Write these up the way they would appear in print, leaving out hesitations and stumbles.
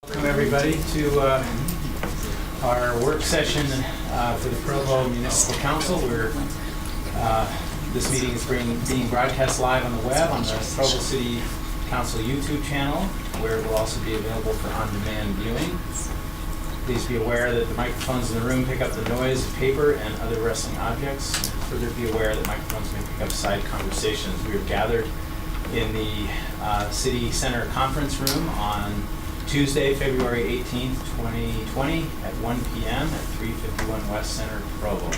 Welcome everybody to our work session for the Provo Municipal Council. This meeting is being broadcast live on the web on the Provo City Council YouTube channel, where it will also be available for on-demand viewing. Please be aware that the microphones in the room pick up the noise of paper and other rustling objects. And further be aware that microphones may pick up side conversations. We are gathered in the City Center Conference Room on Tuesday, February 18th, 2020 at 1 p.m. at 351 West Center, Provo.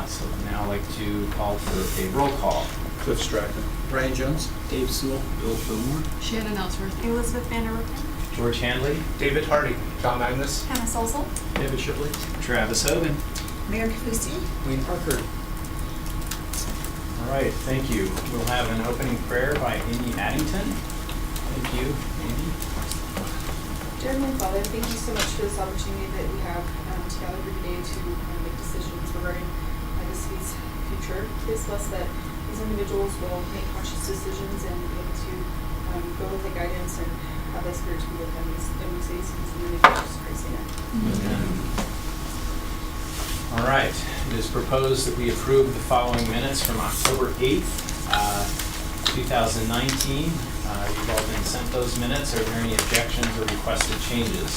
So I'd now like to call for a roll call. Cliff Stratton. Brian Jones. Dave Sewell. Bill Fillmore. Shannon Ellsworth. Elizabeth Vanderwerpen. George Handley. David Hardy. John Agnes. Hannah Solzel. David Shipley. Travis Hogan. Mayor Kafusi. Wayne Parker. All right, thank you. We'll have an opening prayer by Amy Addington. Thank you, Amy. Dear Heavenly Father, thank you so much for this opportunity that we have to gather here today to make decisions regarding the city's future. Please bless that these individuals will make conscious decisions and be able to go with the guidance and have the Spirit to be with them. And we say these things in the name of Jesus Christ. Amen. All right, it is proposed that we approve the following minutes from October 8th, 2019. You've all been sent those minutes. Are there any objections or requested changes?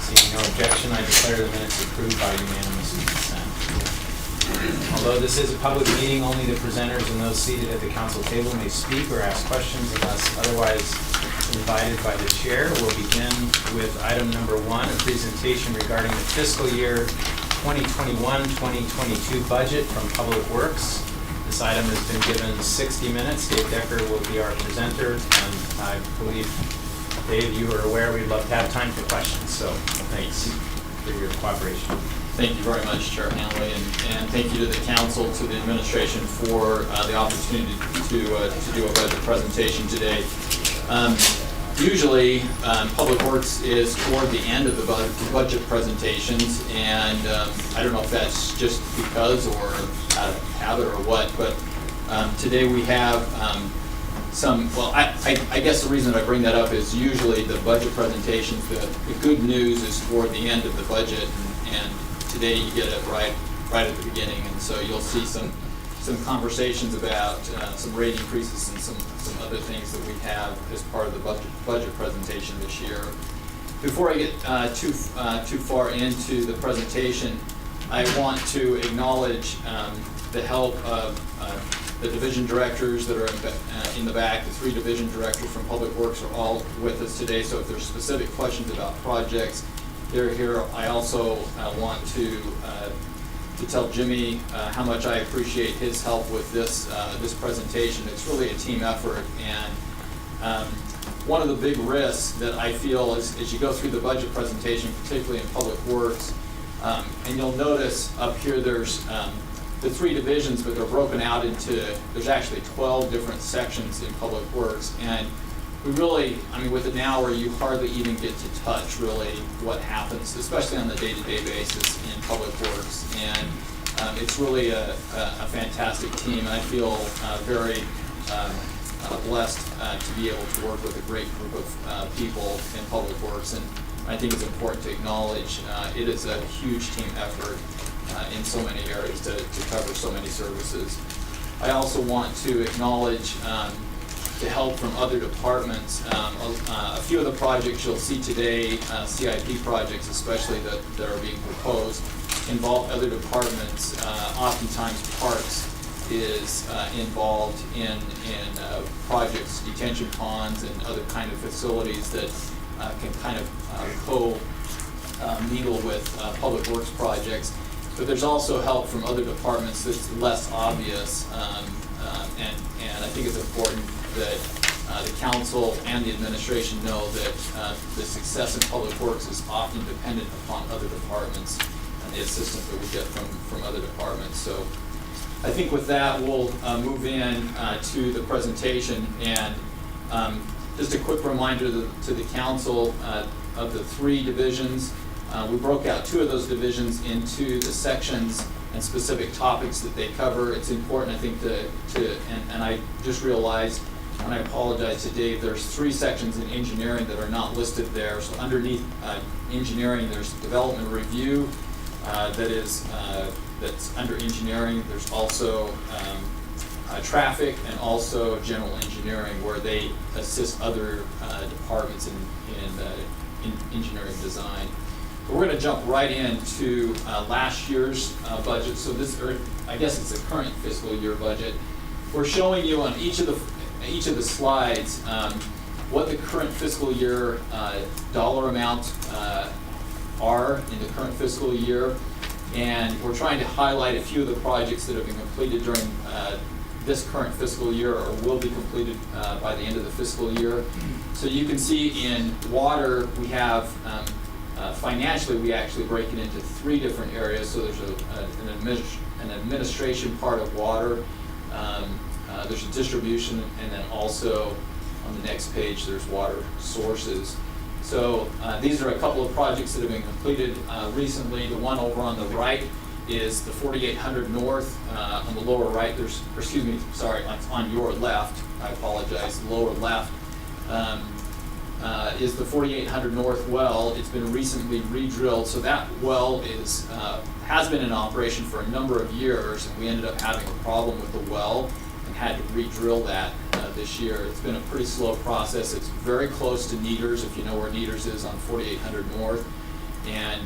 Seeing no objection, I declare the minutes approved by unanimous consent. Although this is a public meeting, only the presenters and those seated at the council table may speak or ask questions unless otherwise invited by the chair. We'll begin with item number 1, a presentation regarding the fiscal year 2021-2022 budget from Public Works. This item has been given 60 minutes. Dave Decker will be our presenter, and I believe, Dave, you are aware we'd love to have time for questions, so thanks for your cooperation. Thank you very much, Chair Hanley, and thank you to the council, to the administration for the opportunity to do a budget presentation today. Usually, Public Works is toward the end of the budget presentations, and I don't know if that's just because or out of habit or what, but today we have I guess the reason I bring that up is usually the budget presentations, the good news is toward the end of the budget, and today you get it right at the beginning, and so you'll see some conversations about some rate increases and some other things that we have as part of the budget presentation this year. Before I get too far into the presentation, I want to acknowledge the help of the division directors that are in the back. The 3 division directors from Public Works are all with us today, so if there's specific questions about projects, they're here. I also want to tell Jimmy how much I appreciate his help with this presentation. It's really a team effort, and one of the big risks that I feel as you go through the budget presentation, particularly in Public Works, and you'll notice up here there's the 3 divisions, but they're broken out into, there's actually 12 different sections in Public Works, and we really, with an hour, you hardly even get to touch really what happens, especially on the day-to-day basis in Public Works. And it's really a fantastic team, and I feel very blessed to be able to work with a great group of people in Public Works. And I think it's important to acknowledge it is a huge team effort in so many areas to cover so many services. I also want to acknowledge the help from other departments. A few of the projects you'll see today, CIP projects especially that are being proposed, involve other departments. Oftentimes Parks is involved in projects, detention ponds and other kind of facilities that can kind of co-mingle with Public Works projects. But there's also help from other departments that's less obvious, and I think it's important that the council and the administration know that the success in Public Works is often dependent upon other departments and the assistance that we get from other departments. So I think with that, we'll move in to the presentation, and just a quick reminder to the council of the 3 divisions. We broke out 2 of those divisions into the sections and specific topics that they cover. It's important, I think, and I just realized and I apologize to Dave, there's 3 sections in engineering that are not listed there. So underneath engineering, there's development review that's under engineering. There's also traffic and also general engineering, where they assist other departments in engineering design. But we're going to jump right into last year's budget. So this, or I guess it's the current fiscal year budget. We're showing you on each of the slides what the current fiscal year dollar amounts are in the current fiscal year, and we're trying to highlight a few of the projects that have been completed during this current fiscal year or will be completed by the end of the fiscal year. So you can see in water we have financially we actually break it into 3 different areas. So there's an administration part of water. There's a distribution, and then also on the next page there's water sources. So these are a couple of projects that have been completed recently. The one over on the right is the 4800 North. On the lower right, on your left, I apologize, lower left, is the 4800 North well. It's been recently re-drilled, so that well has been in operation for a number of years, and we ended up having a problem with the well and had to re-drill that this year. It's been a pretty slow process. It's very close to Neaters, if you know where Neaters is on 4800 North. And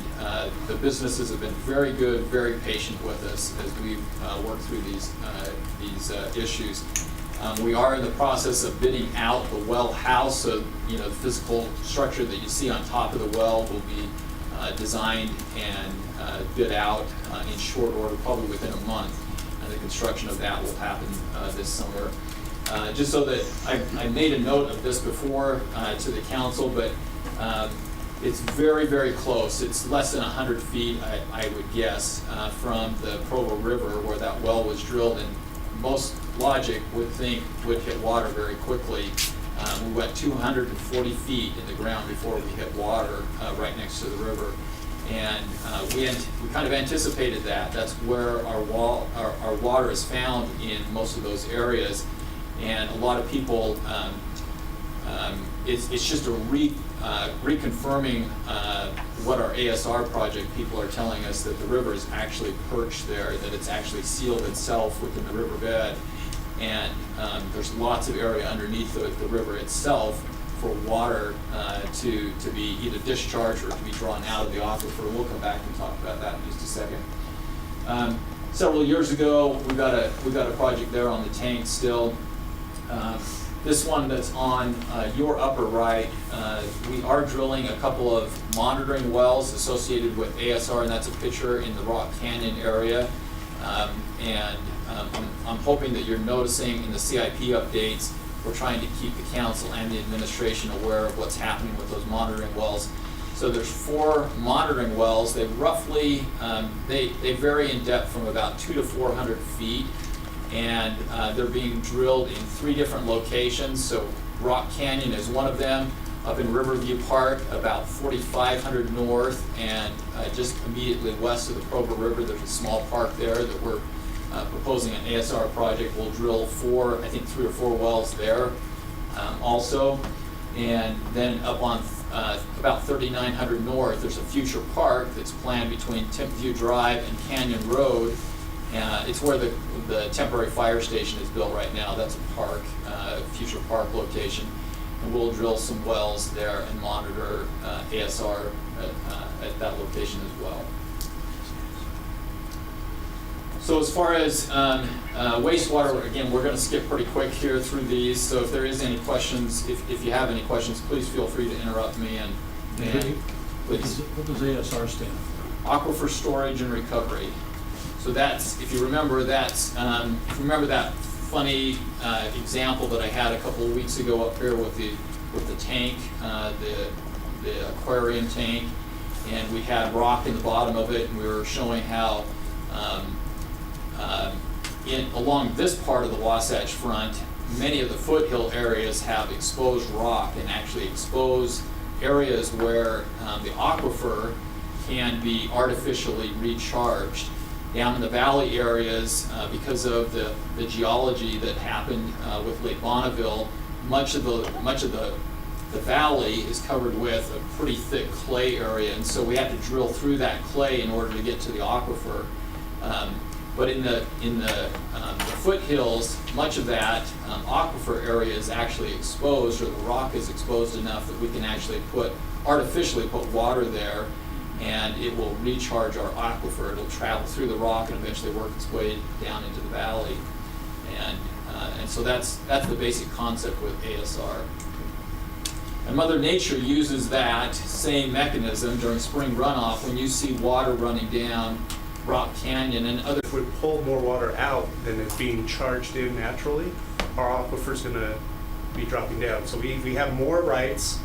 the businesses have been very good, very patient with us as we've worked through these issues. We are in the process of bidding out the well house, so the physical structure that you see on top of the well will be designed and bid out in short order, probably within a month. And the construction of that will happen this summer. Just so that I made a note of this before to the council, but it's very, very close. It's less than 100 feet, I would guess, from the Provo River where that well was drilled, and most logic would think would hit water very quickly. We went 240 feet in the ground before we hit water right next to the river. And we kind of anticipated that. That's where our water is found in most of those areas. And a lot of people, it's just a reconfirming what our ASR project people are telling us, that the river is actually perched there, that it's actually sealed itself within the riverbed. And there's lots of area underneath the river itself for water to be either discharged or to be drawn out of the aquifer. We'll come back and talk about that in just a second. Several years ago, we got a project there on the tank still. This one that's on your upper right, we are drilling a couple of monitoring wells associated with ASR, and that's a picture in the Rock Canyon area. I'm hoping that you're noticing in the CIP updates, we're trying to keep the council and the administration aware of what's happening with those monitoring wells. So there's 4 monitoring wells. They roughly, they vary in depth from about 200 to 400 feet. And they're being drilled in 3 different locations. So Rock Canyon is one of them, up in Riverview Park, about 4500 north, and just immediately west of the Provo River, there's a small park there that we're proposing an ASR project. We'll drill 3 or 4 wells there also. And then up on about 3900 north, there's a future park that's planned between Timpview Drive and Canyon Road. It's where the temporary fire station is built right now. That's a park, future park location. And we'll drill some wells there and monitor ASR at that location as well. So as far as wastewater, again, we're going to skip pretty quick here through these. So if there is any questions, if you have any questions, please feel free to interrupt me. And please. What does ASR stand for? Aquifer Storage and Recovery. So that's, if you remember that funny example that I had a couple of weeks ago up here with the tank, the aquarium tank, and we had rock in the bottom of it, and we were showing how along this part of the Wasatch Front, many of the foothill areas have exposed rock, and actually exposed areas where the aquifer can be artificially recharged. down in the valley areas, because of the geology that happened with Lake Bonneville, much of the valley is covered with a pretty thick clay area, and so we had to drill through that clay in order to get to the aquifer. But in the foothills, much of that aquifer area is actually exposed, or the rock is exposed enough that we can actually artificially put water there, and it will recharge our aquifer. It'll travel through the rock and eventually work its way down into the valley. And so that's the basic concept with ASR. And Mother Nature uses that same mechanism during spring runoff when you see water running down Rock Canyon and other. If we pull more water out than it's being charged in naturally, our aquifer's gonna be dropping down. So we have more rights,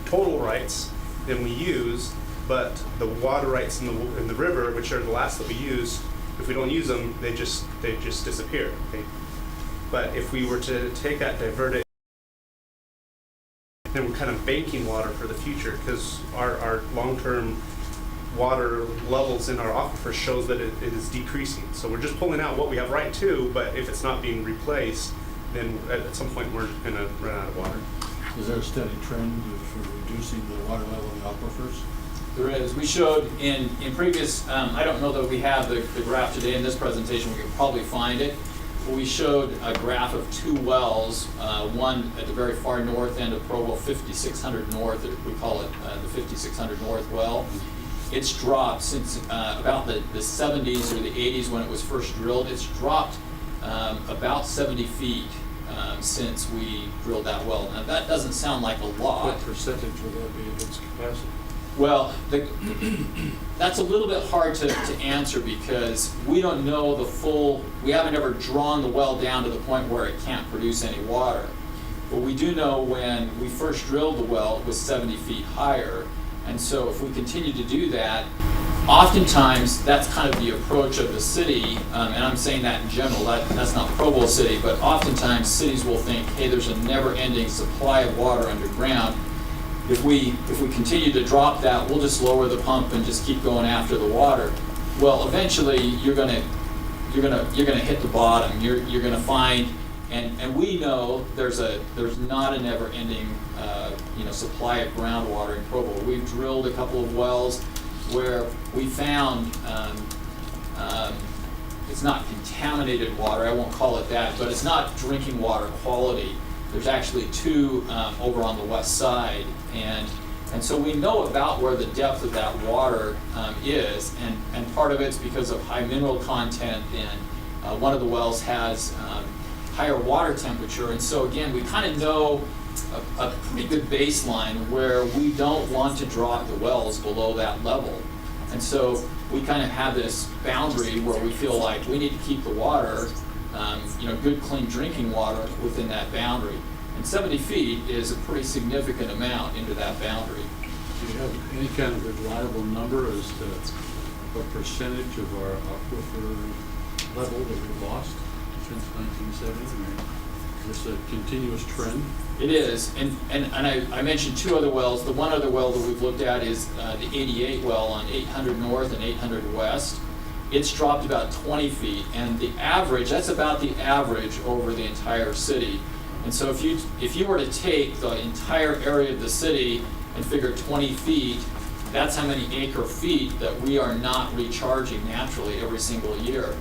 total rights, than we use, but the water rights in the river, which are the last that we use, if we don't use them, they just disappear. But if we were to take that, divert it, then we're kind of banking water for the future, because our long-term water levels in our aquifer shows that it is decreasing. So we're just pulling out what we have right to, but if it's not being replaced, then at some point we're going to run out of water. Is there a steady trend of reducing the water level in the aquifers? There is. We showed in previous, I don't know that we have the graph today in this presentation, we can probably find it. We showed a graph of two wells, one at the very far north end of Provo, 5600 North, we call it the 5600 North well. It's dropped since about the 70s or the 80s when it was first drilled. It's dropped about 70 feet since we drilled that well. Now that doesn't sound like a lot. What percentage would that be of its capacity? Well, that's a little bit hard to answer because we don't know the full, we haven't ever drawn the well down to the point where it can't produce any water. But we do know when we first drilled the well, it was 70 feet higher. And so if we continue to do that, oftentimes that's kind of the approach of the city, and I'm saying that in general, that's not Provo City, but oftentimes cities will think, hey, there's a never-ending supply of water underground. If we continue to drop that, we'll just lower the pump and just keep going after the water. Well, eventually you're gonna hit the bottom. You're gonna find, and we know there's not a never-ending supply of groundwater in Provo. We've drilled a couple of wells where we found it's not contaminated water. I won't call it that, but it's not drinking water quality. There's actually two over on the west side, and so we know about where the depth of that water is, and part of it's because of high mineral content, and one of the wells has higher water temperature, and so again, we kind of know a pretty good baseline where we don't want to drop the wells below that level. And so we kind of have this boundary where we feel like we need to keep the water, good clean drinking water within that boundary. And 70 feet is a pretty significant amount into that boundary. Do you have any kind of reliable number as to what percentage of our aquifer level that we've lost since 1970? Is this a continuous trend? It is, and I mentioned two other wells. The one other well that we've looked at is the 88 well on 800 North and 800 West. It's dropped about 20 feet, and the average, that's about the average over the entire city. And so if you were to take the entire area of the city and figure 20 feet, that's how many acre feet that we are not recharging naturally every single year.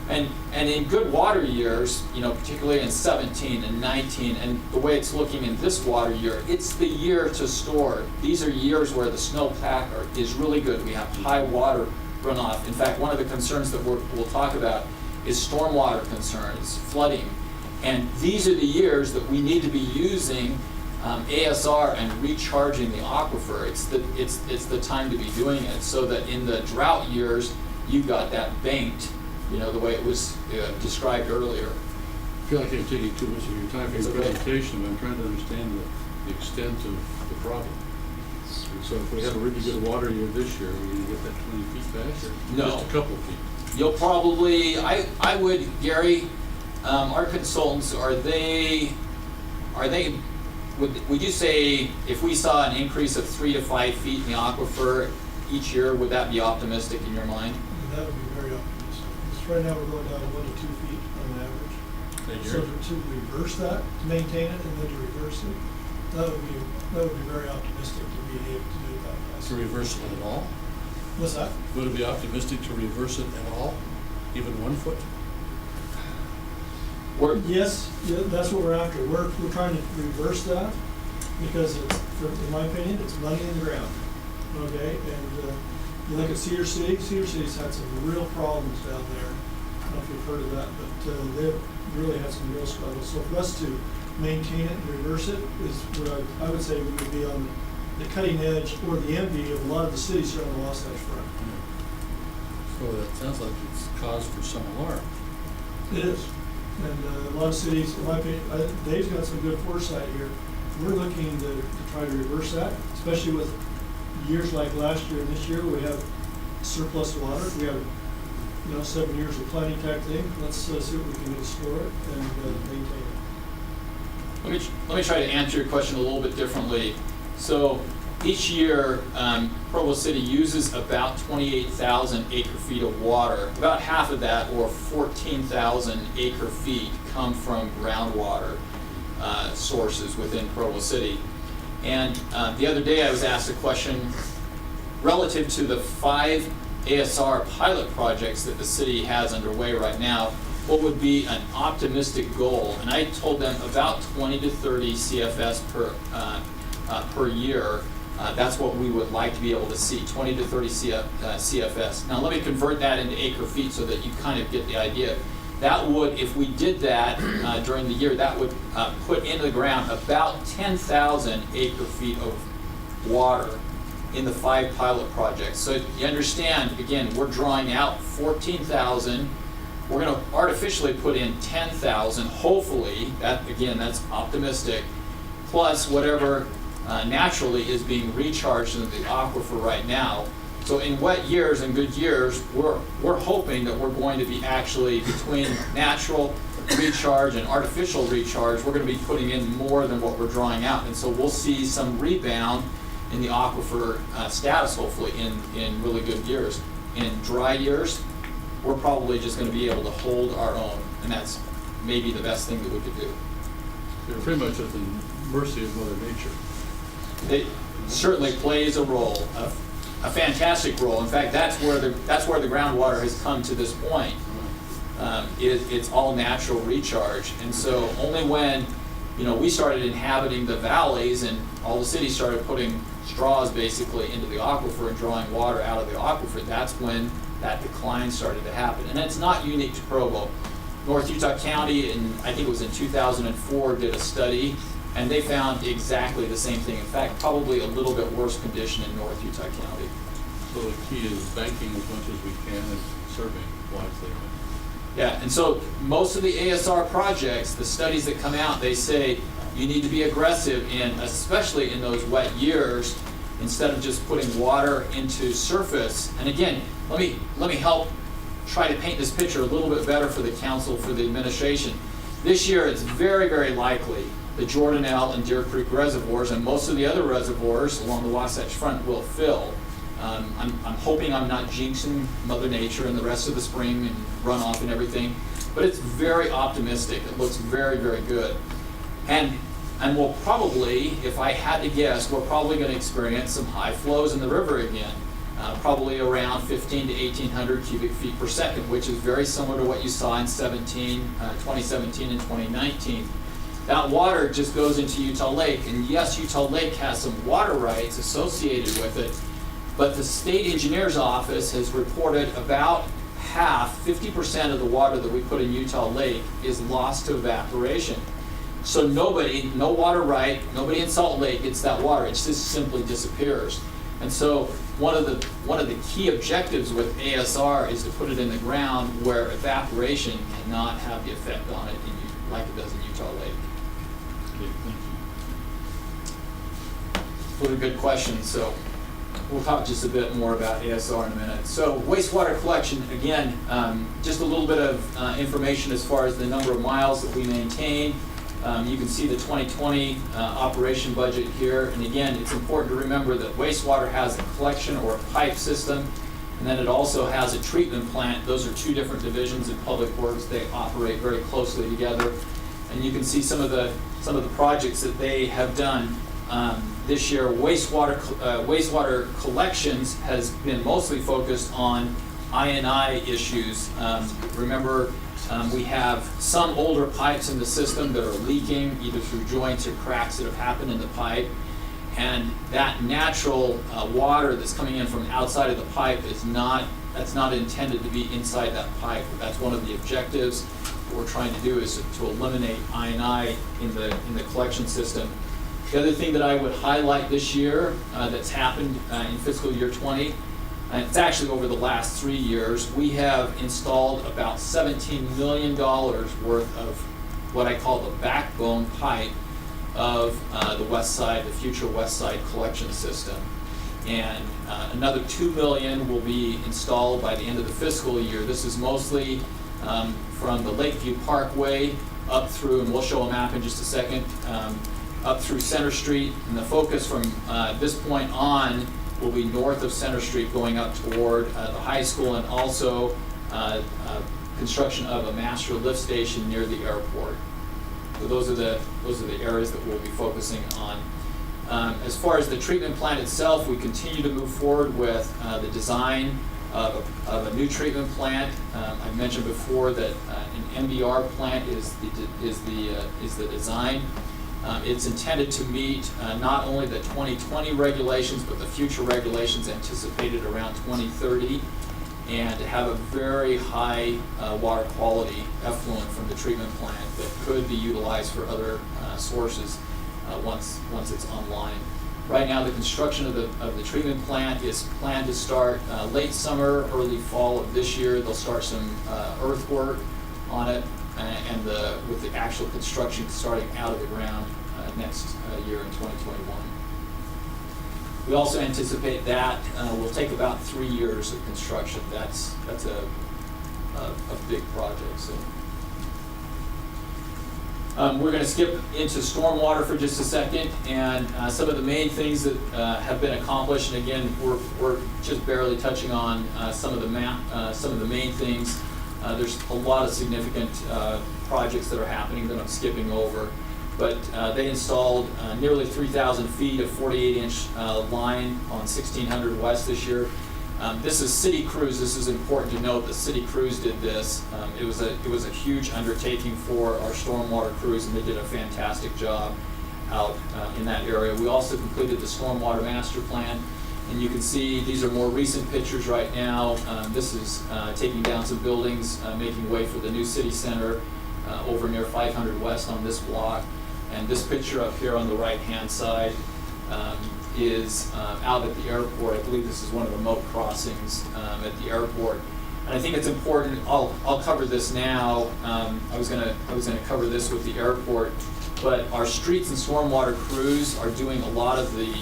And in good water years, particularly in 17 and 19, and the way it's looking in this water year, it's the year to store. These are years where the snowpack is really good. We have high water runoff. In fact, one of the concerns that we'll talk about is stormwater concerns, flooding. And these are the years that we need to be using ASR and recharging the aquifer. It's the time to be doing it, so that in the drought years, you've got that banked, the way it was described earlier. I feel like I'm taking too much of your time for your presentation, but I'm trying to understand the extent of the problem. So if we have a really good water year this year, are we going to get that 20 feet back, or No. just a couple feet? You'll probably, I would, Gary, our consultants, would you say if we saw an increase of 3 to 5 feet in the aquifer each year, would that be optimistic in your mind? That would be very optimistic. right now we're going down 1 to 2 feet on an average. A So year? to reverse that, to maintain it and then to reverse it, that would be very optimistic to be able to do it that To fast. reverse it at all? What's that? Would it be optimistic to reverse it at all, even 1 foot? Yes, yeah, that's what we're after. We're trying to reverse that because it's, in my opinion, it's money in the ground. Okay, and you look at Cedar City. Cedar City's had some real problems down there. I don't know if you've heard of that, but they've really had some real struggles. So for us to maintain it and reverse it is what I would say we would be on the cutting edge or the envy of a lot of the cities here on the Wasatch Front. So that sounds like it's cause for some alarm. It is. And a lot of cities, in my opinion, Dave's got some good foresight here. We're looking to try to reverse that, especially with years like last year and this year, we have surplus water. We have, 7 years of planning type thing. Let's see what we can do to store it and maintain it. Let me try to answer your question a little bit differently. So each year, Provo City uses about 28,000 acre-feet of water. About half of that, or 14,000 acre-feet, come from groundwater sources within Provo City. And the other day, I was asked a question relative to the 5 ASR pilot projects that the city has underway right now. What would be an optimistic goal? And I told them about 20 to 30 CFS per year. That's what we would like to be able to see, 20 to 30 CFS. Now let me convert that into acre feet so that you kind of get the idea. That would, if we did that during the year, that would put into the ground about 10,000 acre feet of water in the 5 pilot projects. So you understand, again, we're drawing out 14,000. We're going to artificially put in 10,000, hopefully, that's optimistic, plus whatever naturally is being recharged into the aquifer right now. So in wet years and good years, we're hoping that we're going to be actually, between natural recharge and artificial recharge, we're going to be putting in more than what we're drawing out. And so we'll see some rebound in the aquifer status, hopefully, in really good years. In dry years, we're probably just going to be able to hold our own, and that's maybe the best thing that we could do. They're pretty much at the mercy of Mother Nature. It certainly plays a role, a fantastic role. In fact, that's where the groundwater has come to this point. It's all natural recharge, and so only when we started inhabiting the valleys and all the cities started putting straws basically into the aquifer and drawing water out of the aquifer, that's when that decline started to happen. And it's not unique to Provo. North Utah County, I think it was in 2004, did a study, and they found exactly the same thing. In fact, probably a little bit worse condition in North Utah County. So the key is banking as much as we can and serving wisely. Yeah, and so most of the ASR projects, the studies that come out, they say you need to be aggressive especially in those wet years, instead of just putting water into surface. And again, let me help try to paint this picture a little bit better for the council, for the administration. This year, it's very, very likely the Jordanelle and Deer Creek reservoirs and most of the other reservoirs along the Wasatch Front will fill. I'm hoping I'm not jinxing Mother Nature and the rest of the spring and runoff and everything, but it's very optimistic. It looks very, very good. And we'll probably, if I had to guess, we're probably going to experience some high flows in the river again, probably around 1,500 to 1,800 cubic feet per second, which is very similar to what you saw in 2017 and 2019. That water just goes into Utah Lake, and yes, Utah Lake has some water rights associated with it, but the state engineer's office has reported about half, 50% of the water that we put in Utah Lake is lost to evaporation. So no water right, nobody in Salt Lake gets that water. It just simply disappears. And so one of the key objectives with ASR is to put it in the ground where evaporation cannot have the effect on it like it does in Utah Lake. Okay, thank you. Really good question. So we'll talk just a bit more about ASR in a minute. So wastewater collection, again, just a little bit of information as far as the number of miles that we maintain. You can see the 2020 operation budget here. And again, it's important to remember that wastewater has a collection or a pipe system. And then it also has a treatment plant. Those are two different divisions in Public Works. They operate very closely together. And you can see some of the projects that they have done this year. Wastewater collections has been mostly focused on I&I issues. Remember, we have some older pipes in the system that are leaking, either through joints or cracks that have happened in the pipe. And that natural water that's coming in from outside of the pipe that's not intended to be inside that pipe. That's one of the objectives. What we're trying to do is to eliminate I&I in the collection system. The other thing that I would highlight this year that's happened in fiscal year 20, and it's actually over the last 3 years, we have installed about $17 million worth of what I call the backbone pipe of the west side, the future west side collection system. And another $2 million will be installed by the end of the fiscal year. This is mostly from the Lakeview Parkway up through, and we'll show a map in just a second, up through Center Street. And the focus from this point on will be north of Center Street going up toward the high school, and also construction of a master lift station near the airport. So those are the areas that we'll be focusing on. As far as the treatment plant itself, we continue to move forward with the design of a new treatment plant. I mentioned before that an MBR plant is the design. It's intended to meet not only the 2020 regulations, but the future regulations anticipated around 2030, and to have a very high water quality effluent from the treatment plant that could be utilized for other sources once it's online. Right now, the construction of the treatment plant is planned to start late summer, early fall of this year. They'll start some earthwork on it, and with the actual construction starting out of the ground next year in 2021. We also anticipate that will take about 3 years of construction. That's a big project. So we're going to skip into stormwater for just a second, and some of the main things that have been accomplished. And again, we're just barely touching on some of the main things. There's a lot of significant projects that are happening that I'm skipping over. But they installed nearly 3,000 feet of 48-inch line on 1600 West this year. This is City Crews. This is important to note that City Crews did this. It was a huge undertaking for our stormwater crews, and they did a fantastic job out in that area. We also completed the stormwater master plan, and you can see these are more recent pictures right now. This is taking down some buildings, making way for the new city center over near 500 West on this block. And this picture up here on the right-hand side is out at the airport. I believe this is one of the moat crossings at the airport. And I think it's important. I'll cover this now. I was gonna cover this with the airport, but our streets and stormwater crews are doing a lot of the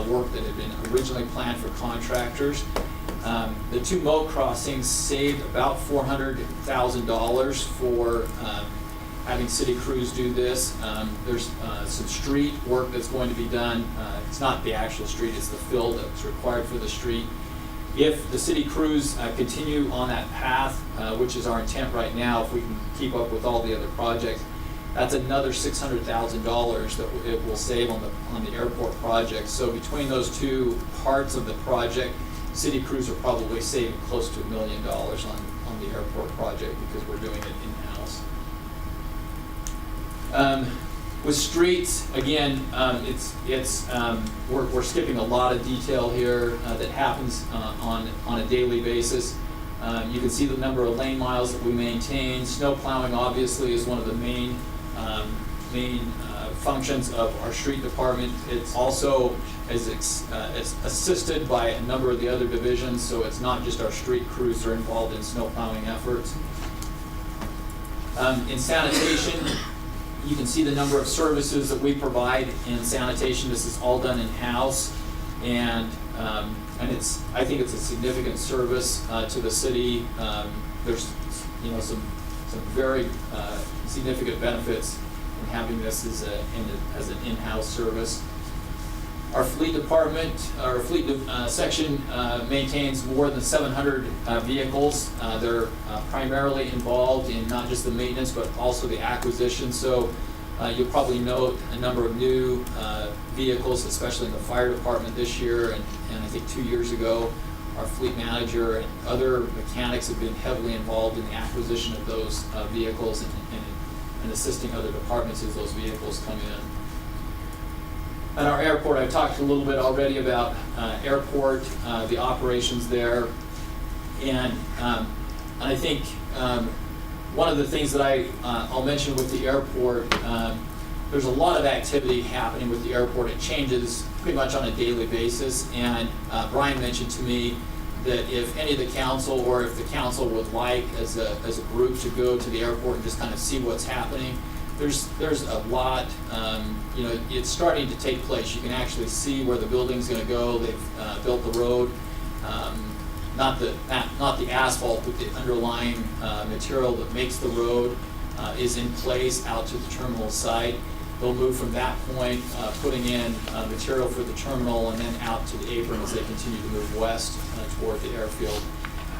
work that had been originally planned for contractors. The two moat crossings saved about $400,000 for having city crews do this. There's some street work that's going to be done. It's not the actual street, it's the fill that's required for the street. If the city crews continue on that path, which is our intent right now, if we can keep up with all the other projects, that's another $600,000 that it will save on the airport project. So between those two parts of the project, city crews are probably saving close to $1 million on the airport project because we're doing it in-house. With streets, again, we're skipping a lot of detail here that happens on a daily basis. You can see the number of lane miles that we maintain. Snow plowing obviously is one of the main functions of our street department. It's also it's assisted by a number of the other divisions, so it's not just our street crews that are involved in snow plowing efforts. In sanitation, you can see the number of services that we provide in sanitation. This is all done in-house, and I think it's a significant service to the city. There's some very significant benefits in having this as an in-house service. Our fleet department, our fleet section maintains more than 700 vehicles. They're primarily involved in not just the maintenance, but also the acquisition. So you'll probably note a number of new vehicles, especially in the fire department this year, and I think 2 years ago. Our fleet manager and other mechanics have been heavily involved in the acquisition of those vehicles and assisting other departments as those vehicles come in. At our airport, I've talked a little bit already about airport, the operations there, and I think one of the things that I'll mention with the airport, there's a lot of activity happening with the airport. It changes pretty much on a daily basis, and Brian mentioned to me that if any of the council, or if the council would like as a group to go to the airport and just kind of see what's happening, there's a lot, it's starting to take place. You can actually see where the building's going to go. They've built the road, not the asphalt, but the underlying material that makes the road is in place out to the terminal site. They'll move from that point, putting in material for the terminal, and then out to the apron as they continue to move west toward the airfield.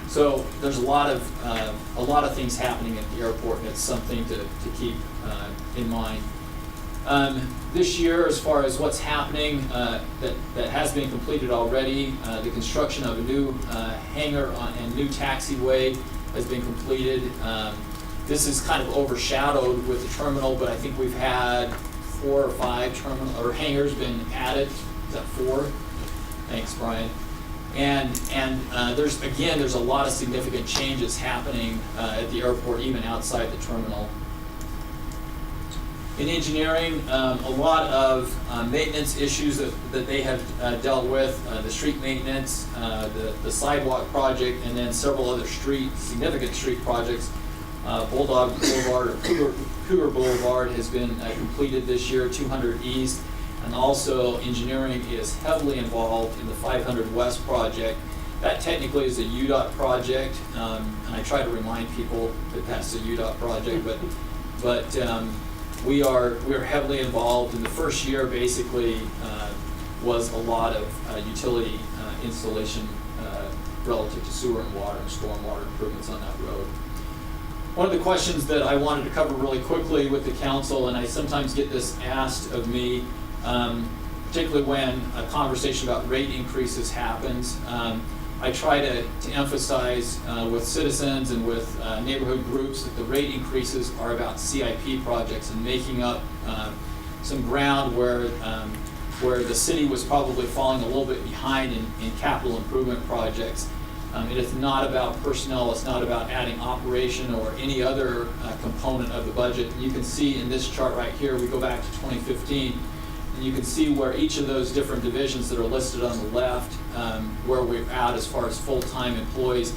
So there's a lot of things happening at the airport, and it's something to keep in mind. This year, as far as what's happening that has been completed already, the construction of a new hangar and new taxiway has been completed. This is kind of overshadowed with the terminal, but I think we've had 4 or 5 hangars been added. Is that 4? Thanks, Brian. And there's a lot of significant changes happening at the airport, even outside the terminal. In engineering, a lot of maintenance issues that they have dealt with, the street maintenance, the sidewalk project, and then several other significant street projects. Bulldog Boulevard, or Cougar Boulevard, has been completed this year, 200 East. And also, engineering is heavily involved in the 500 West project. That technically is a UDOT project, and I try to remind people that that's a UDOT project, but we're heavily involved. In the first year, basically, was a lot of utility installation relative to sewer and water and stormwater improvements on that road. One of the questions that I wanted to cover really quickly with the council, and I sometimes get this asked of me, particularly when a conversation about rate increases happens, I try to emphasize with citizens and with neighborhood groups that the rate increases are about CIP projects and making up some ground where the city was probably falling a little bit behind in capital improvement projects. It is not about personnel, it's not about adding operation or any other component of the budget. You can see in this chart right here, we go back to 2015, and you can see where each of those different divisions that are listed on the left, where we're at as far as full-time employees.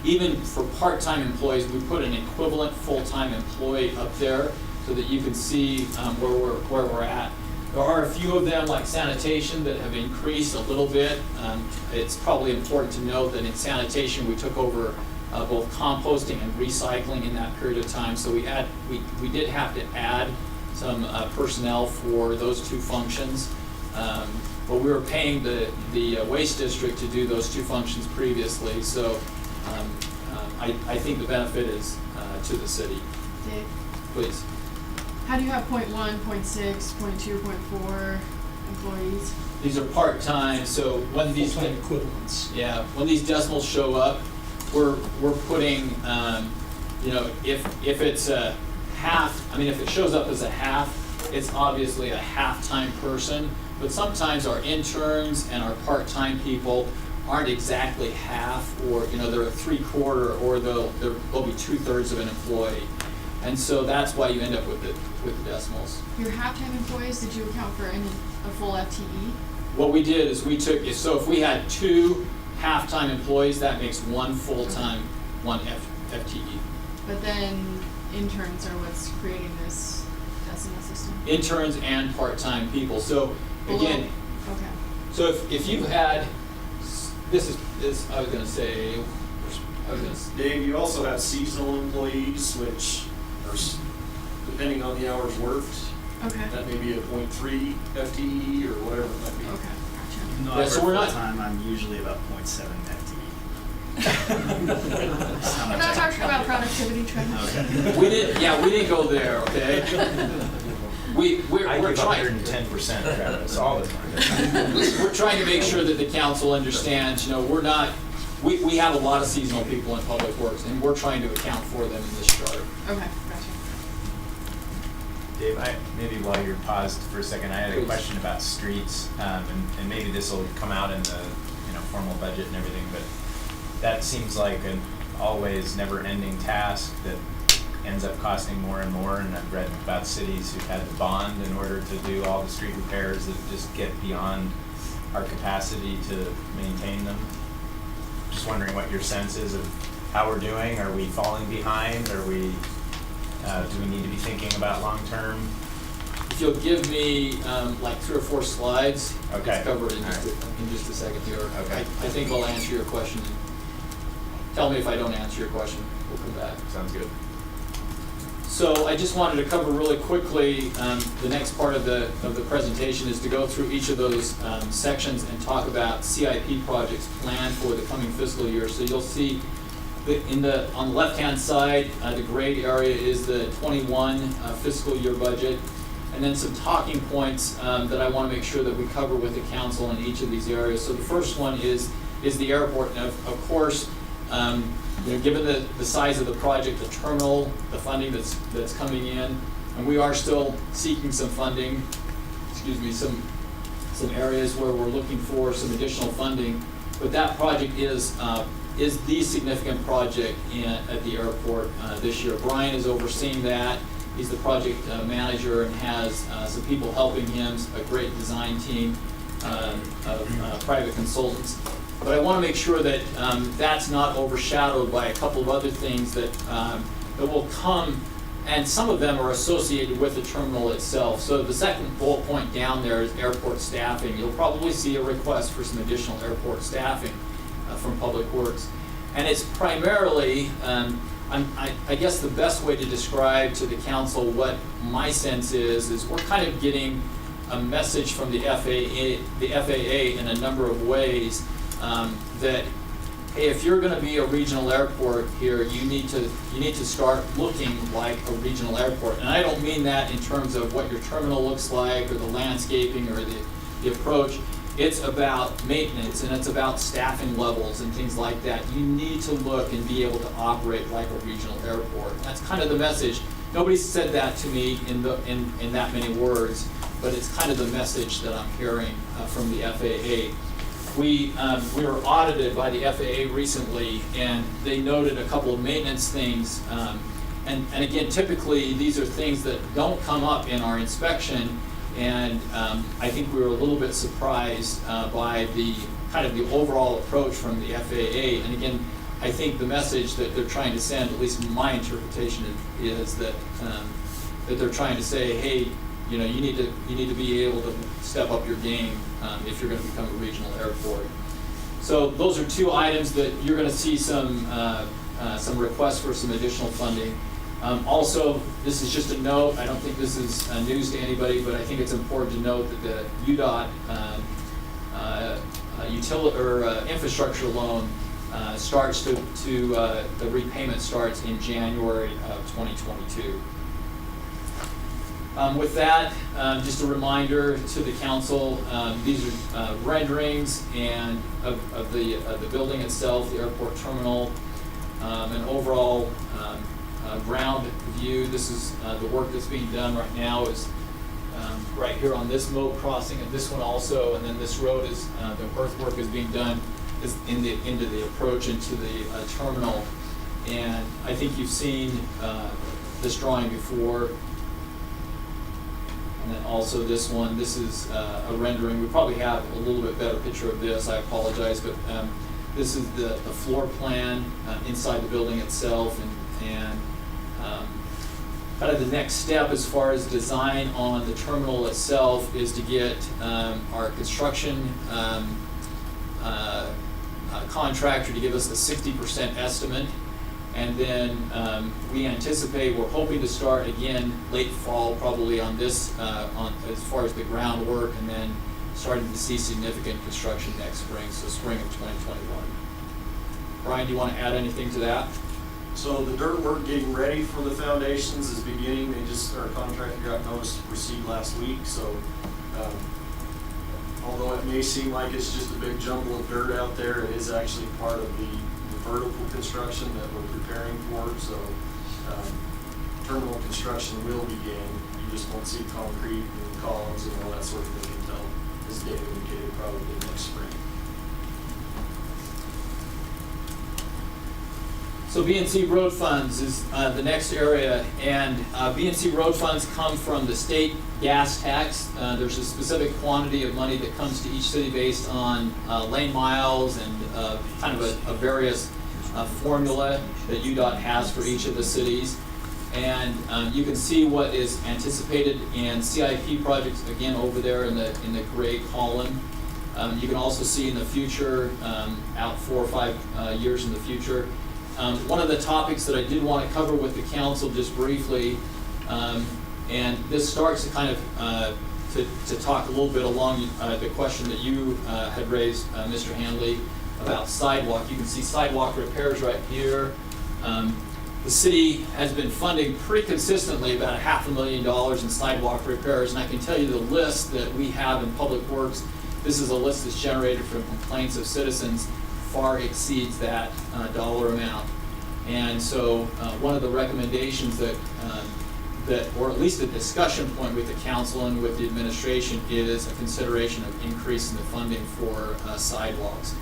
Even for part-time employees, we put an equivalent full-time employee up there so that you can see where we're at. There are a few of them, like sanitation, that have increased a little bit. It's probably important to note that in sanitation, we took over both composting and recycling in that period of time. So we did have to add some personnel for those 2 functions. But we were paying the waste district to do those 2 functions previously. So I think the benefit is to the city. Dave, Please. how do you have 0.1, 0.6, 0.2, 0.4 employees? These are part-time, so when these Full-time equivalents. Yeah, when these decimals show up, we're putting, if it's a half, if it shows up as a half, it's obviously a half-time person. But sometimes our interns and our part-time people aren't exactly half, or they're a 3/4, or they'll be 2/3 of an employee. And so that's why you end up with the decimals. Your half-time employees, did you account for a full FTE? What we did is so if we had 2 half-time employees, that makes 1 full-time, 1 FTE. But then interns are what's creating this decimal system? Interns and part-time people. So again, Okay. so if you had, Dave, you also have seasonal employees, which are, depending on the hours worked, Okay. that may be a 0.3 FTE or whatever it might be. Okay. No, Yeah, I so work we're not- full-time, I'm usually about 0.7 FTE. That's how We're much not I talking about productivity trends. Okay. We didn't go there, okay? We're I give trying. 110%, Travis, all the time. We're trying to make sure that the council understands, we're not, we have a lot of seasonal people in public works, and we're trying to account for them in this chart. Okay, gotcha. Dave, maybe while you're paused for a second, I had a Please. question about streets, and maybe this will come out in the, formal budget and everything, but that seems like an always never-ending task that ends up costing more and more, and I've read about cities who've had to bond in order to do all the street repairs that just get beyond our capacity to maintain them. Just wondering what your sense is of how we're doing. Are we falling behind? Are we, do we need to be thinking about long-term? If you'll give me like 3 or 4 slides, Okay. it's covered in All right. just a second here. Okay. I think I'll answer your question. Tell me if I don't answer your question, we'll come back. Sounds good. So I just wanted to cover really quickly, the next part of the presentation is to go through each of those sections and talk about CIP projects planned for the coming fiscal year. So you'll see that on the left-hand side, the grayed area is the 21 fiscal year budget, and then some talking points that I want to make sure that we cover with the council in each of these areas. So the first one is the airport, and of course, given the size of the project, the terminal, the funding that's coming in, and we are still seeking some funding, some areas where we're looking for some additional funding, but that project is the significant project at the airport this year. Brian is overseeing that. He's the project manager and has some people helping him, a great design team of private consultants. But I want to make sure that that's not overshadowed by a couple of other things that will come, and some of them are associated with the terminal itself. So the second bullet point down there is airport staffing. You'll probably see a request for some additional airport staffing from Public Works. And it's primarily, I guess the best way to describe to the council what my sense is we're kind of getting a message from the FAA in a number of ways that, hey, if you're going to be a regional airport here, you need to start looking like a regional airport. And I don't mean that in terms of what your terminal looks like or the landscaping or the approach. It's about maintenance and it's about staffing levels and things like that. You need to look and be able to operate like a regional airport. That's kind of the message. Nobody said that to me in that many words, but it's kind of the message that I'm hearing from the FAA. We were audited by the FAA recently, and they noted a couple of maintenance things. And again, typically these are things that don't come up in our inspection, and I think we were a little bit surprised by the kind of the overall approach from the FAA. And again, I think the message that they're trying to send, at least my interpretation is that they're trying to say, hey, you need to be able to step up your game if you're going to become a regional airport. So those are 2 items that you're going to see some requests for some additional funding. Also, this is just a note. I don't think this is news to anybody, but I think it's important to note that the UDOT infrastructure loan starts the repayment starts in January of 2022. With that, just a reminder to the council, these are renderings and of the building itself, the airport terminal, an overall ground view. This is the work that's being done right now is right here on this moat crossing and this one also, and then this road is the earthwork is being done is into the approach into the terminal. And I think you've seen this drawing before. And then also this one, this is a rendering. We probably have a little bit better picture of this, I apologize, but this is the floor plan inside the building itself, and kind of the next step as far as design on the terminal itself is to get our construction contractor to give us a 60% estimate. And then we anticipate, we're hoping to start again late fall, probably on this, as far as the groundwork, and then starting to see significant construction next spring, so spring of 2021. Brian, do you want to add anything to that? So the dirt work getting ready for the foundations is beginning. Our contractor got notice to proceed last week, so although it may seem like it's just a big jumble of dirt out there, it is actually part of the vertical construction that we're preparing for. So terminal construction will begin. You just won't see concrete and columns and all that sort of thing until, as Dave indicated, probably next spring. So B&C road funds is the next area, and B&C road funds come from the state gas tax. There's a specific quantity of money that comes to each city based on lane miles and kind of a various formula that UDOT has for each of the cities. And you can see what is anticipated in CIP projects, again, over there in the gray column. You can also see in the future, out 4 or 5 years in the future. One of the topics that I did want to cover with the council just briefly, and this starts to kind of to talk a little bit along the question that you had raised, Mr. Handley, about sidewalk. You can see sidewalk repairs right here. The city has been funding pretty consistently about $500,000 in sidewalk repairs, and I can tell you the list that we have in Public Works, this is a list that's generated from complaints of citizens, far exceeds that dollar amount. And so one of the recommendations that, or at least a discussion point with the council and with the administration, is a consideration of increasing the funding for sidewalks.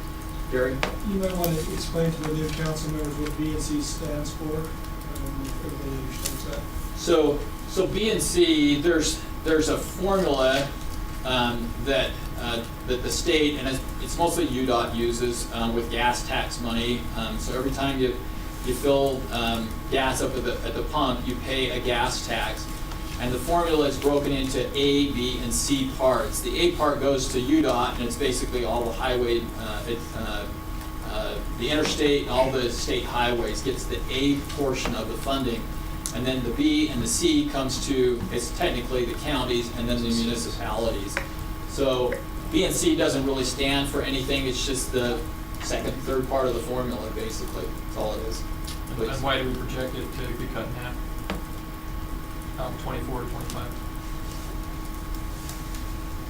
Gary? You might want to explain to the new council members what B&C stands for. I don't know if everybody understands that. So B&C, there's a formula that the state, and it's mostly UDOT uses with gas tax money. So every time you fill gas up at the pump, you pay a gas tax. And the formula is broken into A, B, and C parts. The A part goes to UDOT, and it's basically all the highway, the interstate and all the state highways gets the A portion of the funding. And then the B and the C comes to, it's technically the counties and then the municipalities. So B and C doesn't really stand for anything, it's just the second, third part of the formula, basically. That's all it is. Please. And why do we project it to be cut in half? 24 or 25?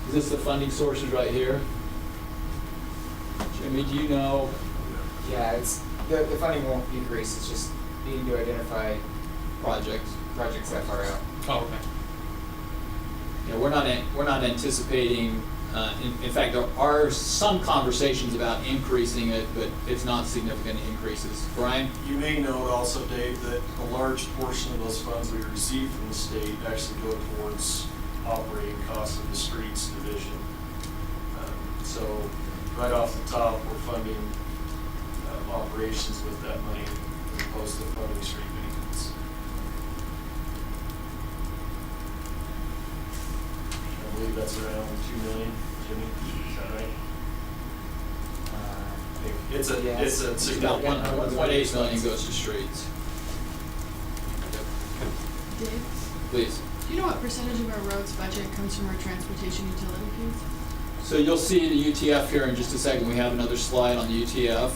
Is this the funding sources right here? Jimmy, do you know? Yeah, it's the funding won't increase. It's just needing to identify projects that far out. Oh, okay. Yeah, we're not anticipating. In fact, there are some conversations about increasing it, but it's not significant increases. Brian? You may note also, Dave, that a large portion of those funds we receive from the state actually go towards operating costs of the streets division. So right off the top, we're funding operations with that money as opposed to funding street maintenance. I believe that's around 2 million, Jimmy, is that right? It's a yes. it's a About significant. 1.8 million goes to streets. Dave, Please. do you know what percentage of our roads budget comes from our transportation utility fees? So you'll see the UTF here in just a second. We have another slide on the UTF,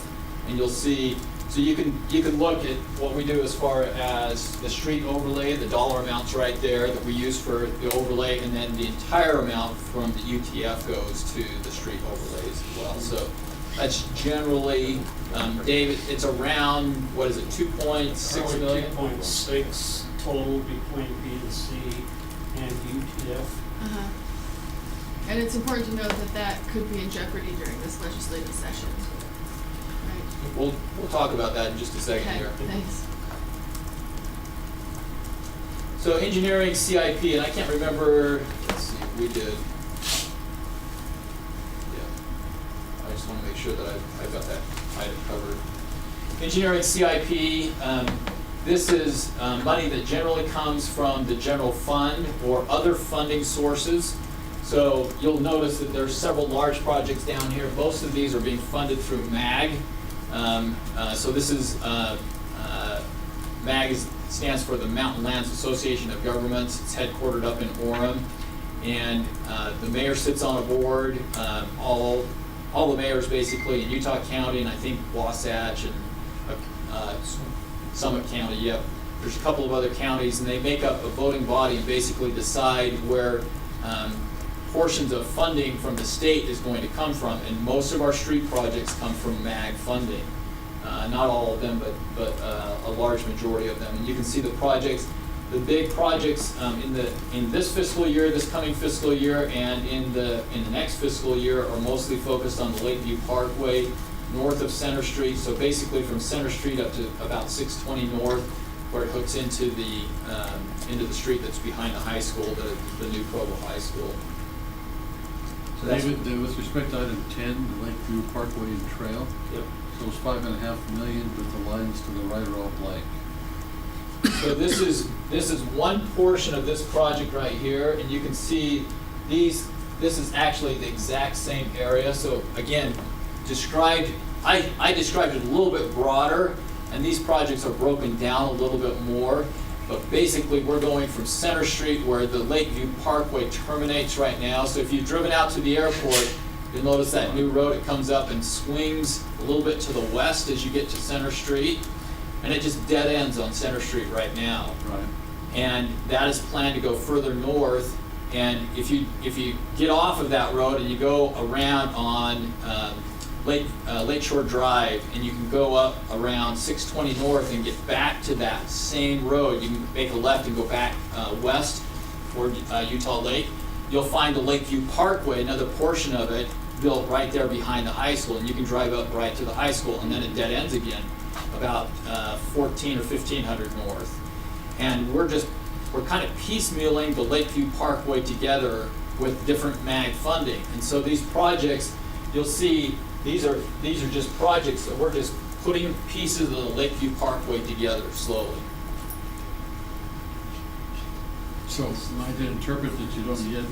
and you'll see. So you can look at what we do as far as the street overlay, the dollar amounts right there that we use for the overlay, and then the entire amount from the UTF goes to the street overlays as well. So that's generally, David, it's around, what is it, 2.6 million? 2.6 total between B and C and UTF. Uh-huh. And it's important to note that that could be in jeopardy during this legislative session. Right? We'll talk about that in just a second Okay, here. thanks. So engineering CIP, and I can't remember, let's see, we did. Yeah, I just want to make sure that I've got that item covered. Engineering CIP, this is money that generally comes from the general fund or other funding sources. So you'll notice that there's several large projects down here. Most of these are being funded through MAG. So this is, MAG stands for the Mountain Lands Association of Governments. It's headquartered up in Orem. And the mayor sits on a board, all the mayors basically in Utah County, and I think Wasatch and Summit County, yep. There's a couple of other counties, and they make up a voting body and basically decide where portions of funding from the state is going to come from. And most of our street projects come from MAG funding. Not all of them, but a large majority of them. And you can see the projects, the big projects in this fiscal year, this coming fiscal year, and in the next fiscal year are mostly focused on the Lakeview Parkway, north of Center Street. So basically from Center Street up to about 620 North, where it hooks into the street that's behind the high school, the new Provo High School. So that's, David, with respect to item 10, the Lakeview Parkway and Trail, yep. so it's $5.5 million, but the lines to the right are all blank. So this is one portion of this project right here, and you can see this is actually the exact same area. So again, I described it a little bit broader, and these projects are broken down a little bit more. But basically, we're going from Center Street, where the Lakeview Parkway terminates right now. So if you've driven out to the airport, you'll notice that new road, it comes up and swings a little bit to the west as you get to Center Street. And it just dead ends on Center Street right now. Right. And that is planned to go further north. And if you get off of that road and you go around on Lakeshore Drive, and you can go up around 620 North and get back to that same road, you can make a left and go back west toward Utah Lake, you'll find the Lakeview Parkway, another portion of it, built right there behind the high school, and you can drive up right to the high school, and then it dead ends again about 14 or 1500 North. And we're kind of piecemealing the Lakeview Parkway together with different MAG funding. And so these projects, you'll see, these are just projects that we're just putting pieces of the Lakeview Parkway together slowly. So I did interpret that you don't yet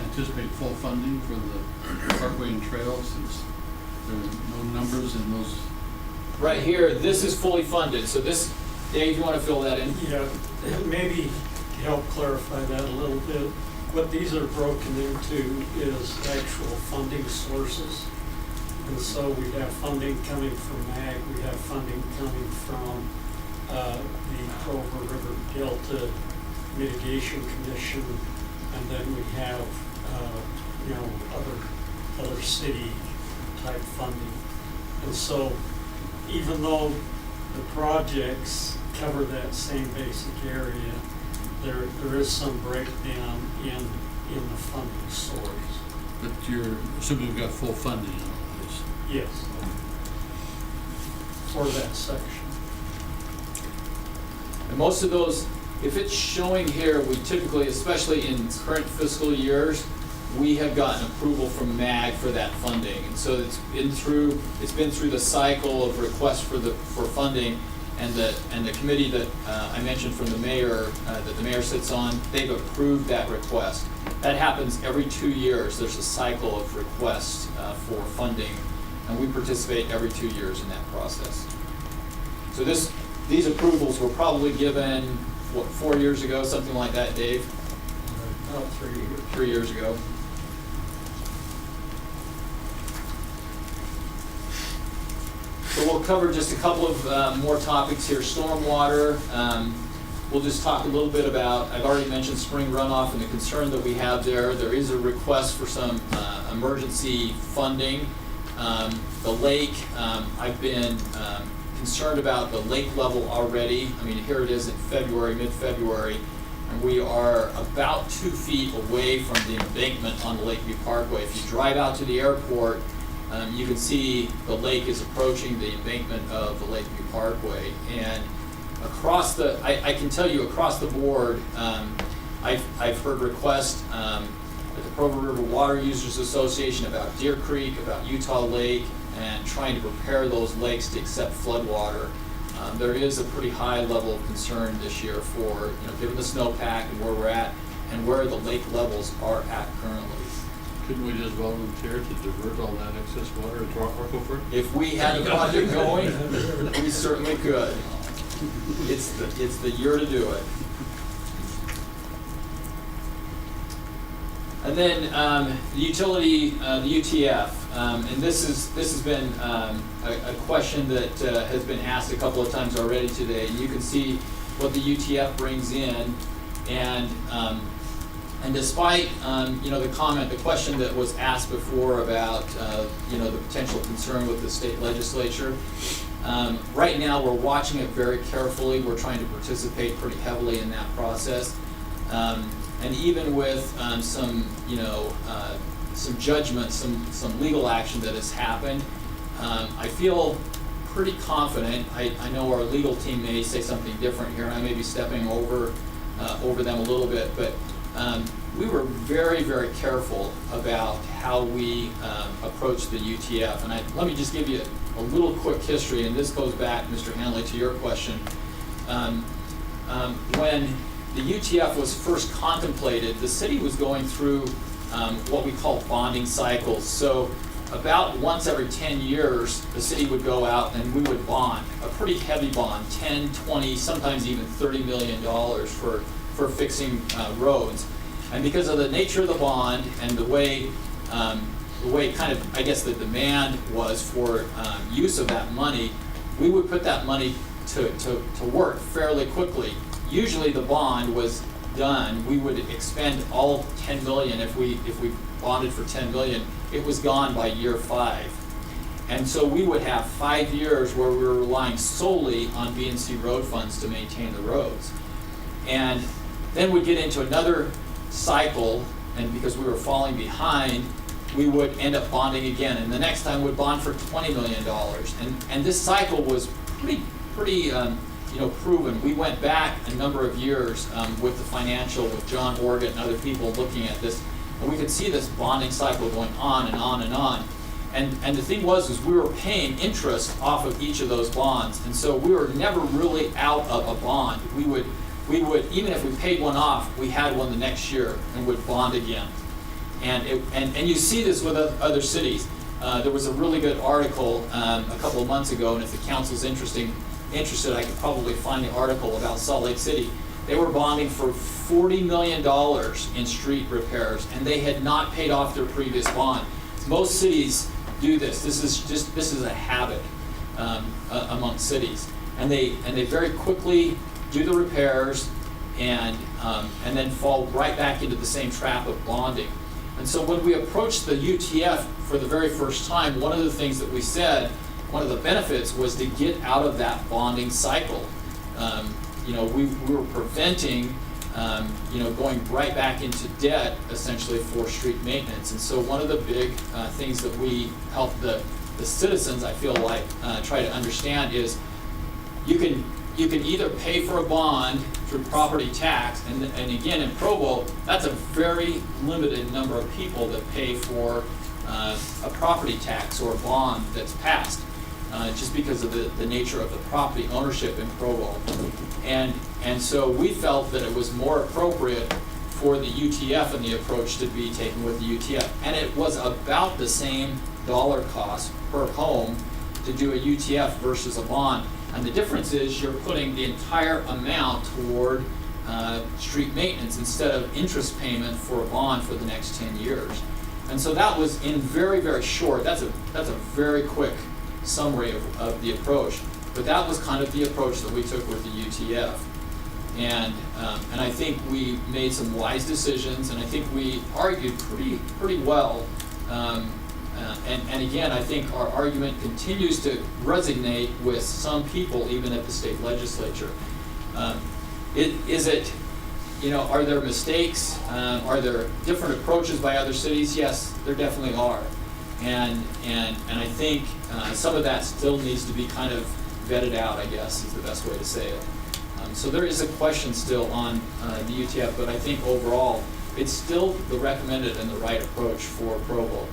anticipate full funding for the Parkway and Trail, since there are no numbers in those. Right here, this is fully funded. So this, Dave, you want to fill that in? Yeah, maybe help clarify that a little bit. What these are broken into is actual funding sources. And so we have funding coming from MAG, we have funding coming from the Provo River Delta Mitigation Commission, and then we have other city type funding. And so even though the projects cover that same basic area, there is some breakdown in the funding source. But you're assuming you've got full funding on all this? Yes. For that section. And most of those, if it's showing here, we typically, especially in current fiscal years, we have gotten approval from MAG for that funding. And so it's been through the cycle of requests for funding, and the committee that I mentioned from the mayor, that the mayor sits on, they've approved that request. That happens every 2 years. There's a cycle of requests for funding, and we participate every 2 years in that process. So these approvals were probably given, what, 4 years ago, something like that, Dave? About 3 years. 3 years ago. So we'll cover just a couple of more topics here. Stormwater, we'll just talk a little bit about, I've already mentioned spring runoff and the concern that we have there. There is a request for some emergency funding. The lake, I've been concerned about the lake level already. I mean, here it is in February, mid-February, and we are about 2 feet away from the embankment on the Lakeview Parkway. If you drive out to the airport, you can see the lake is approaching the embankment of the Lakeview Parkway. And across I can tell you across the board, I've heard requests at the Provo River Water Users Association about Deer Creek, about Utah Lake, and trying to prepare those lakes to accept floodwater. There is a pretty high level of concern this year for, given the snowpack and where we're at and where the lake levels are at currently. Couldn't we just volunteer to divert all that excess water into our aquifer? If we had a project going, we certainly could. It's the year to do it. And then the utility, the UTF, and this has been a question that has been asked a couple of times already today. You can see what the UTF brings in, and despite the question that was asked before about the potential concern with the state legislature, right now we're watching it very carefully. We're trying to participate pretty heavily in that process. And even with some judgment, some legal action that has happened, I feel pretty confident. I know our legal team may say something different here, and I may be stepping over them a little bit, but we were very, very careful about how we approach the UTF. And let me just give you a little quick history, and this goes back, Mr. Hanley, to your question. When the UTF was first contemplated, the city was going through what we call bonding cycles. So about once every 10 years, the city would go out and we would bond, a pretty heavy bond, 10, 20, sometimes even $30 million for fixing roads. And because of the nature of the bond and the way kind of, I guess, the demand was for use of that money, we would put that money to work fairly quickly. Usually the bond was done, we would expend all 10 million. If we bonded for 10 million, it was gone by year 5. And so we would have 5 years where we were relying solely on B&C road funds to maintain the roads. And then we'd get into another cycle, and because we were falling behind, we would end up bonding again. And the next time we'd bond for $20 million. And this cycle was pretty proven. We went back a number of years with the financial, with John Orgett and other people looking at this, and we could see this bonding cycle going on and on and on. And the thing was we were paying interest off of each of those bonds, and so we were never really out of a bond. We would even if we paid one off, we had one the next year and would bond again. And you see this with other cities. There was a really good article a couple of months ago, and if the council's interested, I could probably find the article about Salt Lake City. They were bonding for $40 million in street repairs, and they had not paid off their previous bond. Most cities do this. This is a habit among cities, and they very quickly do the repairs and then fall right back into the same trap of bonding. And so when we approached the UTF for the very first time, one of the things that we said, one of the benefits was to get out of that bonding cycle. We were preventing going right back into debt essentially for street maintenance. And so one of the big things that we help the citizens, I feel like, try to understand is you can either pay for a bond through property tax, and again in Provo, that's a very limited number of people that pay for a property tax or a bond that's passed, just because of the nature of the property ownership in Provo. And so we felt that it was more appropriate for the UTF and the approach to be taken with the UTF. And it was about the same dollar cost per home to do a UTF versus a bond. And the difference is you're putting the entire amount toward street maintenance instead of interest payment for a bond for the next 10 years. And so that was in very, very short, that's a very quick summary of the approach. But that was kind of the approach that we took with the UTF. And I think we made some wise decisions, and I think we argued pretty well. And again, I think our argument continues to resonate with some people, even at the state legislature. Are there mistakes? Are there different approaches by other cities? Yes, there definitely are. And I think some of that still needs to be kind of vetted out, I guess, is the best way to say it. So there is a question still on the UTF, but I think overall, it's still the recommended and the right approach for Provo.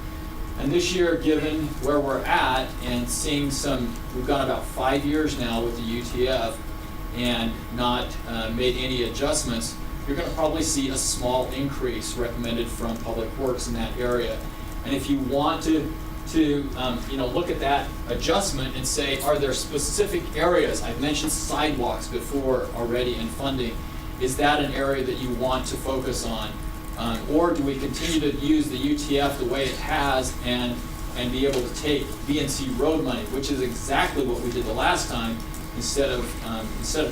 And this year, given where we're at and seeing we've gone about 5 years now with the UTF and not made any adjustments, you're going to probably see a small increase recommended from Public Works in that area. And if you want to look at that adjustment and say, are there specific areas? I've mentioned sidewalks before already in funding. Is that an area that you want to focus on? Or do we continue to use the UTF the way it has and be able to take B&C road money, which is exactly what we did the last time, instead of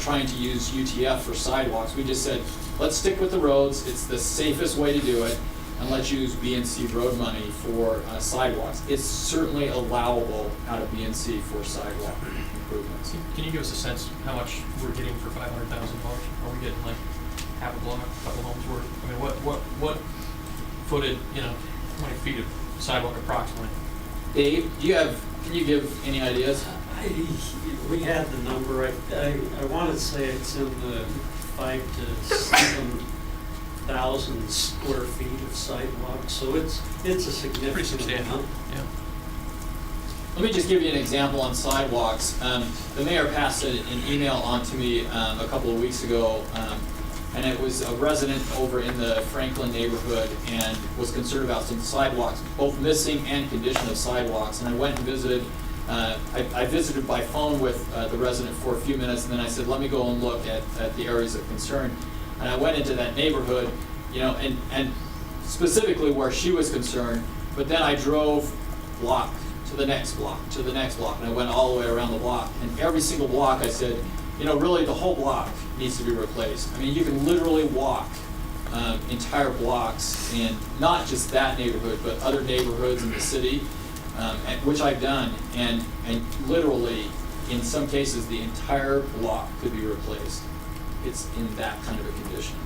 trying to use UTF for sidewalks. We just said, let's stick with the roads, it's the safest way to do it, and let's use B&C road money for sidewalks. It's certainly allowable out of B&C for sidewalk improvements. Can you give us a sense how much we're getting for $500,000? Are we getting like half a block, a couple homes worth? I mean, what footed, how many feet of sidewalk approximately? Dave, can you give any ideas? We had the number, I want to say it's in the 5,000 to 7,000 square feet of sidewalk, so it's a Pretty significant substantial, amount. yeah. Let me just give you an example on sidewalks. The mayor passed an email on to me a couple of weeks ago, and it was a resident over in the Franklin neighborhood and was concerned about some sidewalks, both missing and condition of sidewalks. And I went and visited. I visited by phone with the resident for a few minutes, and then I said, let me go and look at the areas of concern. And I went into that neighborhood, and specifically where she was concerned, but then I drove block to the next block, to the next block, and I went all the way around the block. And every single block I said, really the whole block needs to be replaced. I mean, you can literally walk entire blocks in not just that neighborhood, but other neighborhoods in the city, which I've done, and literally, in some cases, the entire block could be replaced. It's in that kind of a condition.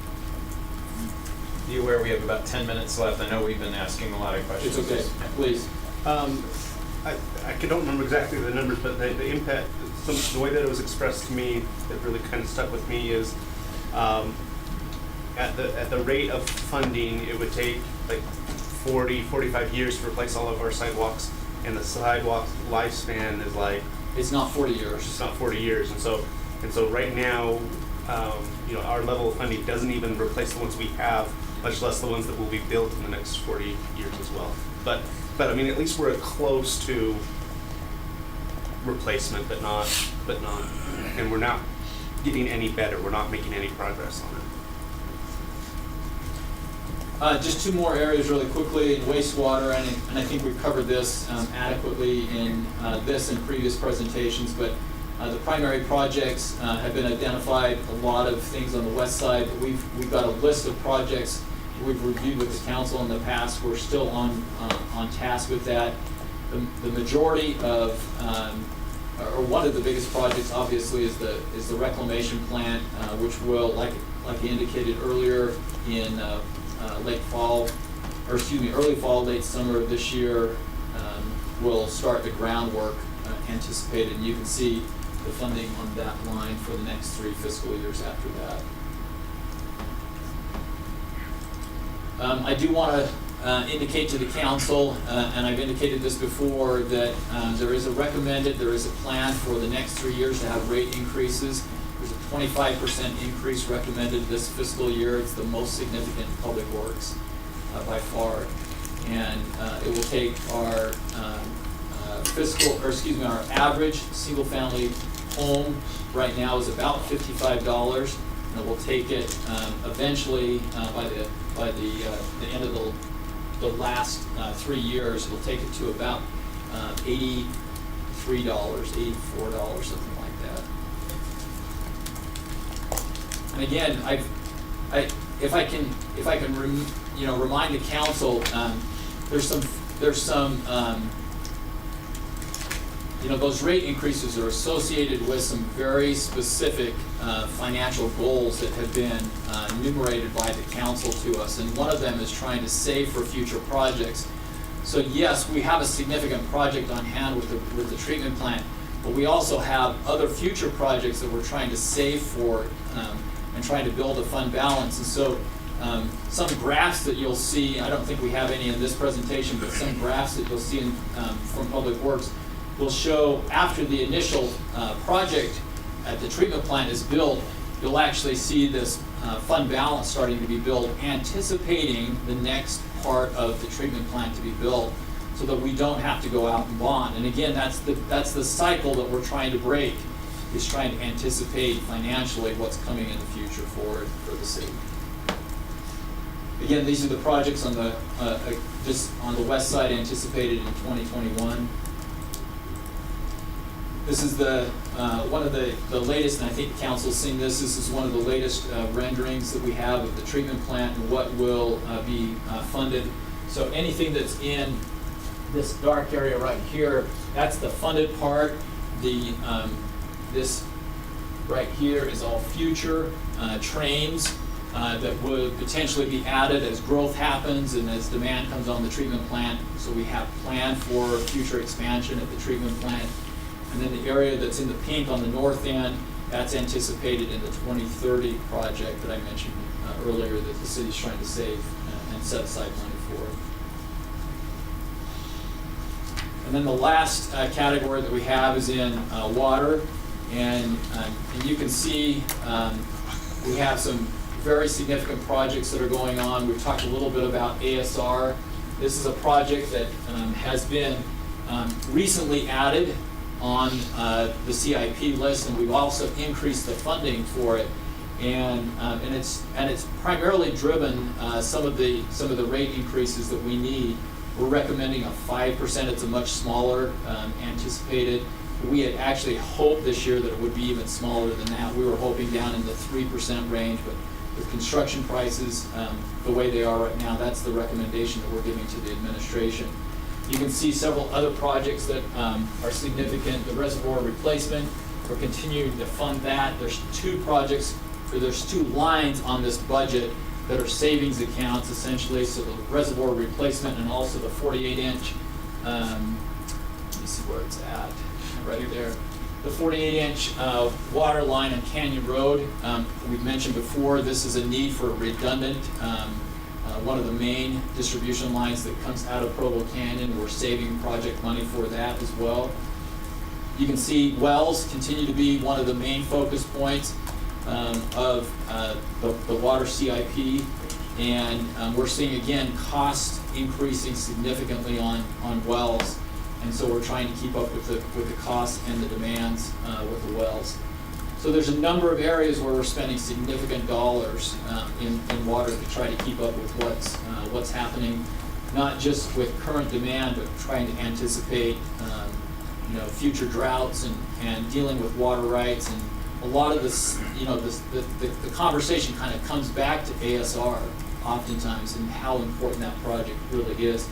Be aware we have about 10 minutes left. I know we've been asking a lot of questions. It's okay, please. I don't remember exactly the numbers, but the impact, the way that it was expressed to me, that really kind of stuck with me is, at the rate of funding, it would take like 45 years to replace all of our sidewalks, and the sidewalk lifespan is like, It's not 40 years. it's not 40 years, and so right now, our level of funding doesn't even replace the ones we have, much less the ones that will be built in the next 40 years as well. But I mean, at least we're close to replacement, but not, and we're not getting any better. We're not making any progress on it. Just two more areas really quickly in wastewater, and I think we've covered this adequately in this and previous presentations, but the primary projects have been identified, a lot of things on the west side. We've got a list of projects we've reviewed with the council in the past. We're still on task with that. The majority of, or one of the biggest projects obviously is the reclamation plant, which will, like you indicated earlier, in early fall, late summer of this year, we'll start the groundwork anticipated, and you can see the funding on that line for the next 3 fiscal years after that. I do want to indicate to the council, and I've indicated this before, that there is a plan for the next 3 years to have rate increases. There's a 25% increase recommended this fiscal year. It's the most significant in public works by far. And it will take our our average single-family home right now is about $55, and it will take it eventually by the end of the last 3 years, it'll take it to about $83, $84, something like that. And again, if I can remind the council, there's some those rate increases are associated with some very specific financial goals that have been enumerated by the council to us, and one of them is trying to save for future projects. So yes, we have a significant project on hand with the treatment plant, but we also have other future projects that we're trying to save for and trying to build a fund balance. And so some graphs that you'll see, I don't think we have any in this presentation, but some graphs that you'll see from Public Works will show after the initial project at the treatment plant is built, you'll actually see this fund balance starting to be built, anticipating the next part of the treatment plant to be built, so that we don't have to go out and bond. And again, that's the cycle that we're trying to break, is trying to anticipate financially what's coming in the future for the city. Again, these are the projects on the, just on the west side anticipated in 2021. This is the, one of the latest, and I think the council's seen this, this is one of the latest renderings that we have of the treatment plant and what will be funded. So anything that's in this dark area right here, that's the funded part. The, this right here is all future trains that would potentially be added as growth happens and as demand comes on the treatment plant. So we have planned for future expansion at the treatment plant. And then the area that's in the pink on the north end, that's anticipated in the 2030 project that I mentioned earlier that the city's trying to save and set aside money for. And then the last category that we have is in water. And you can see we have some very significant projects that are going on. We've talked a little bit about ASR. This is a project that has been recently added on the CIP list, and we've also increased the funding for it. And it's primarily driven some of the rate increases that we need. We're recommending a 5%. It's a much smaller anticipated. We had actually hoped this year that it would be even smaller than that. We were hoping down in the 3% range, but with construction prices the way they are right now, that's the recommendation that we're giving to the administration. You can see several other projects that are significant. The reservoir replacement, we're continuing to fund that. There's two projects, or there's two lines on this budget that are savings accounts essentially. So the reservoir replacement and also the 48-inch, let me see where it's at, right there. The 48-inch water line on Canyon Road, we've mentioned before, this is a need for a redundant, one of the main distribution lines that comes out of Provo Canyon. We're saving project money for that as well. You can see wells continue to be one of the main focus points of the water CIP, and we're seeing again costs increasing significantly on wells, and so we're trying to keep up with the costs and the demands with the wells. So there's a number of areas where we're spending significant dollars in water to try to keep up with what's happening, not just with current demand, but trying to anticipate future droughts and dealing with water rights. And a lot of this, the conversation kind of comes back to ASR oftentimes and how important that project really is,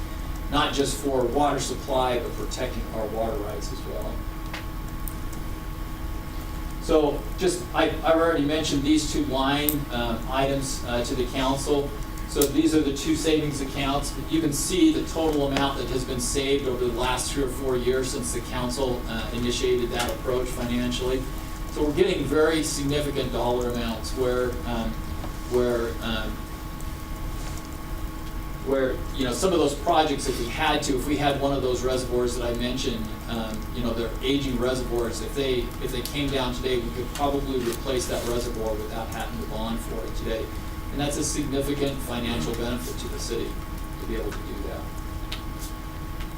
not just for water supply, but protecting our water rights as well. So I've already mentioned these two line items to the council. So these are the two savings accounts. You can see the total amount that has been saved over the last 3 or 4 years since the council initiated that approach financially. So we're getting very significant dollar amounts where some of those projects, if we had one of those reservoirs that I mentioned, they're aging reservoirs. If they came down today, we could probably replace that reservoir without having to bond for it today. And that's a significant financial benefit to the city to be able to do that.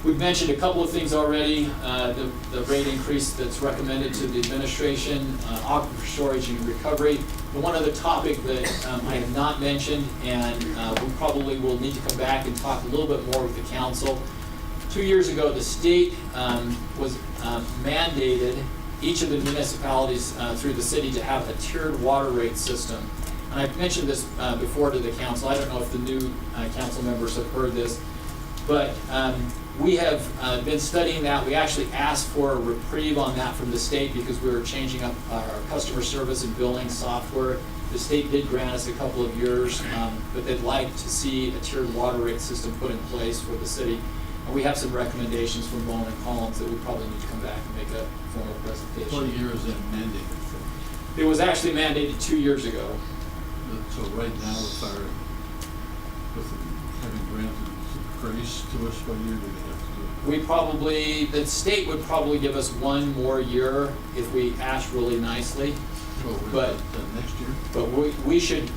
We've mentioned a couple of things already, the rate increase that's recommended to the administration, aquifer storage and recovery. The one other topic that I have not mentioned, and we probably will need to come back and talk a little bit more with the council. 2 years ago, the state was mandated each of the municipalities through the city to have a tiered water rate system. And I've mentioned this before to the council. I don't know if the new council members have heard this, but we have been studying that. We actually asked for a reprieve on that from the state because we were changing up our customer service and billing software. The state did grant us a couple of years, but they'd like to see a tiered water rate system put in place for the city. And we have some recommendations from Bone and Collins that we probably need to come back and make a formal presentation. What year is that mandated for? It was actually mandated 2 years ago. So right now, with having granted some grace to us, what year do we have to do it? The state would probably give us 1 more year if we asked really nicely. But next year? But we should.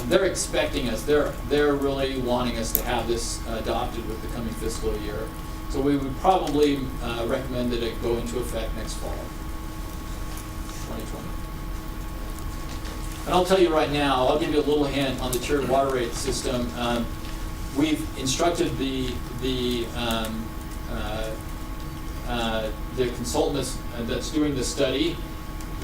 They're expecting us. They're really wanting us to have this adopted with the coming fiscal year. So we would probably recommend that it go into effect next fall, 2020. And I'll tell you right now, I'll give you a little hint on the tiered water rate system. We've instructed the consultant that's doing the study.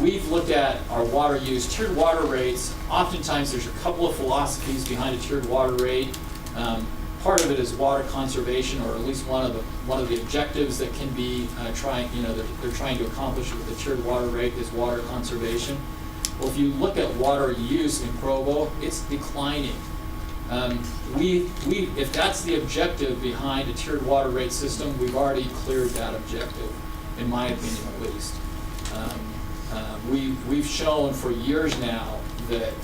We've looked at our water use, tiered water rates. Oftentimes, there's a couple of philosophies behind a tiered water rate. Part of it is water conservation, or at least one of the objectives that can be they're trying to accomplish with the tiered water rate is water conservation. Well, if you look at water use in Provo, it's declining. If that's the objective behind a tiered water rate system, we've already cleared that objective, in my opinion at least. We've shown for years now that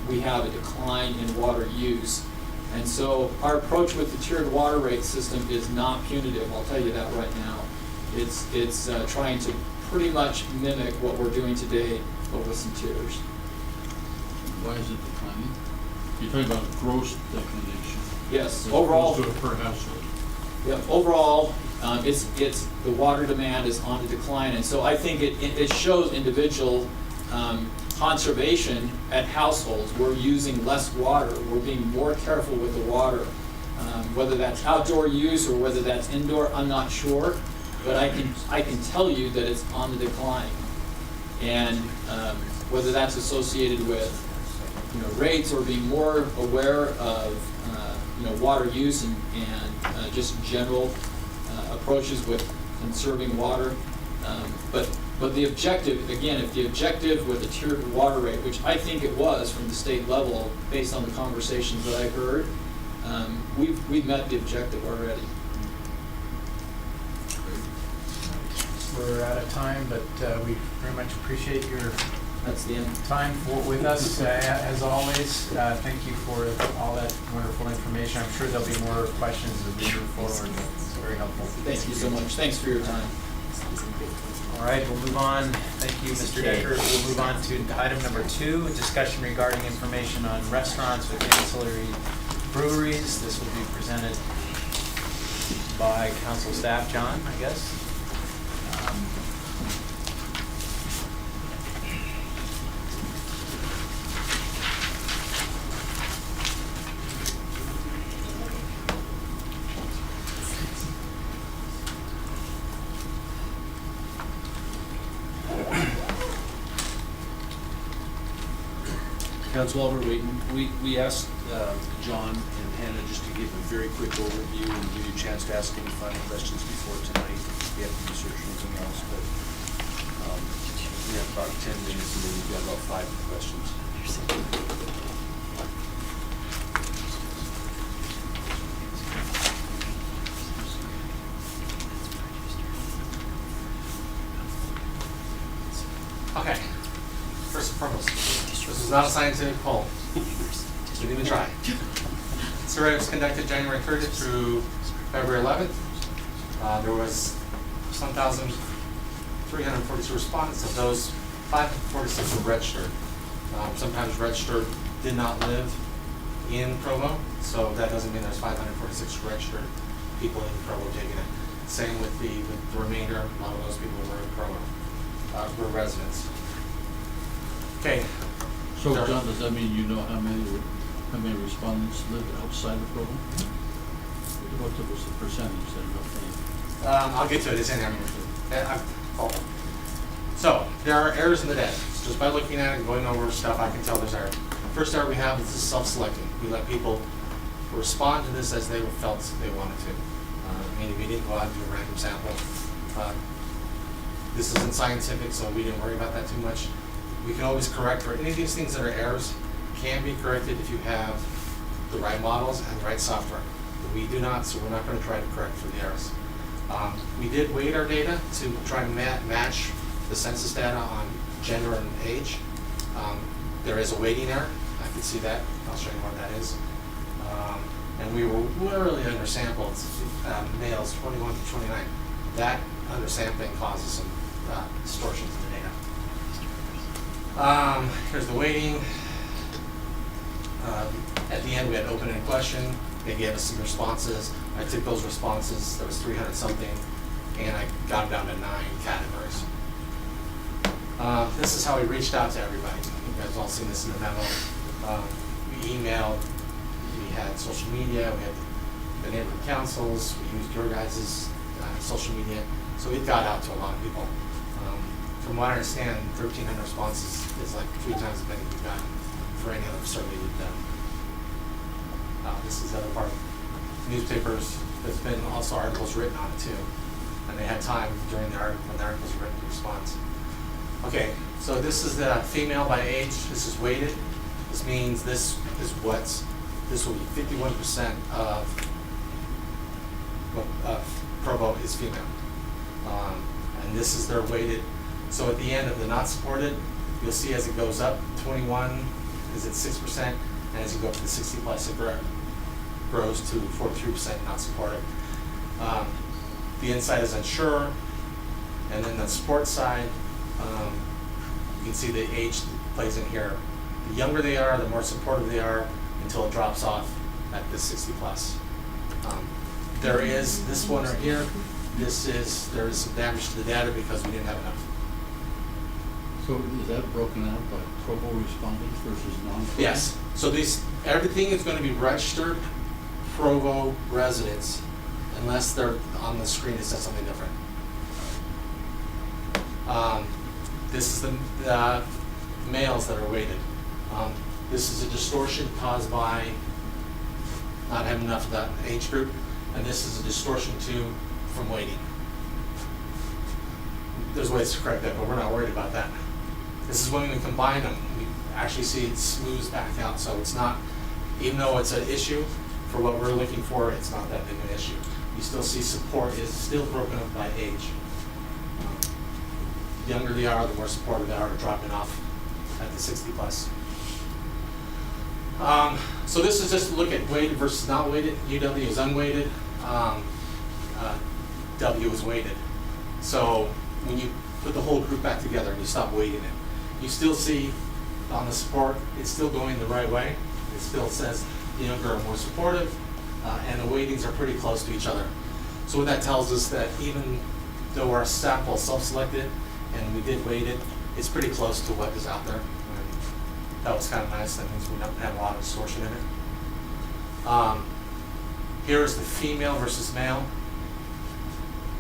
we have a decline in water use. And so our approach with the tiered water rate system is not punitive, I'll tell you that right now. It's trying to pretty much mimic what we're doing today, but with some tiers. Why is it declining? You're talking about gross declination. Yes, as overall. opposed to per household. Yeah, overall, it's the water demand is on the decline, and so I think it shows individual conservation at households. We're using less water. We're being more careful with the water, whether that's outdoor use or whether that's indoor. I'm not sure, but I can tell you that it's on the decline, and whether that's associated with rates or being more aware of water use and just general approaches with conserving water. But the objective, again, if the objective with the tiered water rate, which I think it was from the state level based on the conversations that I heard, we've met the objective already. We're out of time, but we very much appreciate your That's the end. time with us, as always. Thank you for all that wonderful information. I'm sure there'll be more questions as we move forward. It's very helpful. Thank you so much. Thanks for your time. All right, we'll move on. Thank you, Mr. Decker. We'll move on to item number 2, discussion regarding information on restaurants with ancillary breweries. This will be presented by council staff, John, I guess. Councilor Wayton, we asked John and Hannah just to give a very quick overview and give you a chance to ask any final questions before tonight. We have research or anything else, but we have about 10 minutes and then we've got about 5 questions. Okay, first and foremost, this is not a scientific poll. We didn't try. Survey was conducted January 30th through February 11th. There was 1,342 respondents. Of those, 546 were registered. Sometimes registered did not live in Provo, so that doesn't mean there's 546 registered people in Provo taking it. Same with the remainder. A lot of those people were in Provo. Were residents. Okay. So John, does that mean you know how many respondents live outside of Provo? What was the percentage then roughly? I'll get to it. It's in there. So there are errors in the data. Just by looking at it and going over stuff, I can tell there's error. First error we have is this self-selecting. We let people respond to this as they felt they wanted to. Meaning we didn't go out and do a random sample. This isn't scientific, so we didn't worry about that too much. We can always correct for any of these things that are errors can be corrected if you have the right models and the right software. But we do not, so we're not going to try to correct for the errors. We did weight our data to try to match the census data on gender and age. There is a weighting error. I can see that. I'll show you what that is. And we were really undersampled, males 21 to 29. That undersampling causes some distortions in the data. Here's the weighting. At the end, we had open-ended question. They gave us some responses. I took those responses. There was 300 something, and I got them down to 9 categories. This is how we reached out to everybody. you guys all seen this in the memo. We emailed, we had social media, we had the neighborhood councils, we used your guys' social media, so it got out to a lot of people. From what I understand, 1,300 responses is like 3 times as many we've gotten for any other survey we've done. This is the other part. Newspapers, there's been also articles written on it too, and they had time during the article, when the articles were written, to respond. Okay, so this is the female by age. This is weighted. This means this is what's, this will be 51% of what Provo is female. And this is their weighted. So at the end of the not supported, you'll see as it goes up, 21 is at 6%, and as you go up to the 60 plus, it grows to 43% not supported. The inside is unsure, and then the sports side, you can see the age plays in here. The younger they are, the more supportive they are, until it drops off at the 60 plus. There is this one right here. There is some damage to the data because we didn't have enough. So is that broken out by Provo respondents versus non-Provo? Yes. So everything is going to be registered Provo residents, unless they're on the screen. It says something different. This is the males that are weighted. This is a distortion caused by not having enough of that age group, and this is a distortion too from weighting. There's ways to correct that, but we're not worried about that. This is when we combine them, we actually see it smooths back out. So it's not, even though it's an issue for what we're looking for, it's not that big an issue. You still see support is still broken up by age. The younger they are, the more supportive they are, dropping off at the 60 plus. So this is just to look at weighted versus not weighted. UW is unweighted. W is weighted. So when you put the whole group back together and you stop weighting it, you still see on the support, it's still going the right way. It still says the younger are more supportive, and the weightings are pretty close to each other. So what that tells us that even though our sample self-selected and we did weight it, it's pretty close to what is out there. And that was kind of nice. That means we don't have a lot of distortion in it. Here is the female versus male.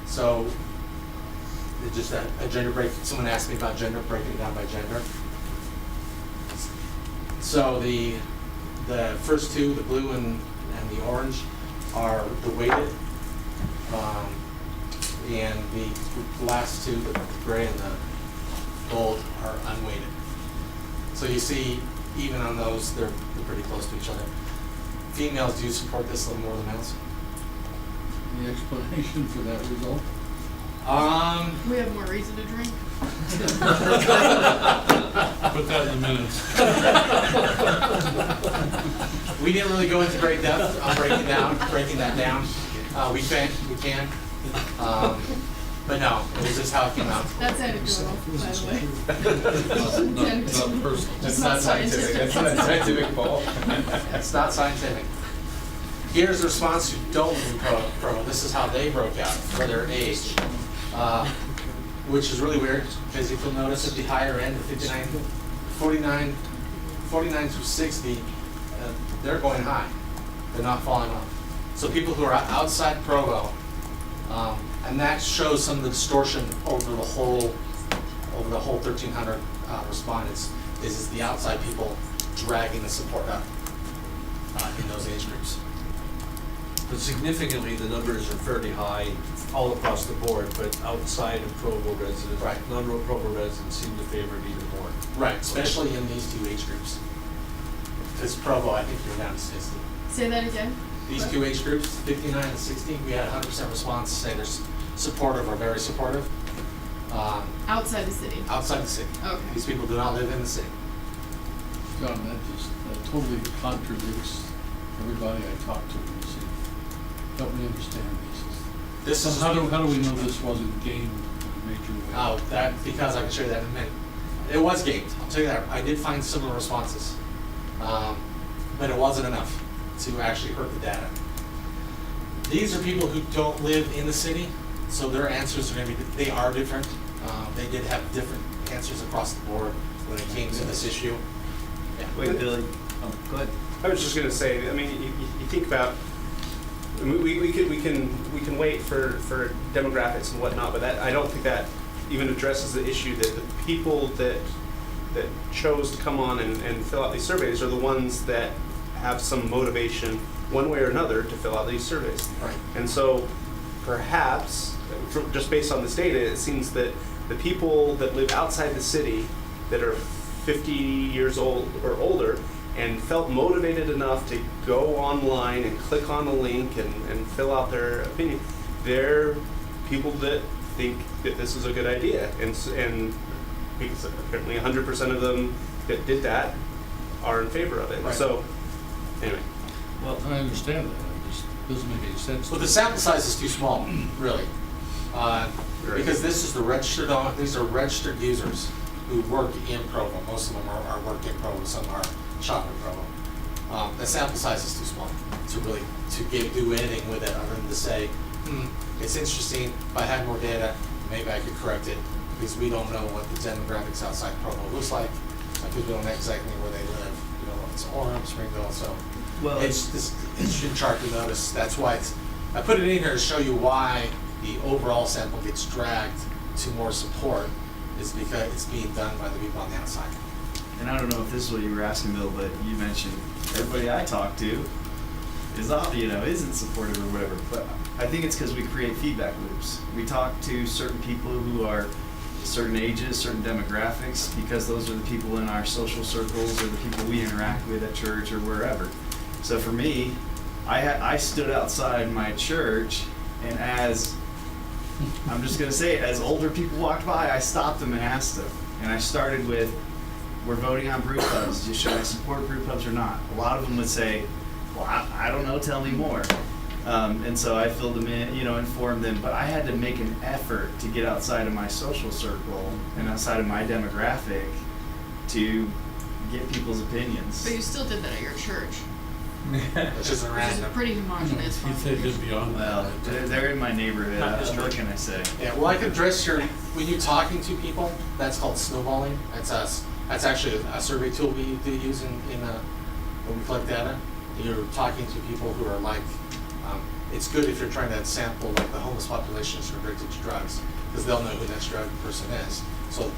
So it's just a gender break. Someone asked me about gender, breaking it down by gender. So the first two, the blue and the orange, are the weighted, and the last two, the gray and the gold, are unweighted. So you see, even on those, they're pretty close to each other. Females do support this a little more than males. Any explanation for that result? We have more reason to drink. Put that in the minutes. We didn't really go into great depth on breaking that down. We can. But no, it was just how it came out. That's anecdotal, by the way. Not personal. It's not scientific. It's not a scientific poll. It's not scientific. Here's the response who don't live in Provo. This is how they broke out for their age, which is really weird because if you'll notice at the higher end, the 49 through 60, they're going high. They're not falling off. So people who are outside Provo, and that shows some of the distortion over the whole 1,300 respondents, is the outside people dragging the support up in those age groups. But significantly, the numbers are fairly high all across the board, but outside of Provo residents, Right. non-Provo residents seem to favor it even more. Right, especially in these two age groups. Because Provo, I think you're down to 60. Say that again? These two age groups, 59 and 60, we had 100% response to say they're supportive or very supportive. Outside the city? Outside the city. Okay. These people do not live in the city. John, that totally contradicts everybody I talked to in the city. Help me understand this. This is How do we know this wasn't gamed in a major way? Oh, because I can show you that in a minute. It was gamed, I'll tell you that. I did find similar responses. But it wasn't enough to actually hurt the data. These are people who don't live in the city, so their answers are going to be, they are different. They did have different answers across the board when it came to this issue. Wait, Billy, oh, go ahead. I was just gonna say, I mean, you think about, I mean, we can wait for demographics and whatnot, but I don't think that even addresses the issue that the people that chose to come on and fill out these surveys are the ones that have some motivation, one way or another, to fill out these surveys. Right. And so, perhaps, just based on this data, it seems that the people that live outside the city that are 50 years old or older and felt motivated enough to go online and click on a link and fill out their opinion, they're people that think that this is a good idea. And because apparently 100% of them that did that are in favor of it. Right. So, anyway. Well, I understand that, it just doesn't make any sense. Well, the sample size is too small, really. Because this is the registered, these are registered users who work in Provo. Most of them are work in Provo, some are shop in Provo. The sample size is too small to really do anything with it other than to say, it's interesting, if I had more data, maybe I could correct it, because we don't know what the demographics outside Provo looks like, because we don't know exactly where they live, you know, it's Orem, Springville, so. Well, It's this interesting chart to notice, that's why I put it in here to show you why the overall sample gets dragged to more support, is because it's being done by the people on the outside. and I don't know if this is what you were asking, Bill, but you mentioned everybody I talk to is isn't supportive or whatever. But I think it's because we create feedback loops. We talk to certain people who are certain ages, certain demographics, because those are the people in our social circles or the people we interact with at church or wherever. So for me, I stood outside my church, and I'm just going to say it, as older people walked by, I stopped them and asked them. And I started with, we're voting on brew pubs. Should I support brew pubs or not? A lot of them would say, well, I don't know, tell me more. And so I filled them in, informed them. But I had to make an effort to get outside of my social circle and outside of my demographic to get people's opinions. But you still did that at your church, Which is a which is random. pretty homogeneous. You said just beyond Well, that. they're in my neighborhood. Not What can I say? Yeah, well, I can address when you're talking to people, that's called snowballing. That's us. That's actually a survey tool we do use when we collect data. You're talking to people who are like, it's good if you're trying to sample like the homeless population who are addicted to drugs, because they'll know who that drug person is. So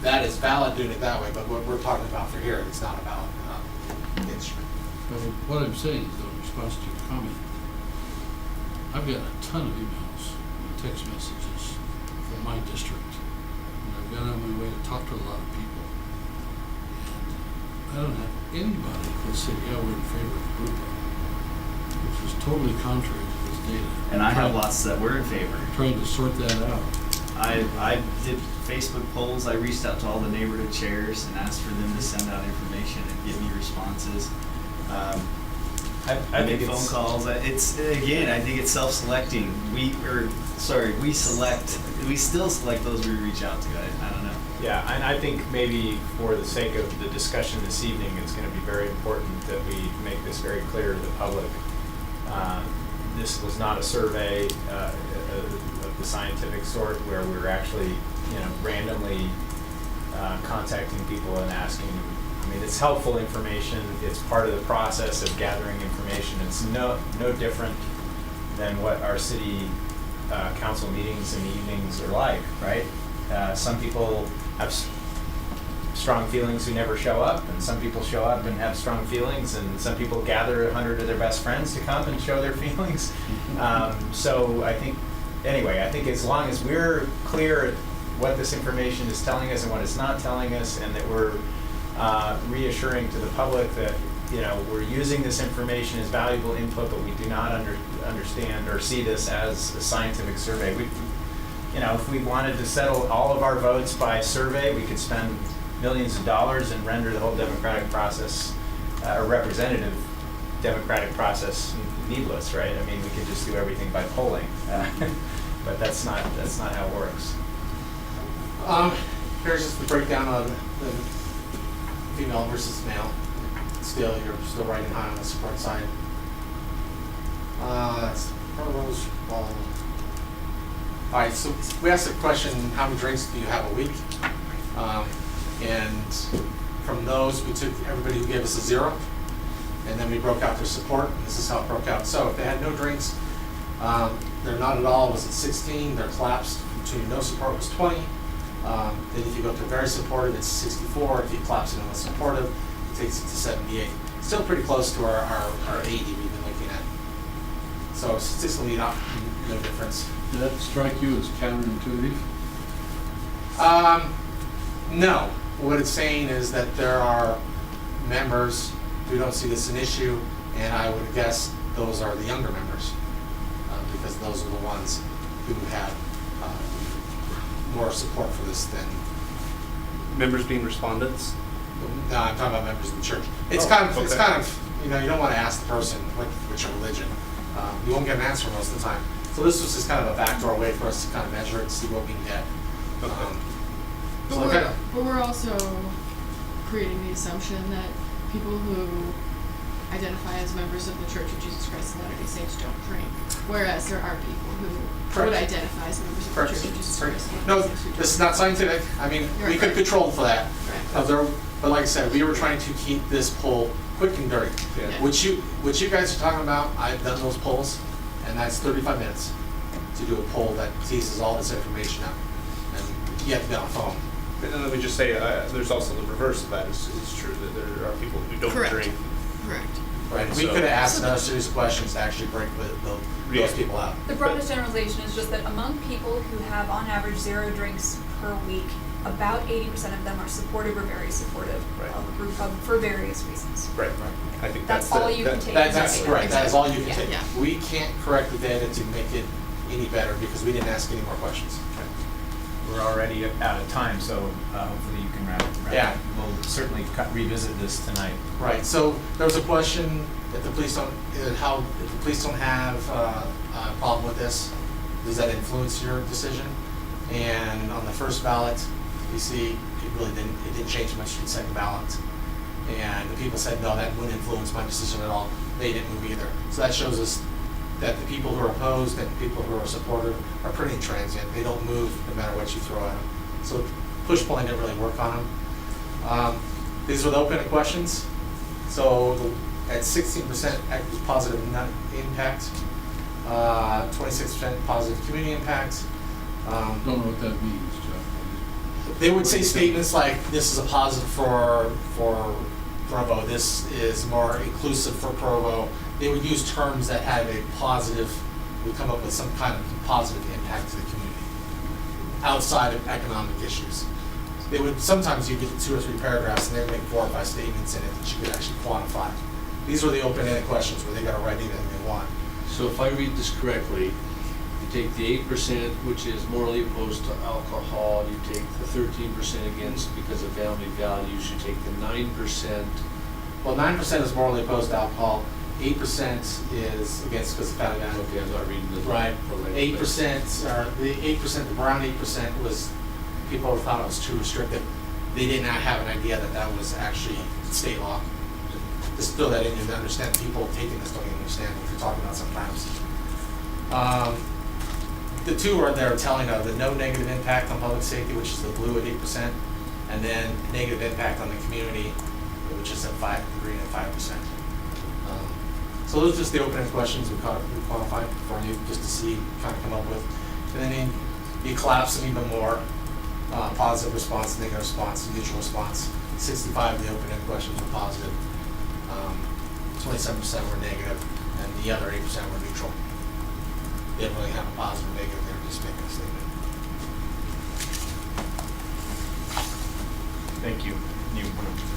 that is valid doing it that way, but what we're talking about for here, it's not a valid instrument. But what I'm saying is, though, in response to your comment, I've got a ton of emails and text messages from my district, and I've gone on my way to talk to a lot of people. And I don't have anybody that said, yeah, we're in favor of group home, which is totally contrary to this data. And I have lots that were in favor. Trying to sort that out. I did Facebook polls. I reached out to all the neighborhood chairs and asked for them to send out information and give me responses. I made phone calls. It's again, I think it's self-selecting. We still select those we reach out to. I don't know. Yeah, and I think maybe for the sake of the discussion this evening, it's going to be very important that we make this very clear to the public. This was not a survey of the scientific sort where we were actually, randomly contacting people and asking. I mean, it's helpful information. It's part of the process of gathering information. It's no different than what our city council meetings in the evenings are like, right? Some people have strong feelings who never show up, and some people show up and have strong feelings, and some people gather 100 of their best friends to come and show their feelings. So I think as long as we're clear at what this information is telling us and what it's not telling us, and that we're reassuring to the public that we're using this information as valuable input, but we do not understand or see this as a scientific survey. If we wanted to settle all of our votes by survey, we could spend millions of dollars and render the whole democratic process, or representative democratic process, needless, right? I mean, we could just do everything by polling, but that's not how it works. Here's just the breakdown of the female versus male. You're still riding high on the support side. Provo's all right, so we asked the question, how many drinks do you have a week? And from those, we took everybody who gave us a 0, and then we broke out their support, and this is how it broke out. So if they had no drinks, their not at all was at 16, their collapsed between no support was 20. Then if you go to very supportive, it's 64. If you collapse it in with supportive, it takes it to 78. Still pretty close to our 80 we've been looking at. So statistically, no difference. Did that strike you as counterintuitive? No. What it's saying is that there are members who don't see this an issue, and I would guess those are the younger members, because those are the ones who have more support for this than. Members being respondents? No, I'm talking about members of the church. It's Oh, kind okay. of, you don't want to ask the person which religion. You won't get an answer most of the time. So this was just kind of a backdoor way for us to kind of measure it and see what we can get. But we're also creating the assumption that people who identify as members of the Church of Jesus Christ of Latter-day Saints don't drink, whereas there are people who would identify as members of the Church of Jesus Christ of No, Latter-day Saints who don't. this is not scientific. I mean, we could Right. control for that. Right. But like I said, we were trying to keep this poll quick and dirty. Yeah. What you guys are talking about, I've done those polls, and that's 35 minutes to do a poll that teases all this information out. And you have to be on a phone. And then let me just say, there's also the reverse of that. It's true that there are people who don't Correct. drink. Correct. Right, we So- could have asked enough serious questions to actually break those people out. The broadest generalization is just that among people who have on average 0 drinks per week, about 80% of them are supportive or very supportive Right. of a brew pub for various reasons. Right. I think That's all you can take. That's correct, that is all you can Yeah. take. Yeah. We can't correct the data to make it any better because we didn't ask any more questions. We're already out of time, so hopefully you can wrap it. Yeah. We'll certainly revisit this tonight. Right, so there was a question if the police don't, if the police don't have a problem with this, does that influence your decision? And on the first ballot, you see, it didn't change much to the second ballot. And the people said, no, that wouldn't influence my decision at all. They didn't move either. So that shows us that the people who are opposed and the people who are supportive are pretty transient. They don't move no matter what you throw at them. So push pulling didn't really work on them. These were the open questions. So at 16% positive net impact, 26% positive community impact. Don't know what that means, Jeff. They would say statements like, this is a positive for Provo, this is more inclusive for Provo. They would use terms that had a positive, would come up with some kind of positive impact to the community, outside of economic issues. They would, sometimes you get 2 or 3 paragraphs and they would make 4 or 5 statements in it that you could actually quantify. These were the open-ended questions where they got to write anything they want. So if I read this correctly, you take the 8%, which is morally opposed to alcohol, you take the 13% against because of family values, you take the 9%. Well, 9% is morally opposed to alcohol, 8% is against because of family values. Okay, I'm not reading the. Right. the right 8%, place. or the 8%, the brown 8% was, people thought it was too restrictive. They did not have an idea that that was actually state law. Just throw that in and understand people taking this don't even understand what you're talking about sometimes. The 2 are there telling of the no negative impact on public safety, which is the blue at 8%, and then negative impact on the community, which is at green at 5%. So those are just the open-ended questions we qualified for you, just to see, kind of come up with. And then you collapse them even more, positive response, negative response, neutral response. 65 of the open-ended questions were positive, 27% were negative, and the other 8% were neutral. They didn't really have a positive or negative, they were just making a statement. Thank you.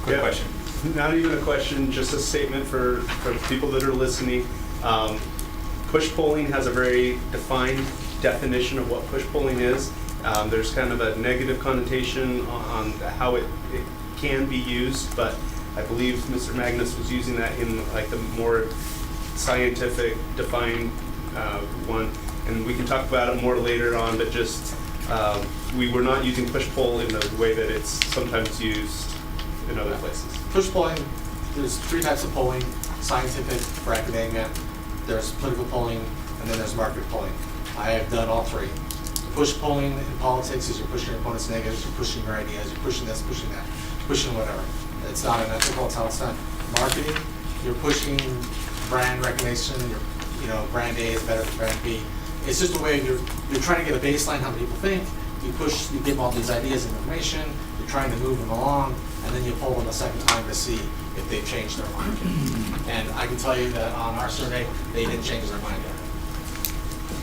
Quick question. Not even a question, just a statement for people that are listening. Push polling has a very defined definition of what push polling is. There's kind of a negative connotation on how it can be used, but I believe Mr. Magnus was using that in like the more scientific defined one, and we can talk about it more later on, but just we were not using push poll in the way that it's sometimes used in other places. Push polling, there's 3 types of polling: scientific for academia, there's political polling, and then there's market polling. I have done all 3. Push polling in politics is you're pushing your opponent's negatives, you're pushing your ideas, you're pushing this, pushing that, pushing whatever. it's not unethical, it's not marketing. You're pushing brand recognition, brand A is better than brand B. It's just a way you're trying to get a baseline how people think. You give them all these ideas and information, you're trying to move them along, and then you pull them a second time to see if they've changed their mind. And I can tell you that on our survey, they didn't change their mind yet.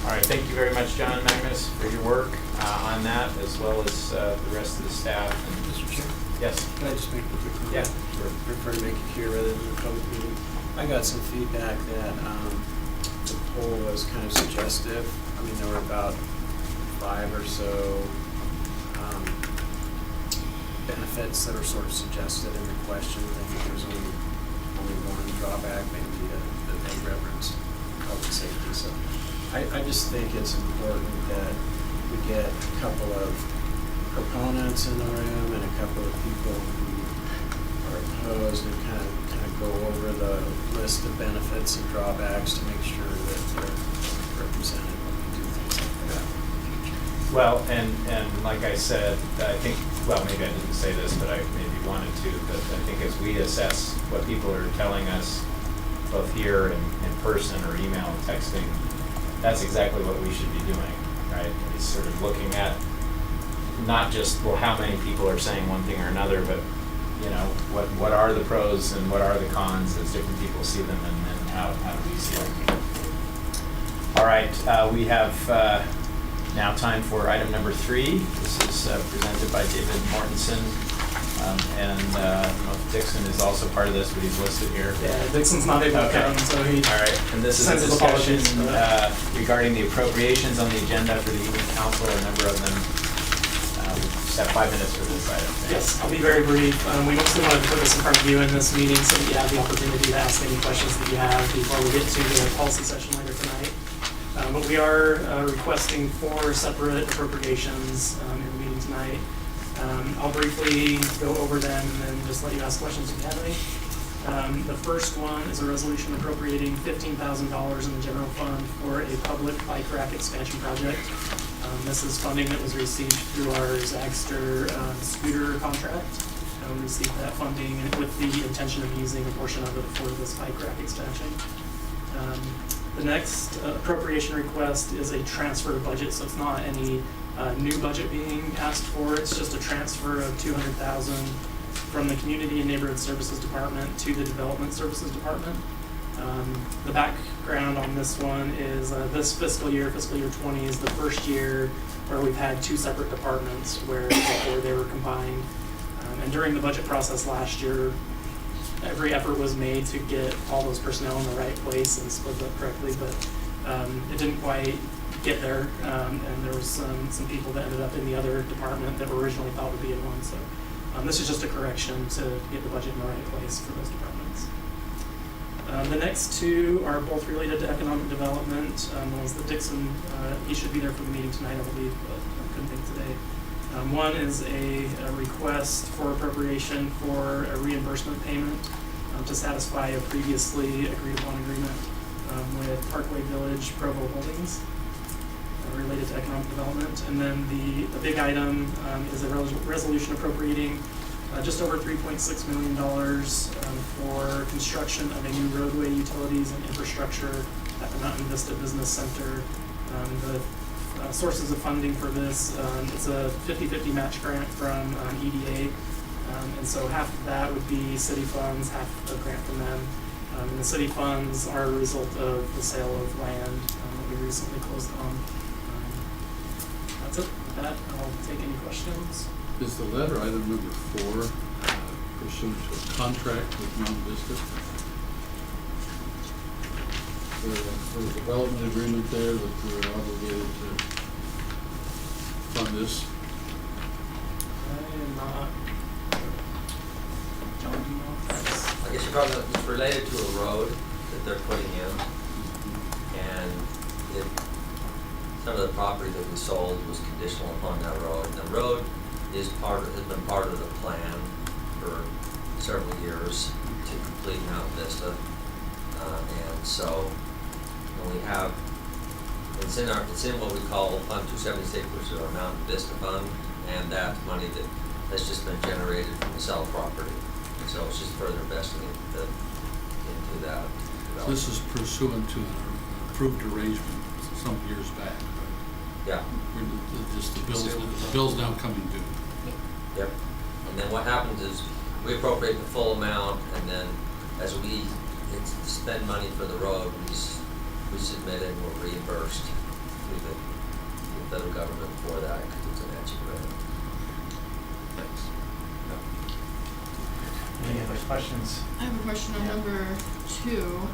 All right, thank you very much, John and Magnus, for your work on that, as well as the rest of the staff. Mr. Chair, Yes? can I just make a quick comment? Yeah. Prefer to make it here rather than a public meeting. I got some feedback that the poll was kind of suggestive. I mean, there were about 5 or so benefits that were sort of suggested in the question. I think there was only one drawback, maybe that they referenced public safety. So I just think it's important that we get a couple of proponents in the room and a couple of people who are opposed and kind of go over the list of benefits and drawbacks to make sure that they're represented when we do things like that. Well, and like I said, I think, well, maybe I didn't say this, but I maybe wanted to, but I think as we assess what people are telling us, both here and in person or email and texting, that's exactly what we should be doing, right? Is sort of looking at not just, well, how many people are saying one thing or another, but, what are the pros and what are the cons as different people see them, and then how do we see them? All right, we have now time for item number 3. This is presented by David Mortensen, and I don't know if Dixon is also part of this, but he's listed here. Yeah, Dixon's not able to come, so he all right, and this is a sends his discussion apologies. regarding the appropriations on the agenda for the evening council. A number of them. We just have 5 minutes for this item. Yes, I'll be very brief. We mostly wanted to put this in front of you in this meeting so that you have the opportunity to ask any questions that you have before we get to the policy session later tonight. But we are requesting 4 separate appropriations in the meeting tonight. I'll briefly go over them and then just let you ask questions if you have any. The first one is a resolution appropriating $15,000 in the general fund for a public bike rack expansion project. This is funding that was received through our Zagster scooter contract. We received that funding with the intention of using a portion of it for this bike rack expansion. The next appropriation request is a transfer of budget, so it's not any new budget being asked for. It's just a transfer of $200,000 from the Community and Neighborhood Services Department to the Development Services Department. The background on this one is this fiscal year 20, is the first year where we've had 2 separate departments where before they were combined. And during the budget process last year, every effort was made to get all those personnel in the right place and split up correctly, but it didn't quite get there, and there was some people that ended up in the other department that were originally thought would be in one. So this is just a correction to get the budget in the right place for those departments. The next 2 are both related to economic development. One is the Dixon, he should be there for the meeting tonight, I believe, but I couldn't make today. One is a request for appropriation for a reimbursement payment to satisfy a previously agreed upon agreement with Parkway Village Provo Holdings related to economic development. And then the big item is a resolution appropriating just over $3.6 million for construction of a new roadway, utilities, and infrastructure at the Mountain Vista Business Center. The sources of funding for this, it's a 50-50 match grant from EDA, and so half of that would be city funds, half a grant from them. And the city funds are a result of the sale of land that we recently closed on. That's it. With that, I'll take any questions. Is the letter item number 4 pursuant to a contract with Mount Vista? There's a development agreement there that we're obligated to fund this. I am not. John, do you know if that's? I guess you're probably, it's related to a road that they're putting in, and some of the property that we sold was conditional upon that road. And the road has been part of the plan for several years to complete Mount Vista, and so we have, it's in what we call Fund 276, which is our Mountain Vista Fund, and that's money that's just been generated from the sale of property. And So it's just further investing into that. This is pursuant to an approved arrangement some years back, right? Yeah. Just the bill's now coming due. Yep. And then what happens is we appropriate the full amount, and then as we spend money for the road, we submit it and we're reimbursed through the federal government for that because it's a matching grant. Thanks. Any other questions? I have a question on number 2.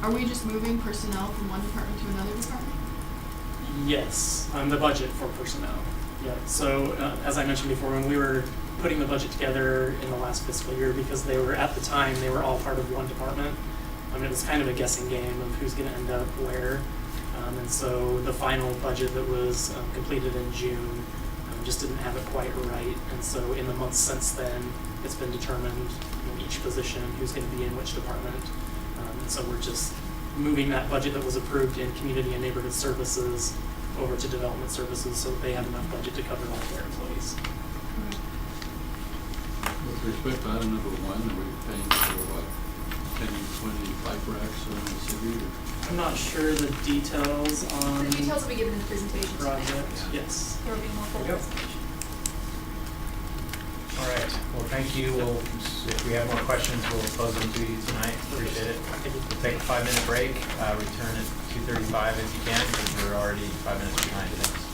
Are we just moving personnel from one department to another department? Yes, the budget for personnel. Yeah, so as I mentioned before, when we were putting the budget together in the last fiscal year, because they were, at the time, they were all part of one department, it was kind of a guessing game of who's gonna end up where. And so the final budget that was completed in June just didn't have it quite right. And so in the months since then, it's been determined each position, who's gonna be in which department. And so we're just moving that budget that was approved in community and neighborhood services over to development services so that they have enough budget to cover all of their employees. With respect to item number 1, are we paying for what, 10, 20 pipe racks around the city? Or? I'm not sure the details on The details will be given in the presentation tonight. project. Yes. There will be more full There you go. presentation. All right, well, thank you. If we have more questions, we'll pose them to you tonight. Appreciate it. We'll take a 5-minute break, return at 2:35 if you can, because we're already 5 minutes behind. Thanks.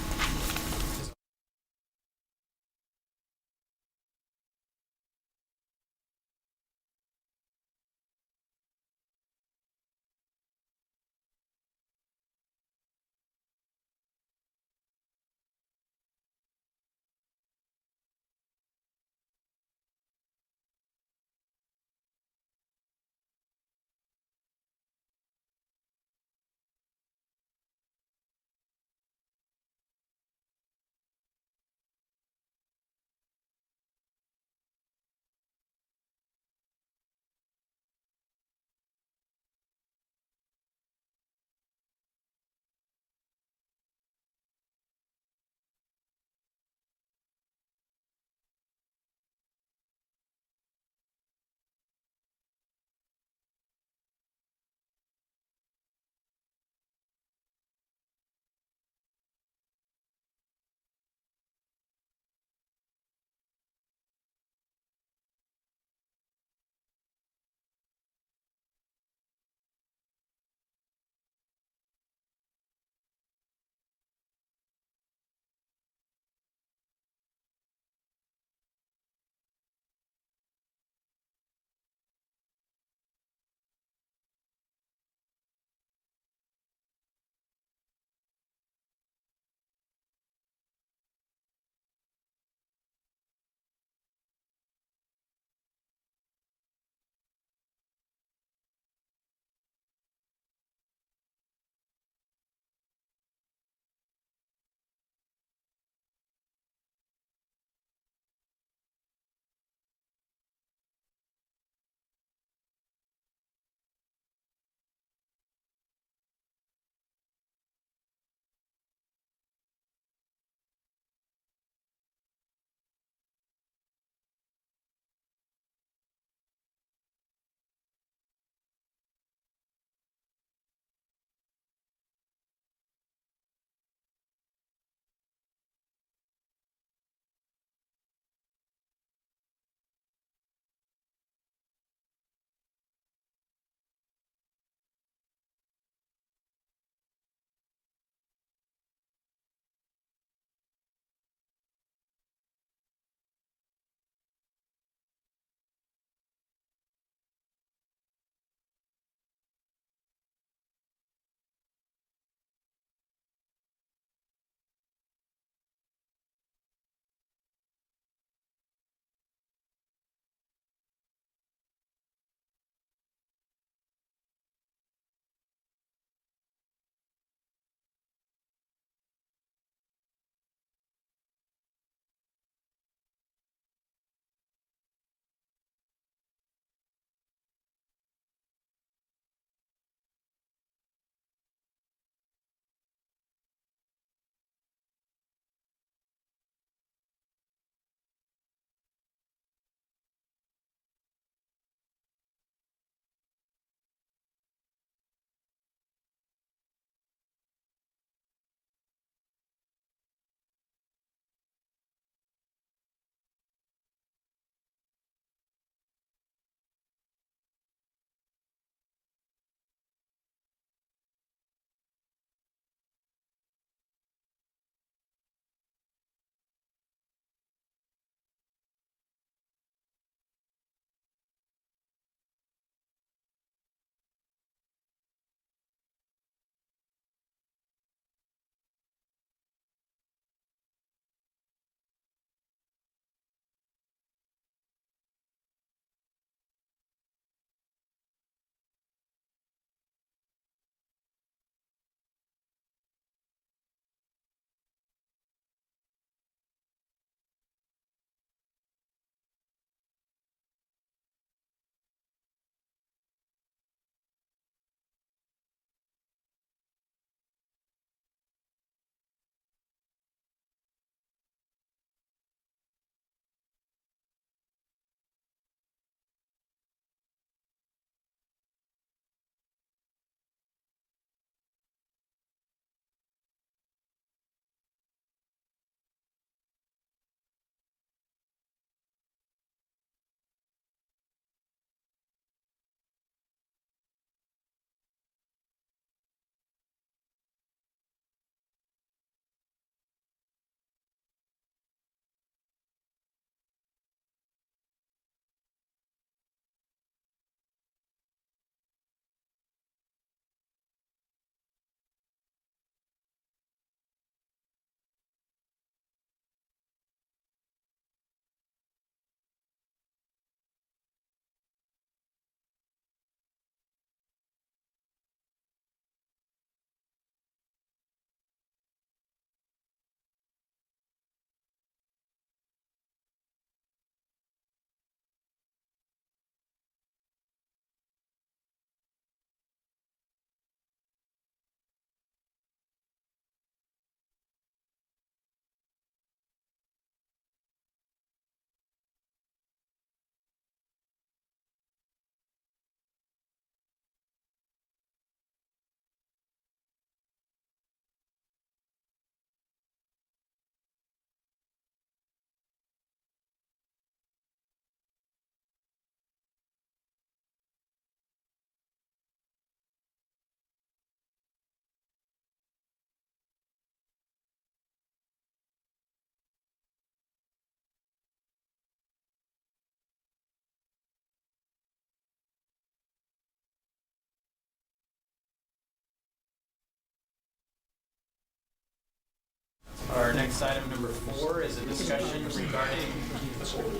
Tonight's item number 4 is a discussion regarding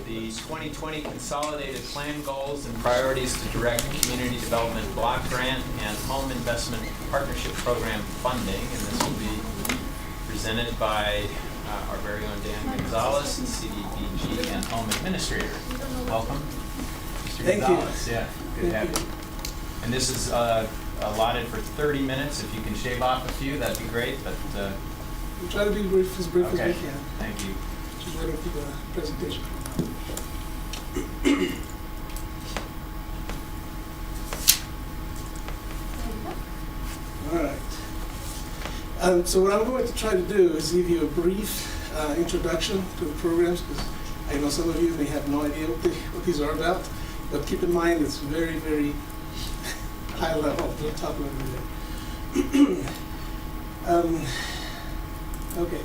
the 2020 Consolidated Plan goals and priorities to direct community development block grant and home investment partnership program funding. And this will be presented by our very own Dan Gonzalez, CDBG and Home Administrator. Welcome, Mr. Thank Gonzalez. you. Yeah, good to have you. And this is allotted for 30 minutes. If you can shave off a few, that'd be great. But We'll try to be brief as we okay. can. Thank you. Just waiting for the presentation. All right. So what I'm going to try to do is give you a brief introduction to the programs, because I know some of you may have no idea what these are about, but keep in mind it's very, very high level, top level there. Okay,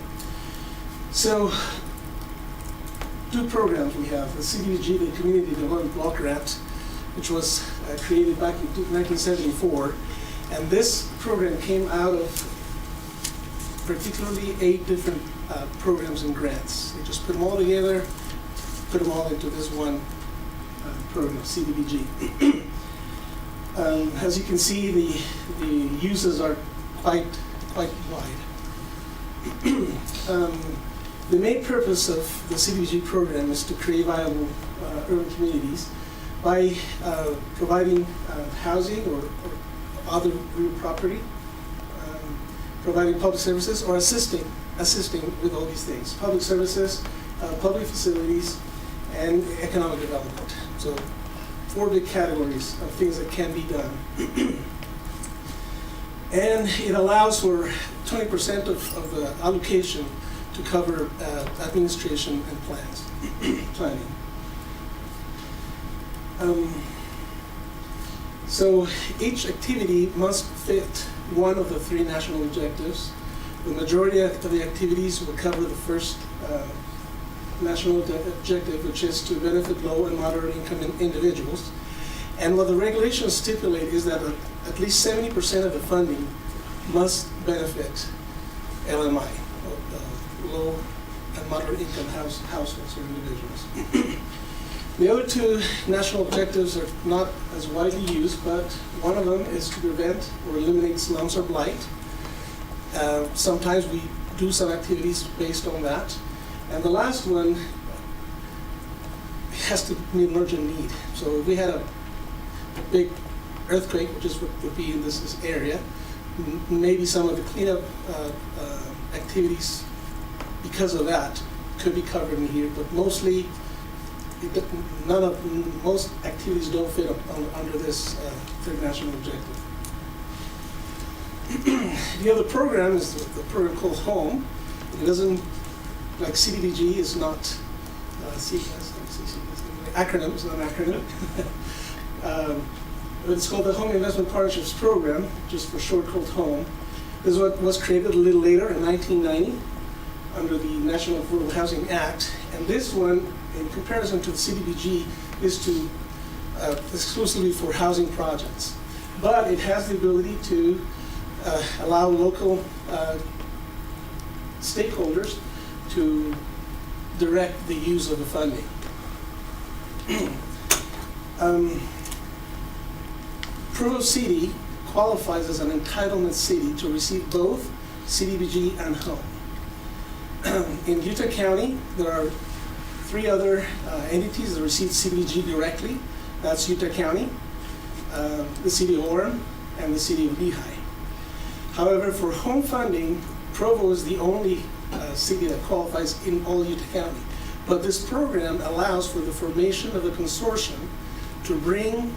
so 2 programs we have: the CDBG, the Community Development Block Grant, which was created back in 1974, and this program came out of particularly 8 different programs and grants. They just put them all together, put them all into this one program, CDBG. As you can see, the uses are quite wide. The main purpose of the CDBG program is to create viable urban communities by providing housing or other real property, providing public services, or assisting with all these things: public services, public facilities, and economic development. So 4 big categories of things that can be done. And it allows for 20% of the allocation to cover administration and planning. So each activity must fit one of the 3 national objectives. The majority of the activities will cover the first national objective, which is to benefit low and moderate income individuals. And what the regulations stipulate is that at least 70% of the funding must benefit LMI, low and moderate income households or individuals. The other 2 national objectives are not as widely used, but one of them is to prevent or eliminate slums or blight. Sometimes we do some activities based on that. And the last one has to meet emergent need. So if we had a big earthquake, which is what would be in this area, maybe some of the cleanup activities because of that could be covered in here, but mostly most activities don't fit under this 3rd national objective. The other program is the program called HOME. It doesn't, like CDBG is not acronym, it's not an acronym. It's called the Home Investment Partnerships Program, just for short called HOME. This is what was created a little later in 1990 under the National Affordable Housing Act. And this one, in comparison to the CDBG, is to exclusively for housing projects. But it has the ability to allow local stakeholders to direct the use of the funding. Provo City qualifies as an entitlement city to receive both CDBG and HOME. In Utah County, there are 3 other entities that receive CDBG directly. That's Utah County, the City of Orem, and the City of Lehigh. However, for home funding, Provo is the only city that qualifies in all Utah County. But this program allows for the formation of a consortium to bring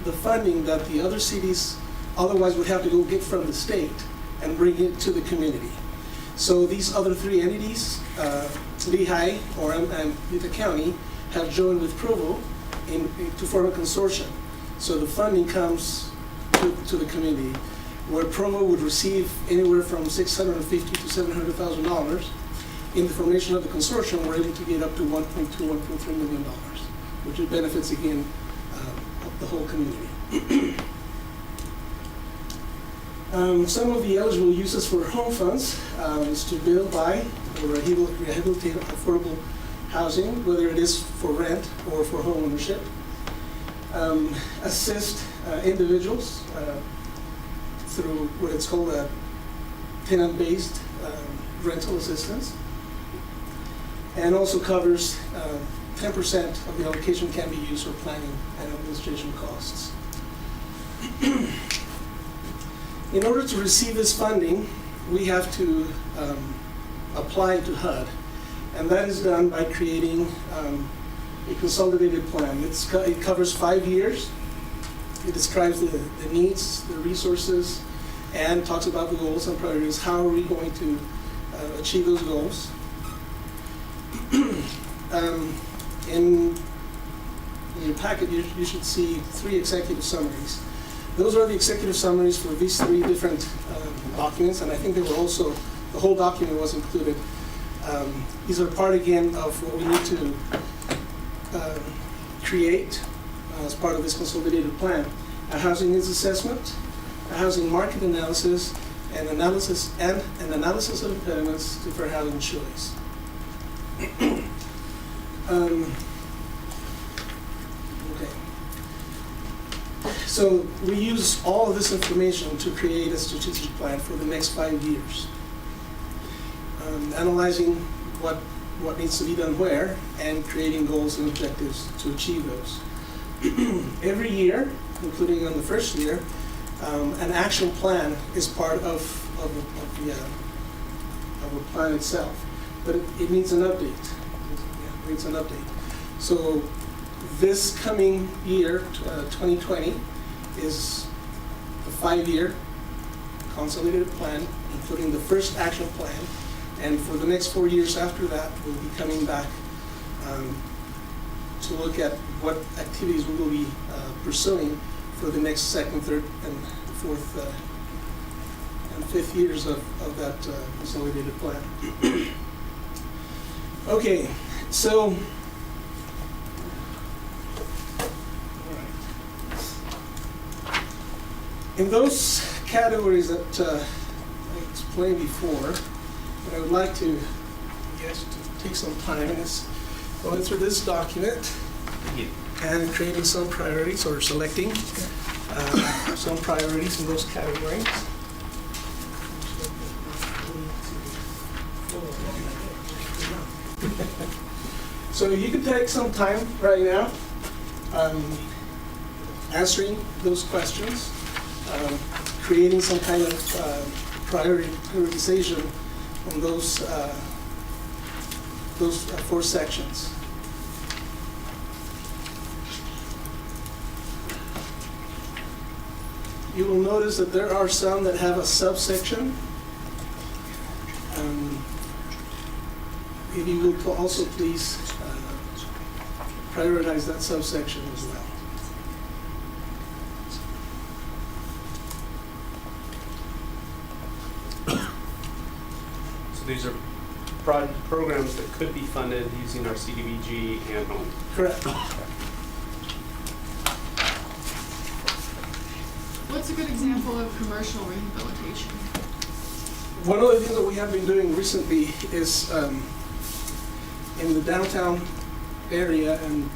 the funding that the other cities otherwise would have to go get from the state and bring it to the community. So these other 3 entities, Lehigh, Orem, and Utah County, have joined with Provo to form a consortium. So the funding comes to the community, where Provo would receive anywhere from $650,000 to $700,000. In the formation of the consortium, we're able to get up to $1.2, $1.3 million, which benefits, again, the whole community. Some of the eligible uses for home funds is to build, buy, or rehabilitate affordable housing, whether it is for rent or for home ownership. Assist individuals through what it's called a tenant-based rental assistance, and also covers 10% of the allocation can be used for planning and administration costs. In order to receive this funding, we have to apply to HUD, and that is done by creating a consolidated plan. It covers 5 years. It describes the needs, the resources, and talks about the goals and priorities. How are we going to achieve those goals? In your packet, you should see 3 executive summaries. Those are the executive summaries for these 3 different documents, and I think they were also, the whole document was included. These are part, again, of what we need to create as part of this consolidated plan: a housing needs assessment, a housing market analysis, and an analysis of impediments to fair housing choice. Okay. So we use all of this information to create a strategic plan for the next 5 years, analyzing what needs to be done where, and creating goals and objectives to achieve those. Every year, including on the first year, an action plan is part of the plan itself, but it needs an update. It needs an update. So this coming year, 2020, is the 5-year consolidated plan, including the first action plan. And for the next 4 years after that, we'll be coming back to look at what activities we will be pursuing for the next 2nd, 3rd, and 4th, and 5th years of that consolidated plan. Okay, so, all right. In those categories that I explained before, what I would like to take some time is going through this document and creating some priorities, or selecting some priorities in those categories. So you can take some time right now answering those questions, creating some kind of prioritization on those 4 sections. You will notice that there are some that have a subsection. If you will also please prioritize that subsection as well. So these are programs that could be funded using our CDBG and home. Correct. What's a good example of commercial rehabilitation? One of the things that we have been doing recently is in the downtown area and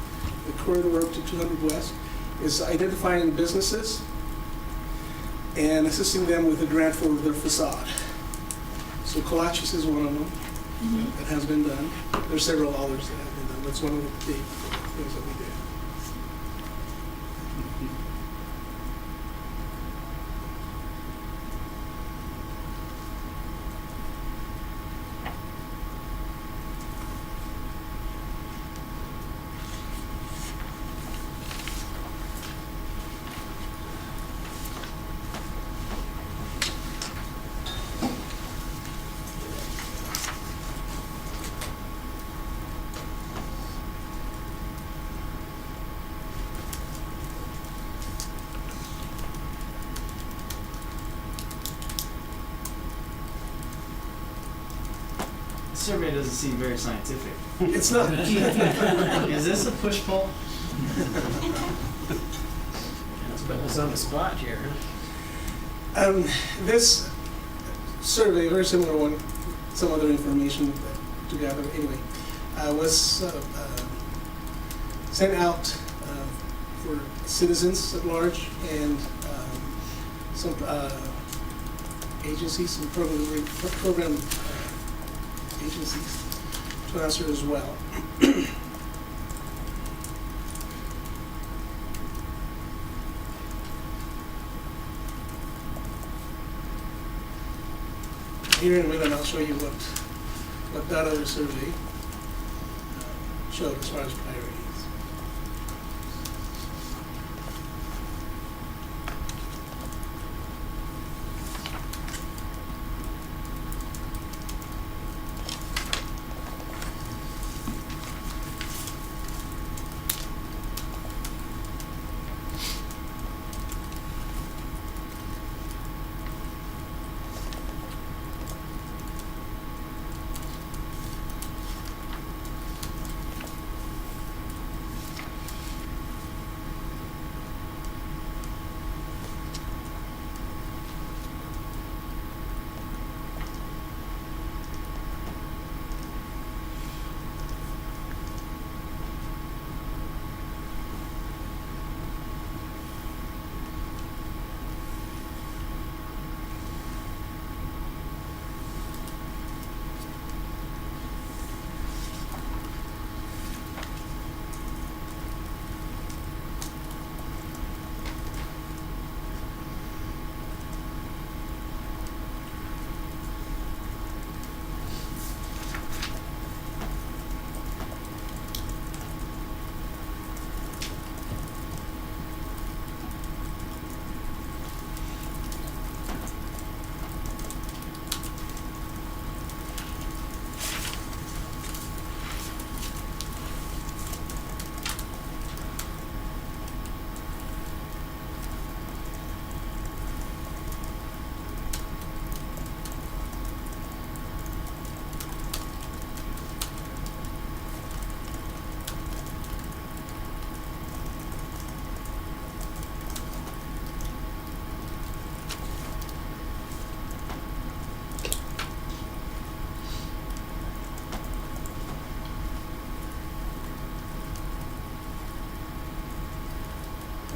the corridor up to 200 West, is identifying businesses and assisting them with a grant for their facade. So Collaches is one of them that has been done. There's several others that have been done. That's one of the big things that we do. Survey doesn't seem very scientific. It's not. Is this a push-pull? Putting us on the spot here. This survey, very similar one, some other information that together anyway, was sent out for citizens at large and some agencies, some program agencies to answer as well. Here in a minute, I'll show you what that other survey showed as far as priorities.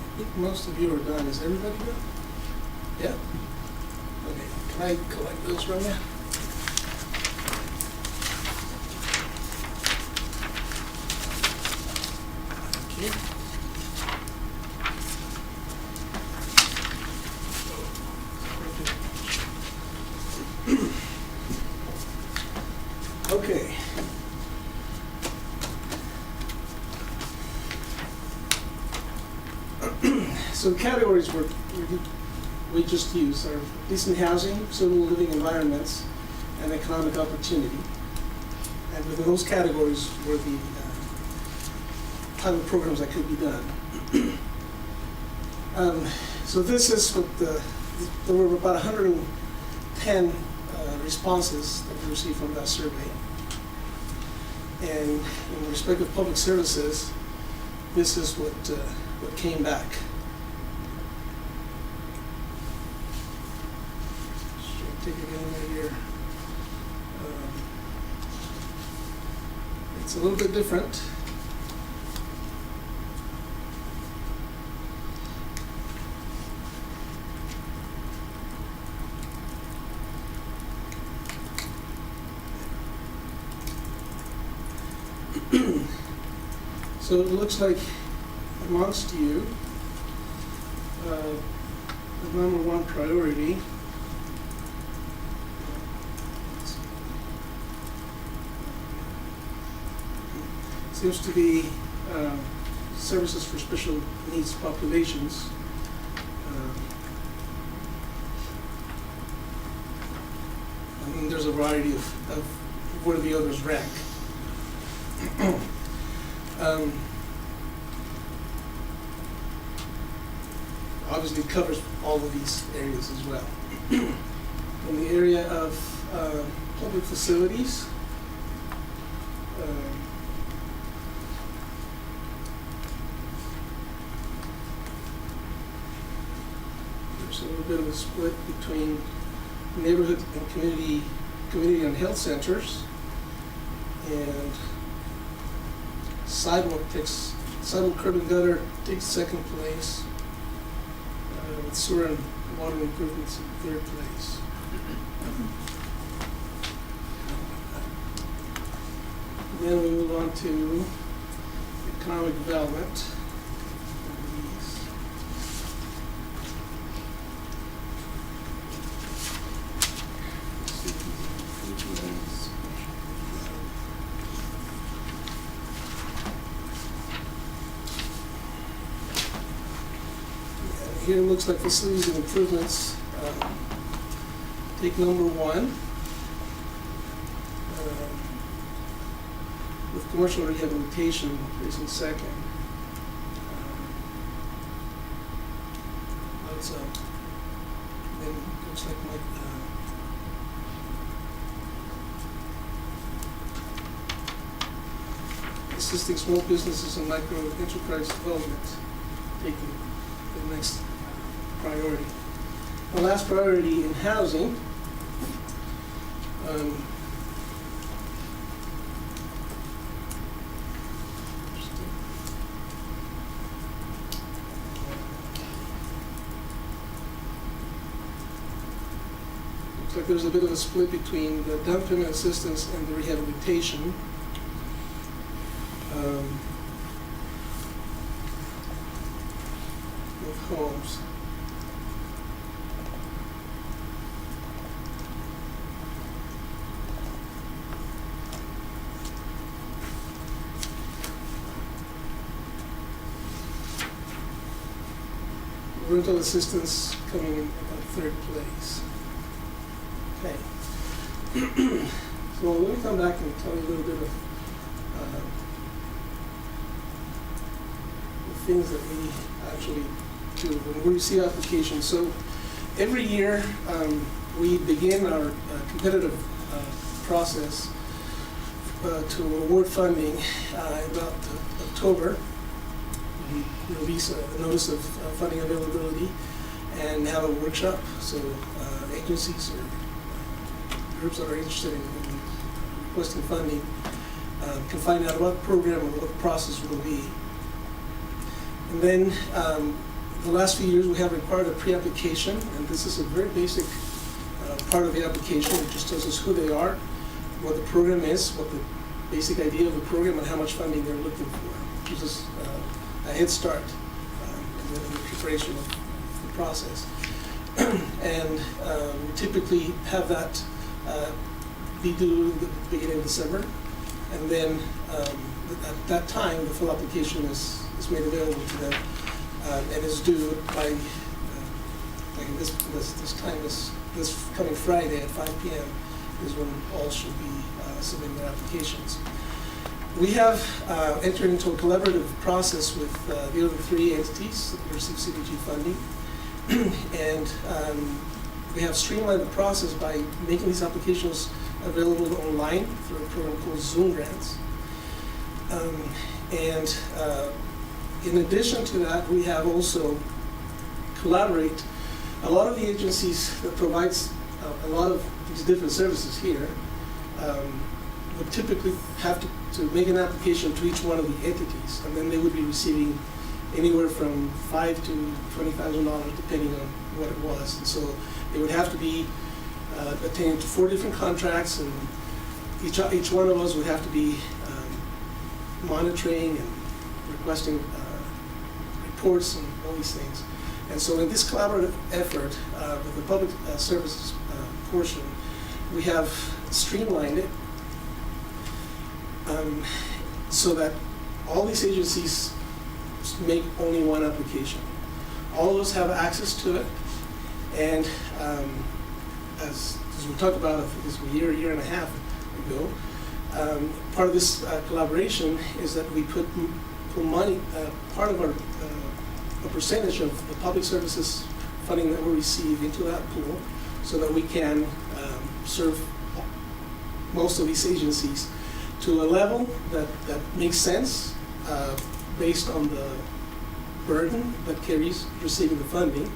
I think most of you are done. Is everybody done? Yeah? Okay, can I collect those from you? Thank you. Okay. So the categories we just used are decent housing, suitable living environments, and economic opportunity. And within those categories were the type of programs that could be done. So this is what there were about 110 responses that we received from that survey. And in respect of public services, this is what came back. Take it in here. It's a little bit different. So it looks like amongst you, the number one priority seems to be services for special needs populations. I mean, there's a variety of where the others rank. Obviously it covers all of these areas as well. In the area of public facilities, there's a little bit of a split between neighborhood and community and health centers. And sidewalk, curb and gutter takes second place. With sewer and water improvements in third place. Then we move on to economic development. Here it looks like facilities and improvements. Take number one. With commercial rehabilitation is in second. That's then looks like assisting small businesses and micro enterprise development, taking the next priority. The last priority in housing, looks like there's a bit of a split between the down payment assistance and the rehabilitation. Of homes. Rental assistance coming in about third place. Okay. So let me come back and tell you a little bit of the things that we actually do when we receive applications. So every year we begin our competitive process to award funding about October. We release a notice of funding availability and have a workshop. So agencies or groups that are interested in requesting funding can find out what the program or what the process will be. And then the last few years we have required a pre-application, and this is a very basic part of the application. It just tells us who they are, what the program is, what the basic idea of the program, and how much funding they're looking for. It gives us a head start in the preparation of the process. And we typically have that be due at the beginning of December, and then at that time the full application is made available to them and is due by like this coming Friday at 5 p.m. is when all should be submitting their applications. We have entered into a collaborative process with the other three entities that receive CDBG funding, and we have streamlined the process by making these applications available online through a program called Zoom Grants. In addition to that, we have also collaborate. A lot of the agencies that provides a lot of these different services here would typically have to make an application to each one of the entities, and then they would be receiving anywhere from $5,000 to $20,000 depending on what it was. And so they would have to be attending to 4 different contracts, and each one of us would have to be monitoring and requesting reports and all these things. And so in this collaborative effort with the public services portion, we have streamlined it so that all these agencies make only one application. All of us have access to it, and as we talked about, I think it's a year and a half ago, part of this collaboration is that we put money, part of a percentage of the public services funding that we receive into that pool, so that we can serve most of these agencies to a level that makes sense based on the burden that carries receiving the funding.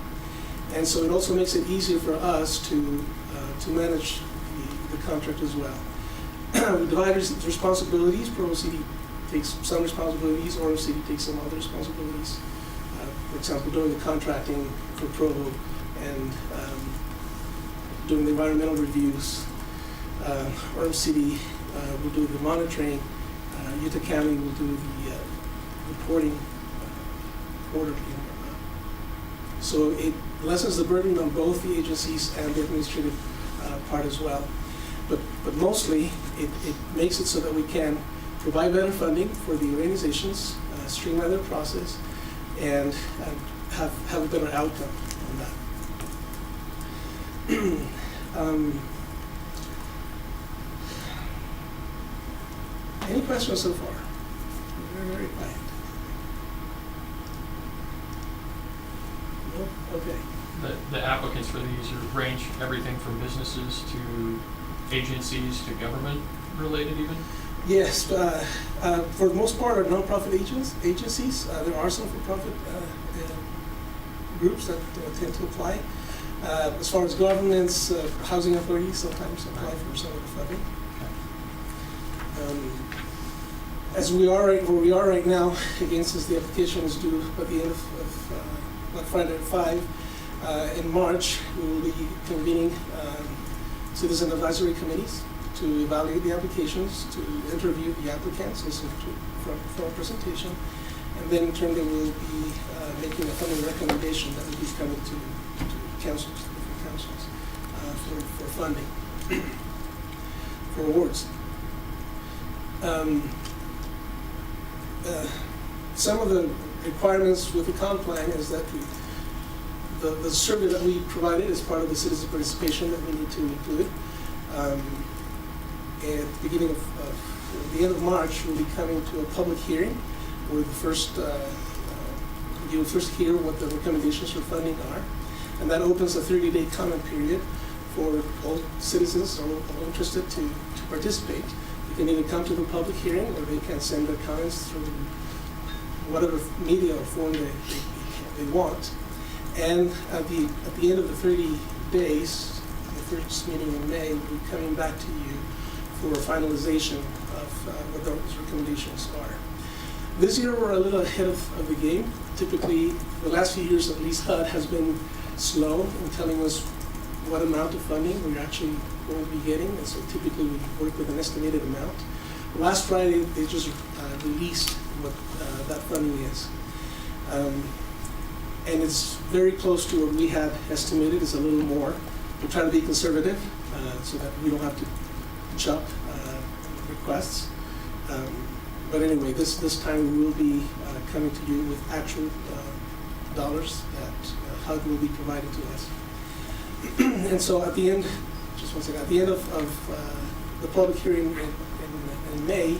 And so it also makes it easier for us to manage the contract as well. We divide responsibilities. Provo City takes some responsibilities, Orange City takes some other responsibilities. For example, doing the contracting for Provo and doing the environmental reviews. Orange City will do the monitoring. Utah County will do the reporting quarterly. So it lessens the burden on both the agencies and the administrative part as well. But mostly, it makes it so that we can provide better funding for the organizations, streamline their process, and have a better outcome on that. Any questions so far? Very, very quiet. No? Okay. The applicants for these range everything from businesses to agencies to government related even? Yes, for the most part are nonprofit agencies. There are some for-profit groups that tend to apply. As far as governments, housing authorities sometimes apply for some of the funding. As we are where we are right now, again, since the application is due at the end of Friday at 5, in March, we will be convening citizen advisory committees to evaluate the applications, to interview the applicants, listen for a presentation, and then in turn they will be making a funding recommendation that will be coming to councils, different councils, for funding, for awards. Some of the requirements with the comp plan is that the survey that we provided is part of the citizen participation that we need to include. At the beginning of the end of March, we'll be coming to a public hearing where you'll first hear what the recommendations for funding are, and that opens a 30-day comment period for all citizens or all interested to participate. They can either come to the public hearing or they can send their comments through whatever media or form they want. And at the end of the 30 days, the first meeting in May, we'll be coming back to you for finalization of what those recommendations are. This year we're a little ahead of the game. Typically, the last few years at least, HUD has been slow in telling us what amount of funding we actually will be getting, and so typically we work with an estimated amount. Last Friday, they just released what that funding is. And it's very close to what we had estimated. It's a little more. We're trying to be conservative so that we don't have to jump requests. But anyway, this time we will be coming to you with actual dollars that HUD will be providing to us. And so at the end, just one second, at the end of the public hearing in May,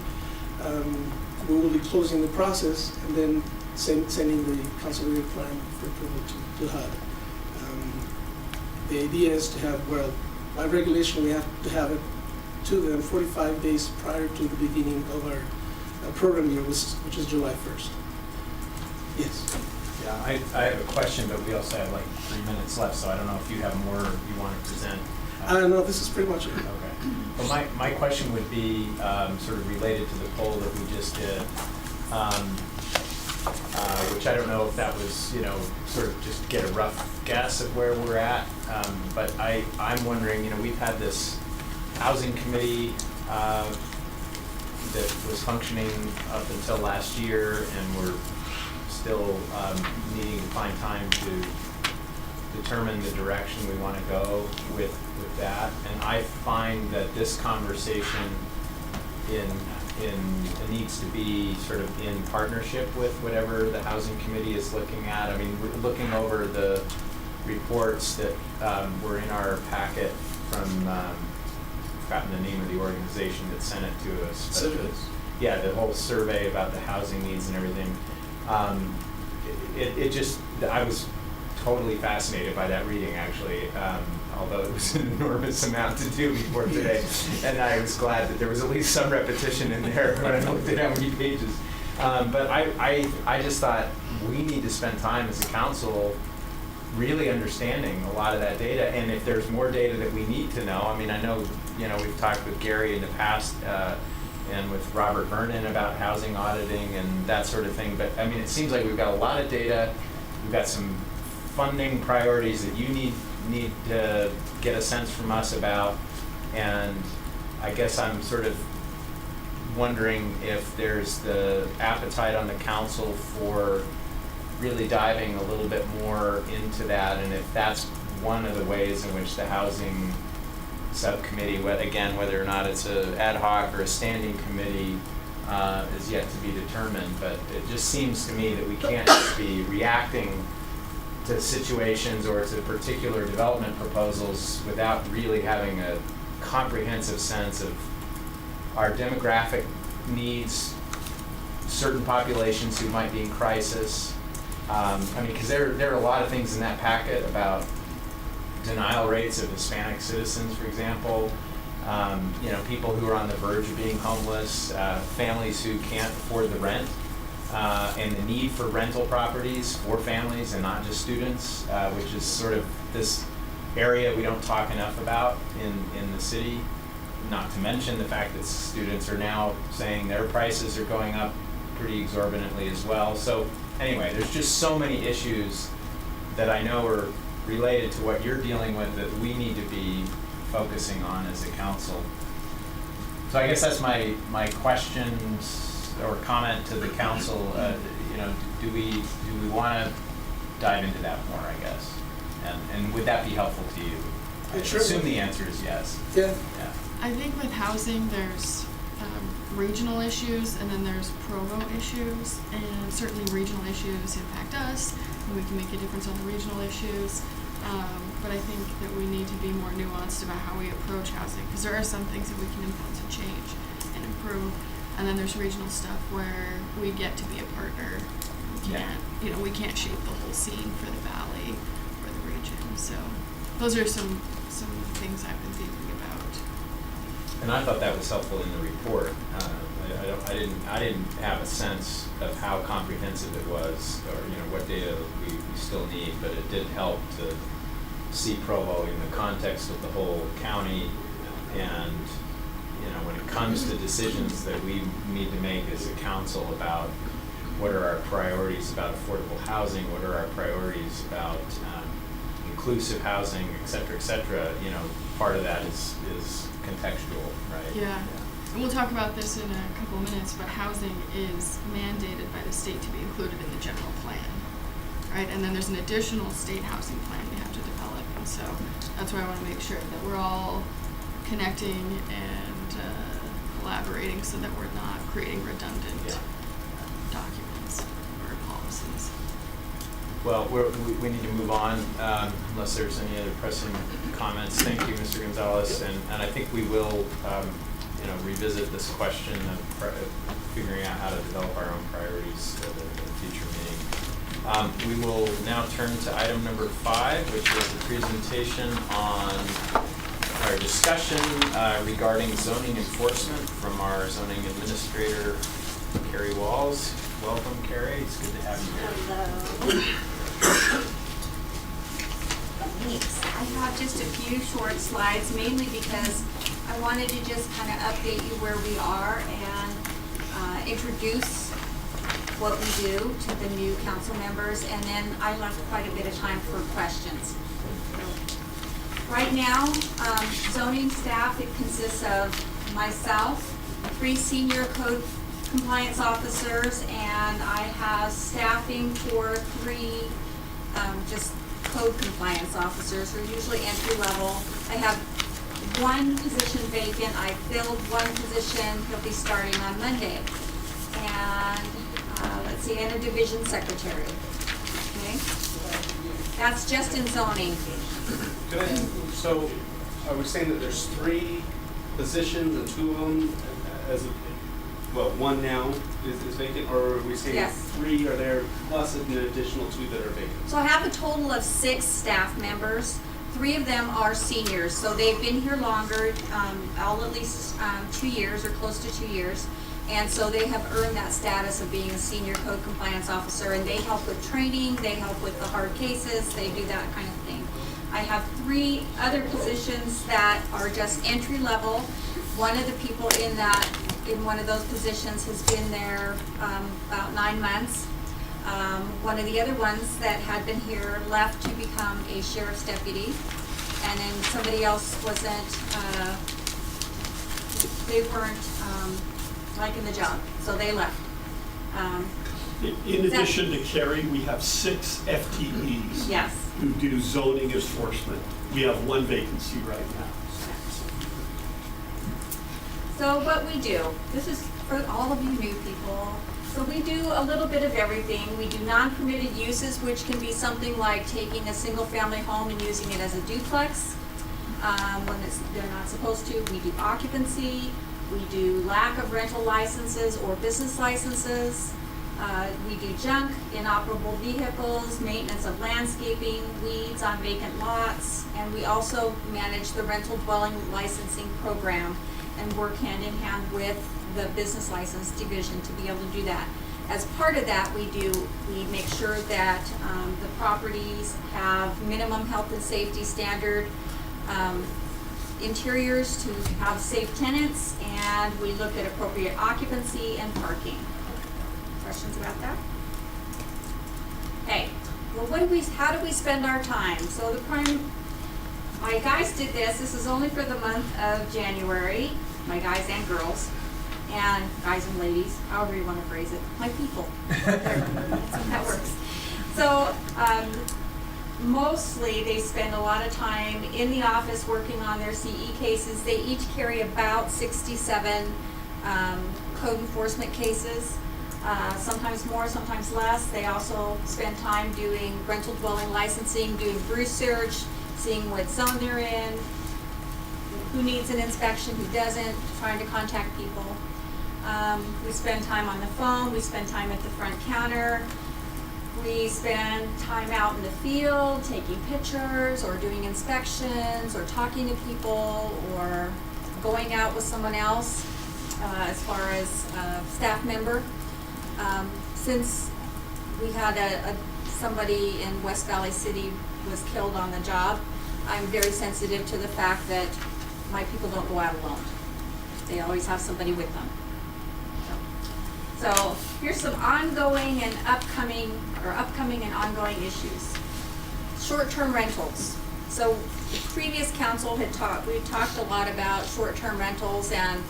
we will be closing the process and then sending the Consolidated Plan for approval to HUD. The idea is to have, well, by regulation we have to have it to them 45 days prior to the beginning of our program year, which is July 1st. Yes. Yeah, I have a question, but we also have like 3 minutes left, so I don't know if you have more you want to present. I don't know, this is pretty much it. Okay. Well, my question would be sort of related to the poll that we just did, which I don't know if that was, sort of just get a rough guess of where we're at. But I'm wondering, we've had this housing committee that was functioning up until last year, and we're still needing to find time to determine the direction we want to go with that. And I find that this conversation needs to be sort of in partnership with whatever the housing committee is looking at. I mean, we're looking over the reports that were in our packet from, I've forgotten the name of the organization that sent it to us. But yeah, the whole survey about the housing needs and everything. I was totally fascinated by that reading, actually, although it was an enormous amount to do before today. And I was glad that there was at least some repetition in there when I looked at how many pages. But I just thought we need to spend time as a council really understanding a lot of that data, and if there's more data that we need to know. I mean, I know, we've talked with Gary in the past, and with Robert Vernon about housing auditing and that sort of thing, but I mean, it seems like we've got a lot of data, we've got some funding priorities that you need to get a sense from us about, and I guess I'm sort of wondering if there's the appetite on the council for really diving a little bit more into that, and if that's one of the ways in which the housing subcommittee, whether or not it's a ad hoc or a standing committee, is yet to be determined. But it just seems to me that we can't just be reacting to situations or to particular development proposals without really having a comprehensive sense of our demographic needs, certain populations who might be in crisis. Because there are a lot of things in that packet about denial rates of Hispanic citizens, for example, people who are on the verge of being homeless, families who can't afford the rent, and the need for rental properties for families and not just students, which is sort of this area we don't talk enough about in the city, not to mention the fact that students are now saying their prices are going up pretty exorbitantly as well. So anyway, there's just so many issues that I know are related to what you're dealing with that we need to be focusing on as a council. So I guess that's my questions or comment to the council. Do we want to dive into that more, I guess? And would that be helpful to you? I assume the answer is yes. Yeah. I think with housing, there's regional issues, and then there's Provo issues, and certainly regional issues impact us, and we can make a difference on the regional issues. But I think that we need to be more nuanced about how we approach housing, because there are some things that we can influence and change and improve, and then there's regional stuff where we get to be a partner. We can't shape the whole scene for the valley or the region. So those are some things I've been thinking about. And I thought that was helpful in the report. I didn't have a sense of how comprehensive it was, or what data we still need, but it did help to see Provo in the context of the whole county, and when it comes to decisions that we need to make as a council about what are our priorities about affordable housing, what are our priorities about inclusive housing, et cetera, part of that is contextual, right? Yeah. And we'll talk about this in a couple of minutes, but housing is mandated by the state to be included in the general plan, right? And then there's an additional state housing plan we have to develop, and so that's why I want to make sure that we're all connecting and collaborating so that we're not creating redundant documents or policies. Well, we need to move on unless there's any other pressing comments. Thank you, Mr. Gonzalez, and I think we will revisit this question of figuring out how to develop our own priorities at a future meeting. We will now turn to item number 5, which is a presentation on our discussion regarding zoning enforcement from our zoning administrator, Carrie Walls. Welcome, Carrie. It's good to have you here. Hello. Thanks. I have just a few short slides, mainly because I wanted to just kind of update you where we are and introduce what we do to the new council members, and then I left quite a bit of time for questions. Right now, zoning staff, it consists of myself, 3 senior code compliance officers, and I have staffing for 3 just code compliance officers who are usually entry level. I have 1 position vacant. I filled 1 position. He'll be starting on Monday. And and a division secretary. Okay? That's just in zoning. So are we saying that there's 3 positions and 2 of them well, 1 now is vacant, or are we saying Yes. 3 are there plus an additional 2 that are vacant? So I have a total of 6 staff members. 3 of them are seniors, so they've been here longer, all at least 2 years or close to 2 years. And so they have earned that status of being a senior code compliance officer, and they help with training, they help with the hard cases, they do that kind of thing. I have 3 other positions that are just entry level. One of the people in one of those positions has been there about 9 months. One of the other ones that had been here left to become a sheriff's deputy, and then somebody else wasn't, they weren't liking the job, so they left. In addition to Carrie, we have 6 FTEs. Yes. Who do zoning enforcement. We have 1 vacancy right now. So what we do, this is for all of you new people. So we do a little bit of everything. We do non-permitted uses, which can be something like taking a single-family home and using it as a duplex when they're not supposed to. We do occupancy. We do lack of rental licenses or business licenses. We do junk, inoperable vehicles, maintenance of landscaping, weeds on vacant lots, and we also manage the rental dwelling licensing program and work hand in hand with the business license division to be able to do that. As part of that, we make sure that the properties have minimum health and safety standard interiors to have safe tenants, and we look at appropriate occupancy and parking. Questions about that? Okay, well, how do we spend our time? So my guys did this. This is only for the month of January, my guys and girls, and guys and ladies, however you want to phrase it, my people. That's how that works. So mostly they spend a lot of time in the office working on their CE cases. They each carry about 67 code enforcement cases. Sometimes more, sometimes less. They also spend time doing rental dwelling licensing, doing research, seeing what zone they're in, who needs an inspection, who doesn't, trying to contact people. We spend time on the phone, we spend time at the front counter, we spend time out in the field taking pictures or doing inspections or talking to people or going out with someone else as far as staff member. Since we had somebody in West Valley City was killed on the job, I'm very sensitive to the fact that my people don't go out alone. They always have somebody with them. So here's some ongoing and upcoming and ongoing issues. Short-term rentals. So the previous council we talked a lot about short-term rentals, and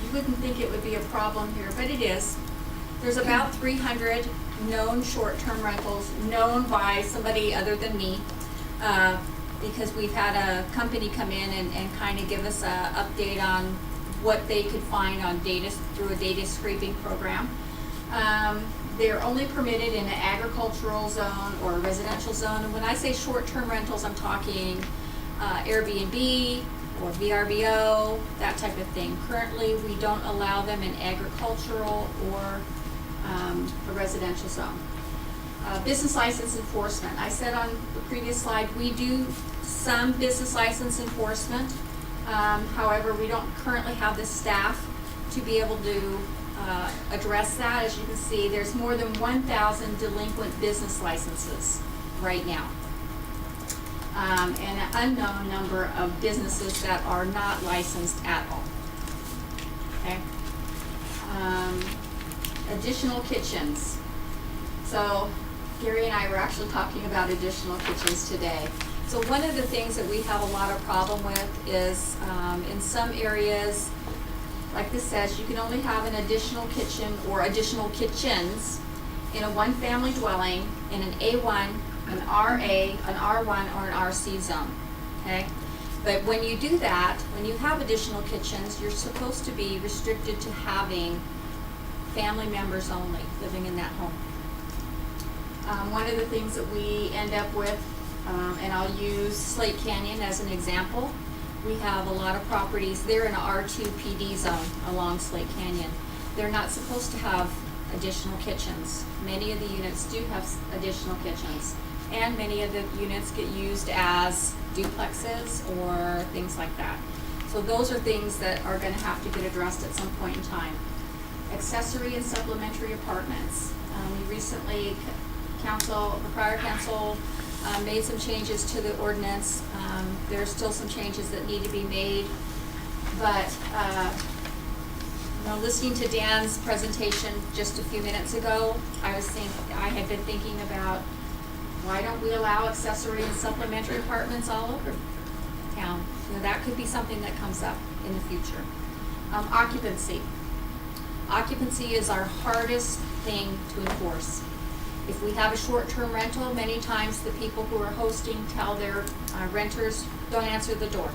you wouldn't think it would be a problem here, but it is. There's about 300 known short-term rentals, known by somebody other than me, because we've had a company come in and kind of give us an update on what they could find on data through a data scraping program. They're only permitted in an agricultural zone or a residential zone. And when I say short-term rentals, I'm talking Airbnb or VRBO, that type of thing. Currently, we don't allow them in agricultural or a residential zone. Business license enforcement. I said on the previous slide, we do some business license enforcement. However, we don't currently have the staff to be able to address that. As you can see, there's more than 1,000 delinquent business licenses right now. And an unknown number of businesses that are not licensed at all. Okay. Additional kitchens. So Gary and I were actually talking about additional kitchens today. So one of the things that we have a lot of problem with is in some areas, like this says, you can only have an additional kitchen or additional kitchens in a one-family dwelling in an A1, an RA, an R1, or an RC zone, okay? But when you do that, when you have additional kitchens, you're supposed to be restricted to having family members only living in that home. One of the things that we end up with, and I'll use Slate Canyon as an example, we have a lot of properties, they're in an R2 PD zone along Slate Canyon. They're not supposed to have additional kitchens. Many of the units do have additional kitchens, and many of the units get used as duplexes or things like that. So So those are things that are gonna have to get addressed at some point in time. Accessory and supplementary apartments. We recently, the prior council made some changes to the ordinance. There's still some changes that need to be made, but, listening to Dan's presentation just a few minutes ago, I had been thinking about, why don't we allow accessory and supplementary apartments all over town? That could be something that comes up in the future. Occupancy. Occupancy is our hardest thing to enforce. If we have a short-term rental, many times the people who are hosting tell their renters, don't answer the door.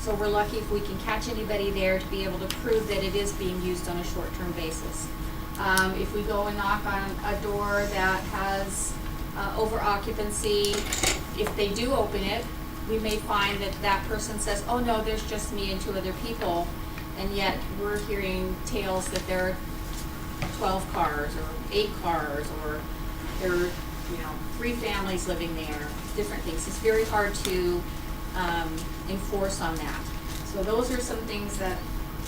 So we're lucky if we can catch anybody there to be able to prove that it is being used on a short-term basis. If we go and knock on a door that has over occupancy, if they do open it, we may find that that person says, oh no, there's just me and 2 other people, and yet we're hearing tales that there are 12 cars or 8 cars, or there are 3 families living there, different things. It's very hard to enforce on that. So those are some things that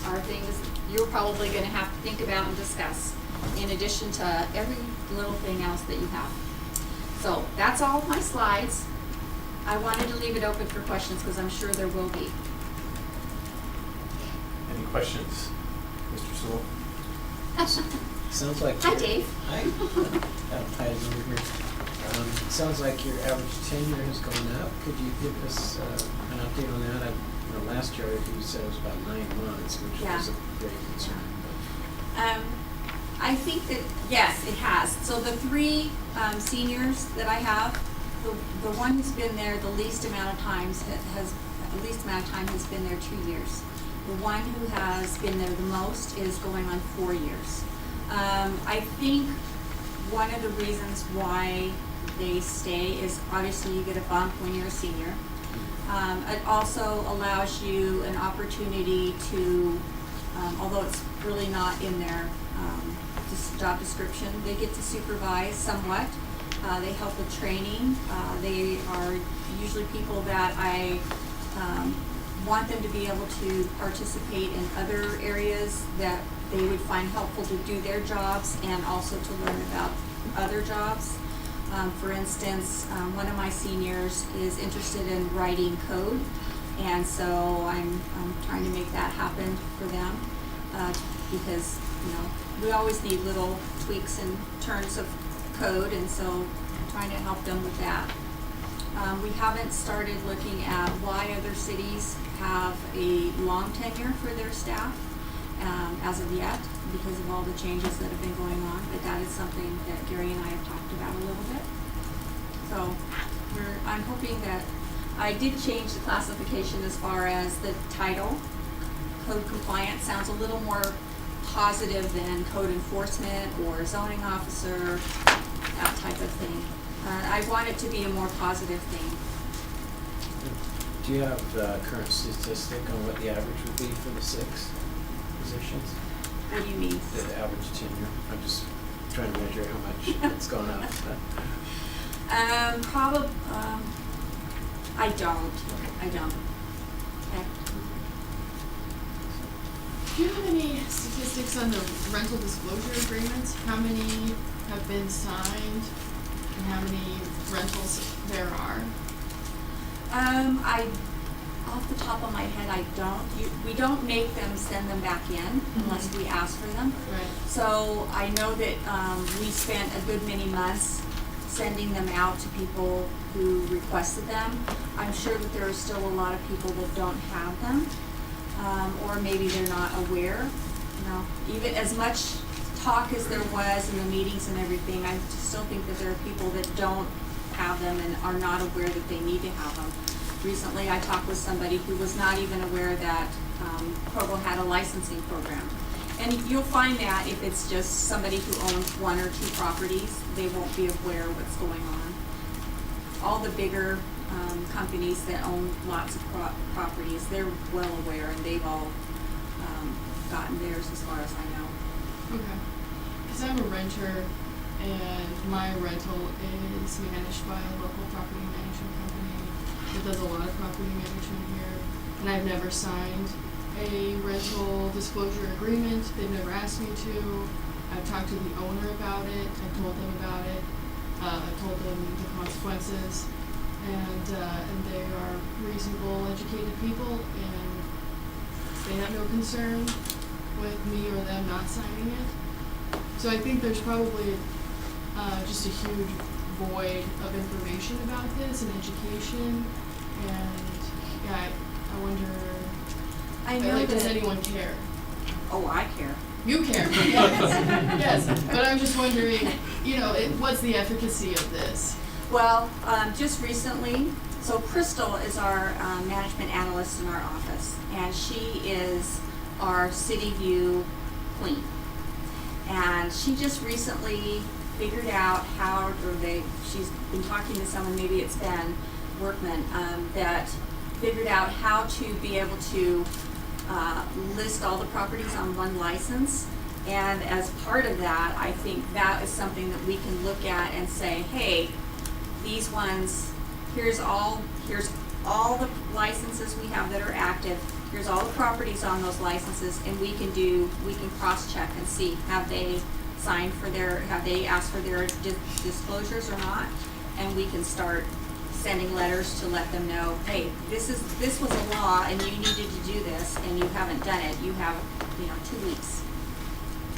are things you're probably going to have to think about and discuss, in addition to every little thing else that you have. So that's all of my slides. I wanted to leave it open for questions because I'm sure there will be. Any questions, Mr. Sewell? Sounds like. Hi, Dave. Hi. Hi, over here. Sounds like your average tenure has gone up. Could you give us an update on that? Last year you said it was about 9 months, which was a great concern. I think that, yes, it has. So the 3 seniors that I have, the one who's been there the least amount of times has been there 2 years. The one who has been there the most is going on 4 years. I think one of the reasons why they stay is obviously you get a bump when you're a senior. It also allows you an opportunity to, although it's really not in their job description, they get to supervise somewhat. They help with training. They are usually people that I want them to be able to participate in other areas that they would find helpful to do their jobs, and also to learn about other jobs. For instance, one of my seniors is interested in writing code, and so I'm trying to make that happen for them, because we always need little tweaks and turns of code, and so I'm trying to help them with that. We haven't started looking at why other cities have a long tenure for their staff as of yet, because of all the changes that have been going on, but that is something that Gary and I have talked about a little bit. So I'm hoping that I did change the classification as far as the title. Code compliance sounds a little more positive than code enforcement or zoning officer, that type of thing. I want it to be a more positive thing. Do you have the current statistic on what the average would be for the 6 positions? What do you mean? The average tenure. I'm just trying to measure how much it's gone up. Probably. I don't. Okay. Do you have any statistics on the rental disclosure agreements? How many have been signed, and how many rentals there are? Off the top of my head, I don't. We don't make them send them back in unless we ask for them. Right. So I know that we spent a good many months sending them out to people who requested them. I'm sure that there are still a lot of people that don't have them, or maybe they're not aware. Even as much talk as there was in the meetings and everything, I still think that there are people that don't have them and are not aware that they need to have them. Recently, I talked with somebody who was not even aware that Provo had a licensing program. And you'll find that if it's just somebody who owns 1 or 2 properties, they won't be aware of what's going on. All the bigger companies that own lots of properties, they're well aware, and they've all gotten theirs as far as I know. Okay. Because I'm a renter, and my rental is managed by a local property management company that does a lot of property management here. and I've never signed a rental disclosure agreement. They've never asked me to. I've talked to the owner about it. I told them about it. I told them the consequences, and they are reasonable, educated people, and they have no concern with me or them not signing it. So I think there's probably just a huge void of information about this and education, and yeah, I wonder. I know does that- anyone care? Oh, I care. You care, yes, yes, but I'm just wondering, what's the efficacy of this? Well, just recently, so Crystal is our management analyst in our office, and she is our city view queen. And she just recently figured out she's been talking to someone, maybe it's Ben Workman, that figured out how to be able to list all the properties on one license. And as part of that, I think that is something that we can look at and say, hey, these ones, here's all the licenses we have that are active, here's all the properties on those licenses, and we can cross-check and see, have they asked for their disclosures or not? And we can start sending letters to let them know, hey, this was a law and you needed to do this and you haven't done it. You have, 2 weeks.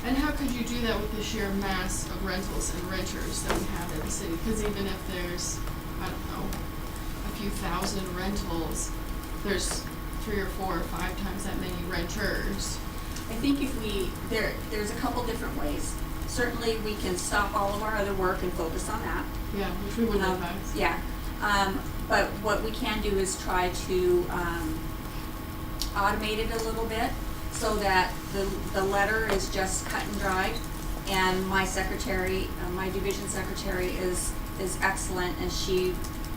And how could you do that with the sheer mass of rentals and renters that we have in the city? Because even if there's, I don't know, a few thousand rentals, there's 3 or 4 or 5 times that many renters. I think there's a couple different ways. Certainly we can stop all of our other work and focus on that. Yeah, which we wouldn't advise. Yeah. But what we can do is try to automate it a little bit so that the letter is just cut and dried, and my secretary, my division secretary is excellent, and she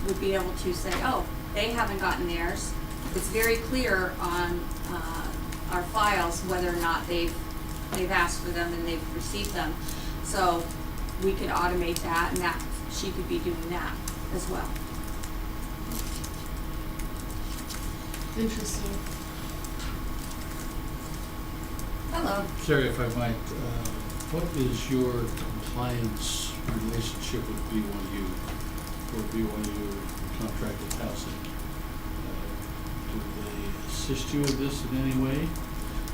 would be able to say, oh, they haven't gotten theirs. It's very clear on our files whether or not they've asked for them and they've received them. So we could automate that, and that she could be doing that as well. Interesting. Hello. Sarah, if I might, what is your compliance relationship with BYU or BYU contracted housing? Do they assist you with this in any way?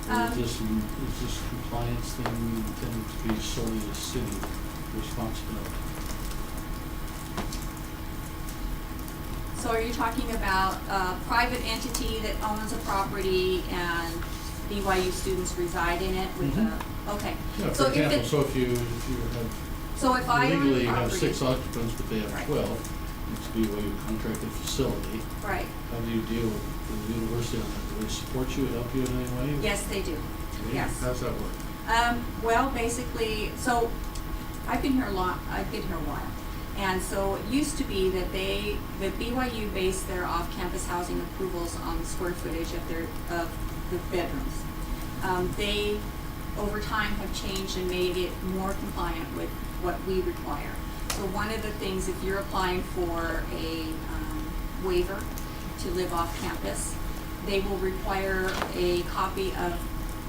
Or is this compliance thing intended to be solely a city responsibility? So are you talking about a private entity that owns a property and BYU students reside in it with okay. Yeah, So for if example, it- so if you So if I own legally have property- 6 occupants, but they have Right. 12, it's BYU contracted facility. Right. How do you deal with the university on that? Do they support you, help you in any way? Yes, they do. Okay. Yes. How's that work? Well, basically, so I've been here a while. And so it used to be that BYU based their off-campus housing approvals on the square footage of the bedrooms. They, over time, have changed and made it more compliant with what we require. So one of the things, if you're applying for a waiver to live off campus, they will require a copy of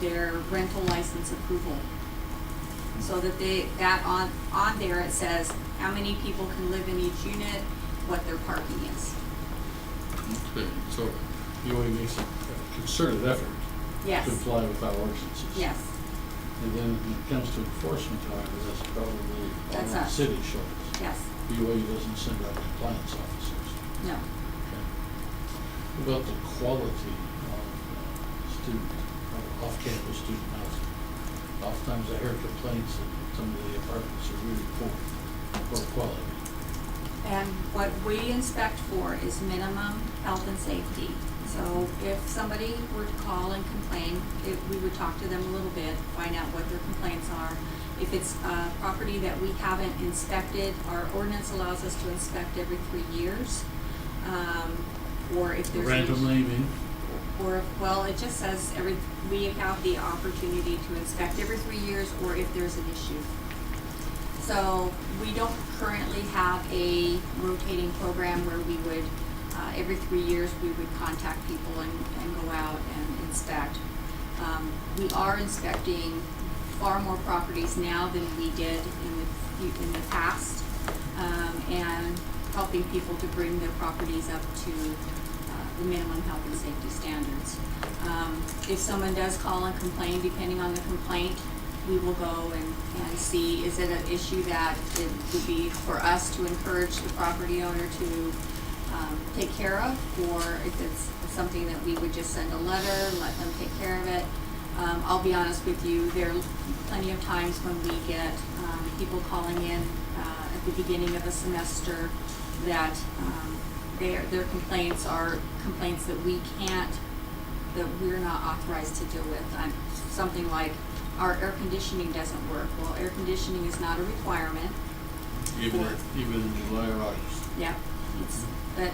their rental license approval. So that on there it says how many people can live in each unit, what their parking is. Okay, so BYU makes a concerted effort Yes. to comply with our ordinances. Yes. And then when it comes to enforcement, however, that's probably That's on the us. city shoulders. Yes. BYU doesn't send out compliance officers. No. Okay. What about the quality of off-campus student housing? Oftentimes I hear complaints that some of the apartments are really poor quality. And what we inspect for is minimum health and safety. So if somebody were to call and complain, we would talk to them a little bit, find out what their complaints are. If it's a property that we haven't inspected, our ordinance allows us to inspect every 3 years. Or if there's Randomly, you mean? Well, it just says we have the opportunity to inspect every 3 years, or if there's an issue. So we don't currently have a rotating program where we would Every 3 years, we would contact people and go out and inspect. We are inspecting far more properties now than we did in the past, and helping people to bring their properties up to the minimum health and safety standards. If someone does call and complain, depending on the complaint, we will go and see, is it an issue that it would be for us to encourage the property owner to take care of, or if it's something that we would just send a letter and let them take care of it. I'll be honest with you, there are plenty of times when we get people calling in at the beginning of a semester that their complaints are complaints that that we're not authorized to deal with. Something like, our air conditioning doesn't work. Well, air conditioning is not a requirement. Even in July or August. Yeah, but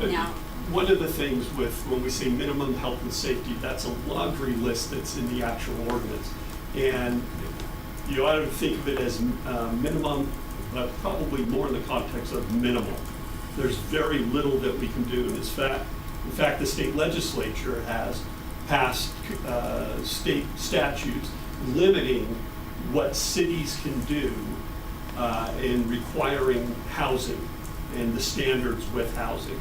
now. One of the things when we say minimum health and safety, that's a laundry list that's in the actual ordinance. And you ought to think of it as minimum, but probably more in the context of minimal. There's very little that we can do. In fact, the state legislature has passed state statutes limiting what cities can do in requiring housing and the standards with housing.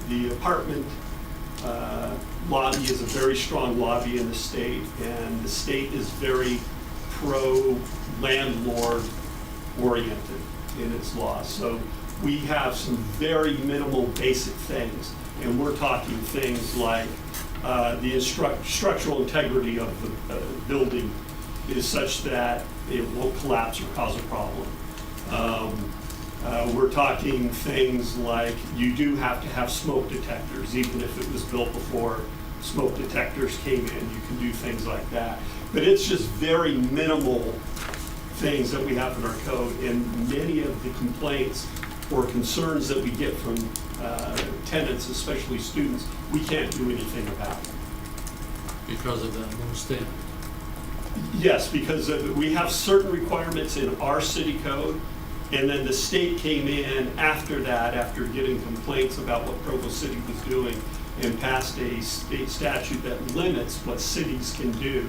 The apartment lobby is a very strong lobby in the state, and the state is very pro-landlord oriented in its laws. So we have some very minimal basic things, and we're talking things like the structural integrity of the building is such that it won't collapse or cause a problem. We're talking things like you do have to have smoke detectors, even if it was built before smoke detectors came in. You can do things like that. But it's just very minimal things that we have in our code, and many of the complaints or concerns that we get from tenants, especially students, we can't do anything about. Because of that low standard. Yes, because we have certain requirements in our city code, and then the state came in after that, after getting complaints about what Provo City was doing, and passed a state statute that limits what cities can do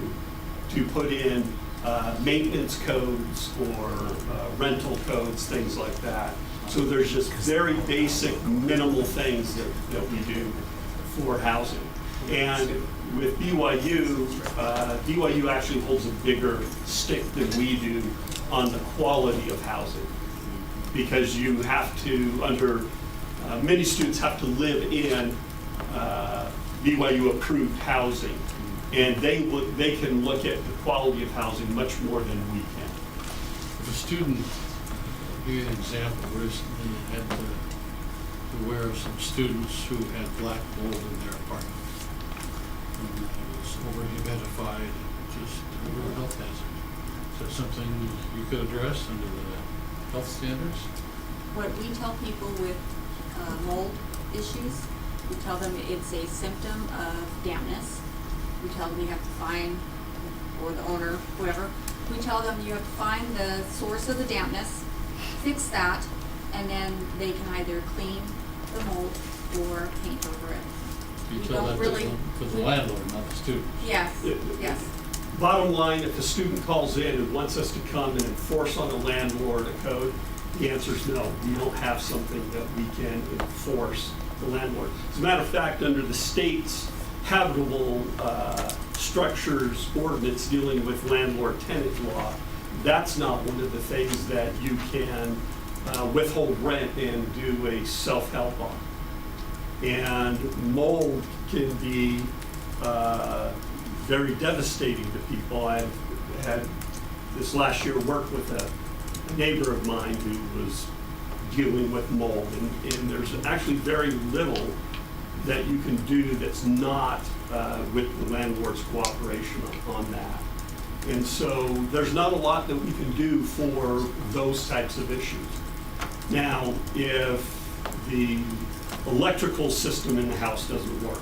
to put in maintenance codes or rental codes, things like that. So there's just very basic, minimal things that we do for housing. And with BYU, BYU actually holds a bigger stick than we do on the quality of housing. Because you have to, many students have to live in BYU approved housing. And they can look at the quality of housing much more than we can. If a student, I'll give you an example, recently had to aware of some students who had black mold in their apartment. And it was over-humidified, just a real health hazard. Is that something you could address under the health standards? What we tell people with mold issues, we tell them it's a symptom of dampness. We tell them you have to find, or the owner, whoever, we tell them you have to find the source of the dampness, fix that, and then they can either clean the mold or paint over it. You We tell don't that really- to the landlord, not the student. Yes, yes. Bottom line, if a student calls in and wants us to come and enforce on a landlord a code, the answer is no. We don't have something that we can enforce the landlord. As a matter of fact, under the state's habitable structures ordinance dealing with landlord-tenant law, that's not one of the things that you can withhold rent and do a self-help on. And mold can be very devastating to people. I've had this last year worked with a neighbor of mine who was dealing with mold, and there's actually very little that you can do that's not with the landlord's cooperation on that. And so there's not a lot that we can do for those types of issues. Now, if the electrical system in the house doesn't work,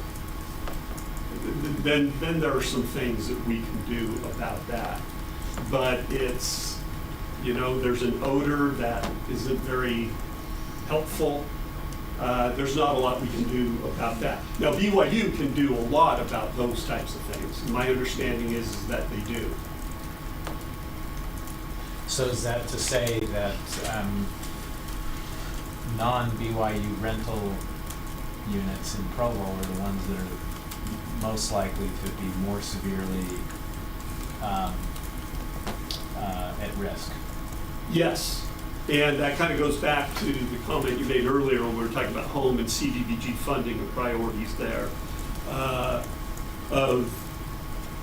then there are some things that we can do about that. But it's, there's an odor that isn't very helpful. there's not a lot we can do about that. Now, BYU can do a lot about those types of things. My understanding is that they do. So is that to say that non-BYU rental units in Provo are the ones that are most likely to be more severely at risk? Yes, and that kind of goes back to the comment you made earlier when we were talking about home and CDBG funding and priorities there, of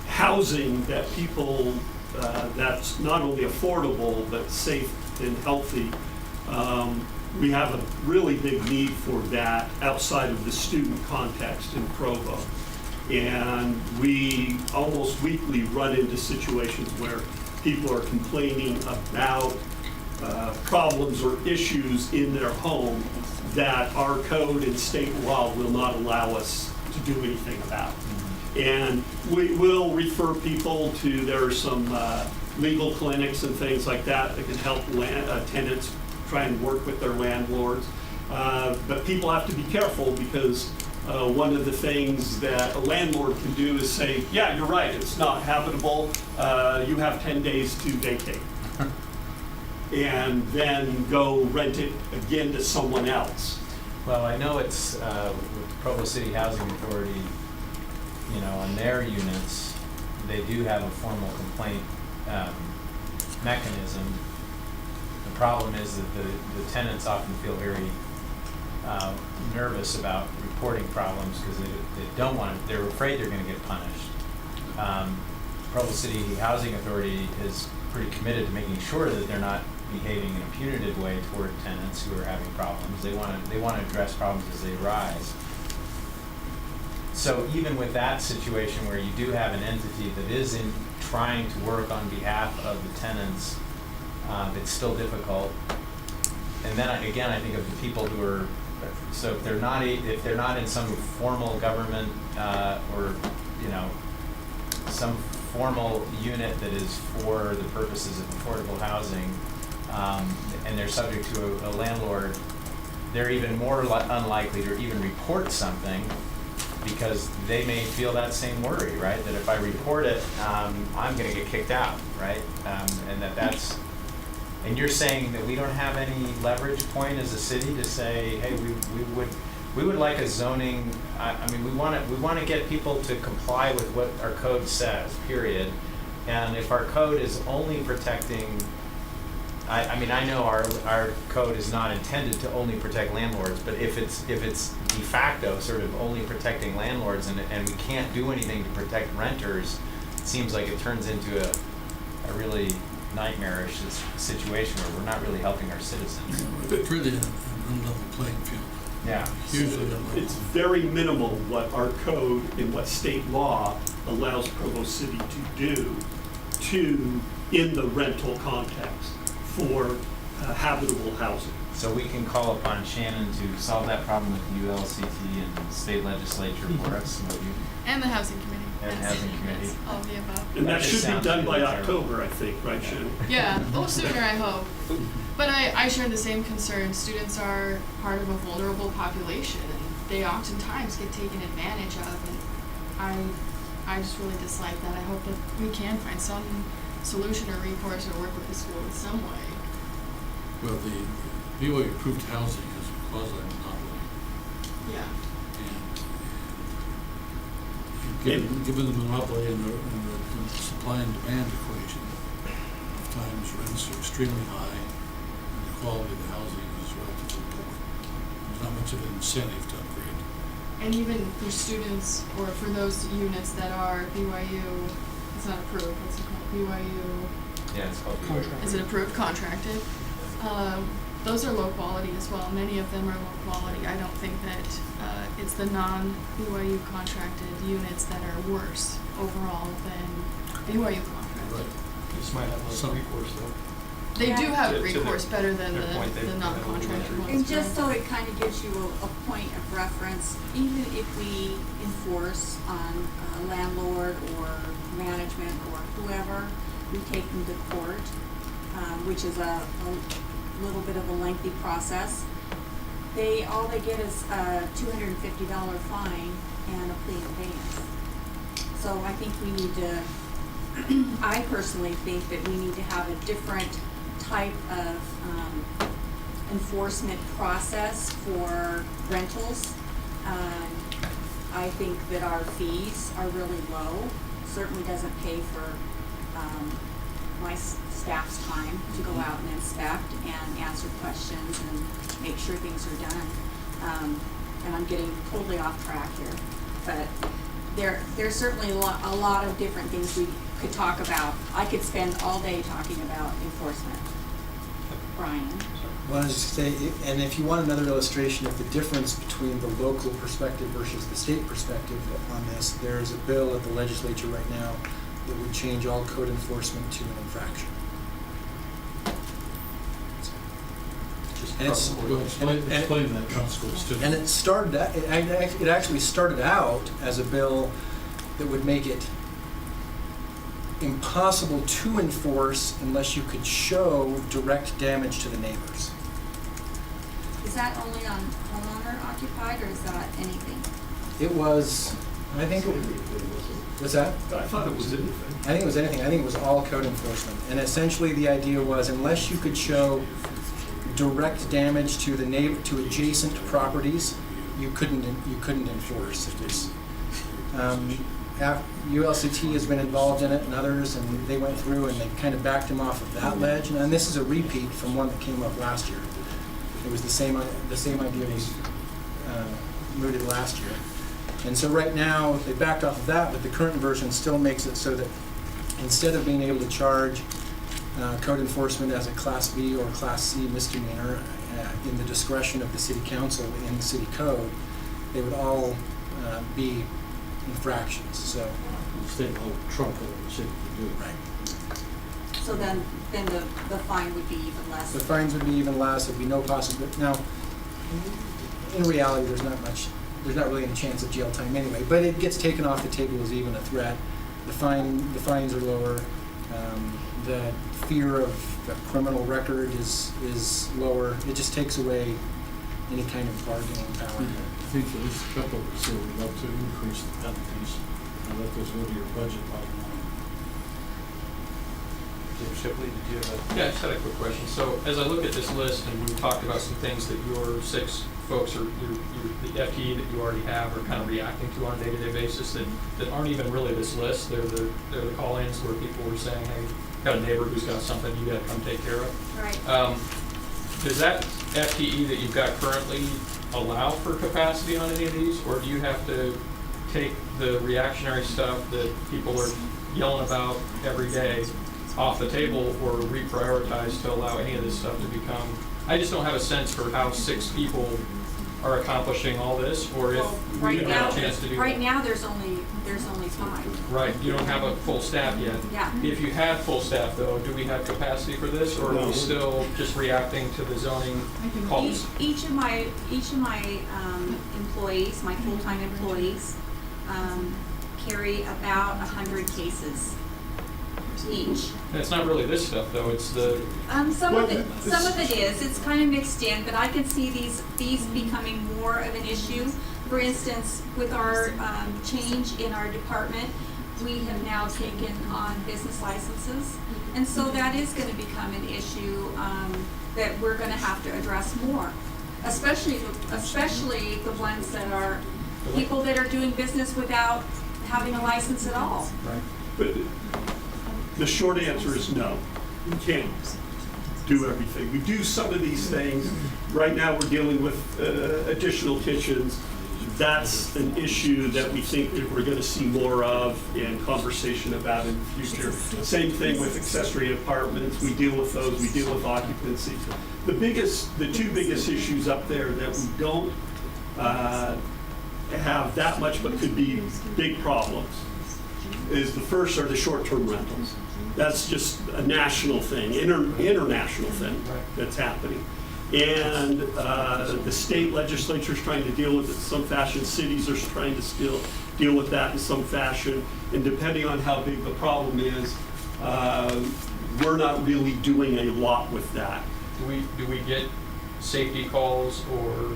housing that people, that's not only affordable but safe and healthy. We have a really big need for that outside of the student context in Provo. And we almost weekly run into situations where people are complaining about problems or issues in their home that our code and state law will not allow us to do anything about. And we will refer people to, there are some legal clinics and things like that that can help tenants try and work with their landlords. But people have to be careful because one of the things that a landlord can do is say, yeah, you're right, it's not habitable, you have 10 days to vacate. And then go rent it again to someone else. Well, I know it's with the Provo City Housing Authority, you know, on their units, they do have a formal complaint mechanism. The problem is that the tenants often feel very nervous about reporting problems because they don't want to, they're afraid they're going to get punished. Provo City Housing Authority is pretty committed to making sure that they're not behaving in a punitive way toward tenants who are having problems. They want to address problems as they arise. So even with that situation where you do have an entity that is in trying to work on behalf of the tenants, it's still difficult. And then again, I think of the people who are, so if they're not in some formal government or some formal unit that is for the purposes of affordable housing, and they're subject to a landlord, they're even more unlikely to even report something because they may feel that same worry, right? That if I report it, I'm going to get kicked out, right? And and you're saying that we don't have any leverage point as a city to say, hey, we would like a zoning. I mean, we want to get people to comply with what our code says, period. And if our code is only protecting, I mean, I know our code is not intended to only protect landlords, but if it's de facto sort of only protecting landlords and we can't do anything to protect renters, it seems like it turns into a really nightmarish situation where we're not really helping our citizens. It's really an unlevel playing field. Yeah. Hugely unlevel. It's very minimal what our code and what state law allows Provo City to do in the rental context for habitable housing. So we can call upon Shannon to solve that problem with the ULCT and the state legislature for us. And the housing committee. And yes. housing committee. Yes, all of the above. And that should be done by terrible. October, I think, right, Shannon? Yeah, sooner I hope. But I share the same concern. Students are part of a vulnerable population and they oftentimes get taken advantage of, and I just really dislike that. I hope that we can find some solution or recourse or work with the school in some way. Well, the BYU approved housing is a quasi-monopoly. Yeah. And given the monopoly and the supply and demand equation, sometimes rents are extremely high and the quality of the housing is relatively poor. There's not much of an incentive to upgrade. And even for students or for those units that are BYU, it's not approved, what's it called? BYU. Yeah, it's called BYU. Is it approved? Contracted. Those are low quality as well. Many of them are low quality. I don't think that it's the non-BYU contracted units that are worse overall than BYU contracted. Right. You just might have some recourse though. They do have To recourse better than their point, the they- non-contracted ones. And just so it kind of gives you a point of reference, even if we enforce on a landlord or management or whoever, we take them to court, which is a little bit of a lengthy process. all they get is a $250 fine and a plea in abeyance. So I think we need to, I personally think that we need to have a different type of enforcement process for rentals. I think that our fees are really low, certainly doesn't pay for my staff's time to go out and inspect and answer questions and make sure things are done. And I'm getting totally off track here, but there's certainly a lot of different things we could talk about. I could spend all day talking about enforcement. Brian? Well, I was just say, and if you want another illustration of the difference between the local perspective versus the state perspective on this, there's a bill at the legislature right now that would change all code enforcement to an infraction. And it's, Explain that consequence to me. and it actually started out as a bill that would make it impossible to enforce unless you could show direct damage to the neighbors. Is that only on homeowner occupied, or is that anything? It was, I think, what's that? I thought it was anything. I think it was anything. I think it was all code enforcement. And essentially the idea was unless you could show direct damage to the to adjacent properties, you couldn't enforce. It was, ULCT has been involved in it and others, and they went through and they kind of backed him off of that ledge. And this is a repeat from one that came up last year. It was the same idea was mooted last year. And so right now they backed off of that, but the current version still makes it so that instead of being able to charge code enforcement as a Class B or Class C misdemeanor in the discretion of the city council in the city code, they would all be infractions. So The state will trump what the city can do. Right. So then the fine would be even less? The fines would be even less. There'd be no possibility. Now, in reality, there's not really any chance of jail time anyway, but it gets taken off the table as even a threat. The fines are lower. The fear of a criminal record is lower. It just takes away any kind of bargaining power. I think for this couple of us here, we'd love to increase the penalties and let those go to your budget bottom line. Jim Shipley, did you have a? Yeah, I just had a quick question. So as I look at this list, and we've talked about some things that your 6 folks or the FTE that you already have are kind of reacting to on a day-to-day basis that aren't even really this list. They're the call-ins where people were saying, hey, got a neighbor who's got something you got to come take care of. Right. Does that FTE that you've got currently allow for capacity on any of these, or do you have to take the reactionary stuff that people are yelling about every day off the table, or reprioritize to allow any of this stuff to become? I just don't have a sense for how 6 people are accomplishing all this, or if we don't have a chance to do that. Right now, there's only 5. Right, you don't have a full staff yet. Yeah. If you had full staff though, do we have capacity for this, or are we still just reacting to the zoning calls? Each of my employees, my full-time employees, carry about 100 cases each. And it's not really this stuff though, it's the. Some of it is. It's kind of mixed in, but I can see these becoming more of an issue. For instance, with our change in our department, we have now taken on business licenses, and so that is going to become an issue that we're going to have to address more, especially the ones that are people that are doing business without having a license at all. Right. But the short answer is no. We can't do everything. We do some of these things. Right now we're dealing with additional kitchens. That's an issue that we think that we're going to see more of and conversation about in the future. Same thing with accessory apartments. We deal with those. We deal with occupancy. The 2 biggest issues up there that we don't have that much but could be big problems is the first are the short-term rentals. That's just a national thing, international thing that's happening. And the state legislature is trying to deal with it in some fashion. Cities are trying to still deal with that in some fashion. And depending on how big the problem is, we're not really doing a lot with that. Do we get safety calls or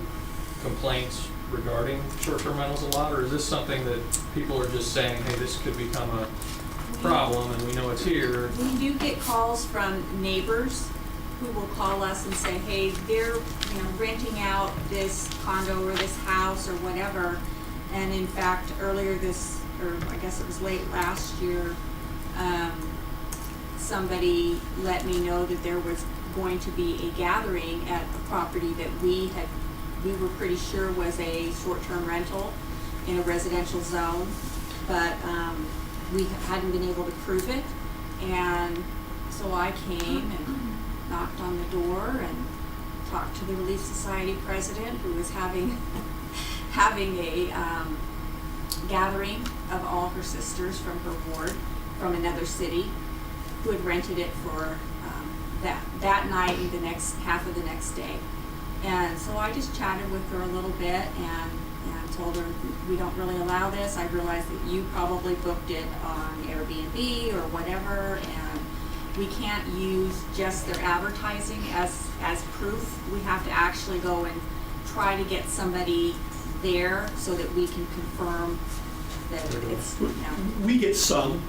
complaints regarding short-term rentals a lot, or is this something that people are just saying, hey, this could become a problem and we know it's here? We do get calls from neighbors who will call us and say, hey, they're, renting out this condo or this house or whatever. And in fact, earlier or I guess it was late last year, somebody let me know that there was going to be a gathering at a property that we were pretty sure was a short-term rental in a residential zone, but we hadn't been able to prove it. And so I came and knocked on the door and talked to the Relief Society president, who was having a gathering of all her sisters from her ward from another city who had rented it for that night and the next half of the next day. And so I just chatted with her a little bit and told her we don't really allow this. I realized that you probably booked it on Airbnb or whatever, and we can't use just their advertising as proof. We have to actually go and try to get somebody there so that we can confirm that it's, We get some,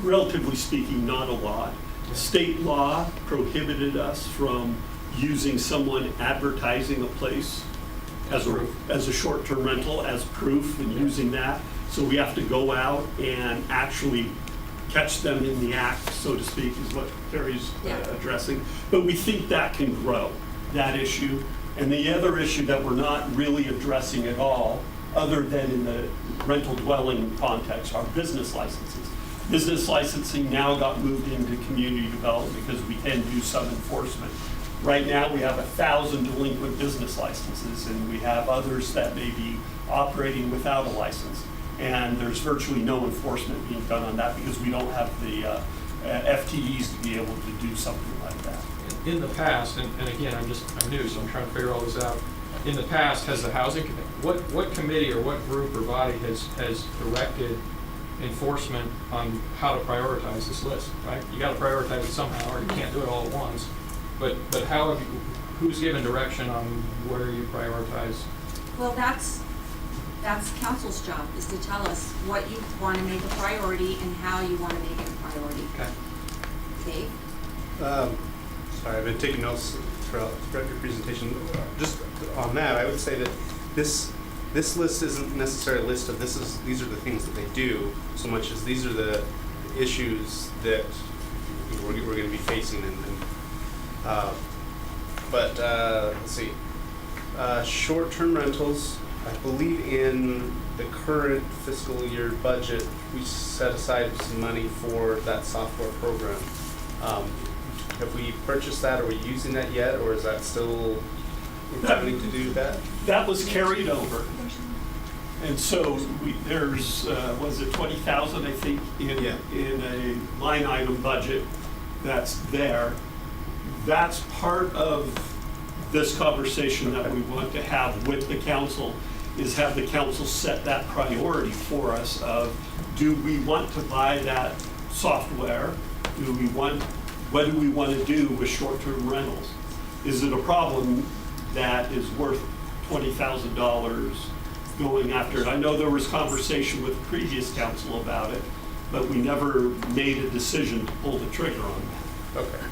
relatively speaking, not a lot. State law prohibited us from using someone advertising a place as a short-term rental as proof and using that. So we have to go out and actually catch them in the act, so to speak, is what Carrie's addressing. But we think that can grow, that issue. And the other issue that we're not really addressing at all, other than in the rental dwelling context, are business licenses. Business licensing now got moved into community development because we can do some enforcement. Right now, we have 1,000 delinquent business licenses, and we have others that may be operating without a license. And there's virtually no enforcement being done on that because we don't have the FTEs to be able to do something like that. In the past, and again, I'm new, so I'm trying to figure all this out. In the past, has the housing, what committee or what group or body has directed enforcement on how to prioritize this list, right? You gotta prioritize it somehow, or you can't do it all at once. But how have you, who's given direction on where you prioritize? well, that's council's job, is to tell us what you want to make a priority and how you want to make it a priority. Okay. Dave? Sorry, I've been taking notes throughout your presentation. Just on that, I would say that this list isn't necessarily a list of these are the things that they do, so much as these are the issues that we're going to be facing. But let's see. Short-term rentals, I believe in the current fiscal year budget, we set aside some money for that software program. Have we purchased that? Are we using that yet, or is that still having to do that? That was carried over. And so there's, was it 20,000, I think, in a line item budget that's there. That's part of this conversation that we want to have with the council, is have the council set that priority for us of, do we want to buy that software? What do we want to do with short-term rentals? Is it a problem that is worth $20,000 going after it? I know there was conversation with the previous council about it, but we never made a decision to pull the trigger on that. Okay.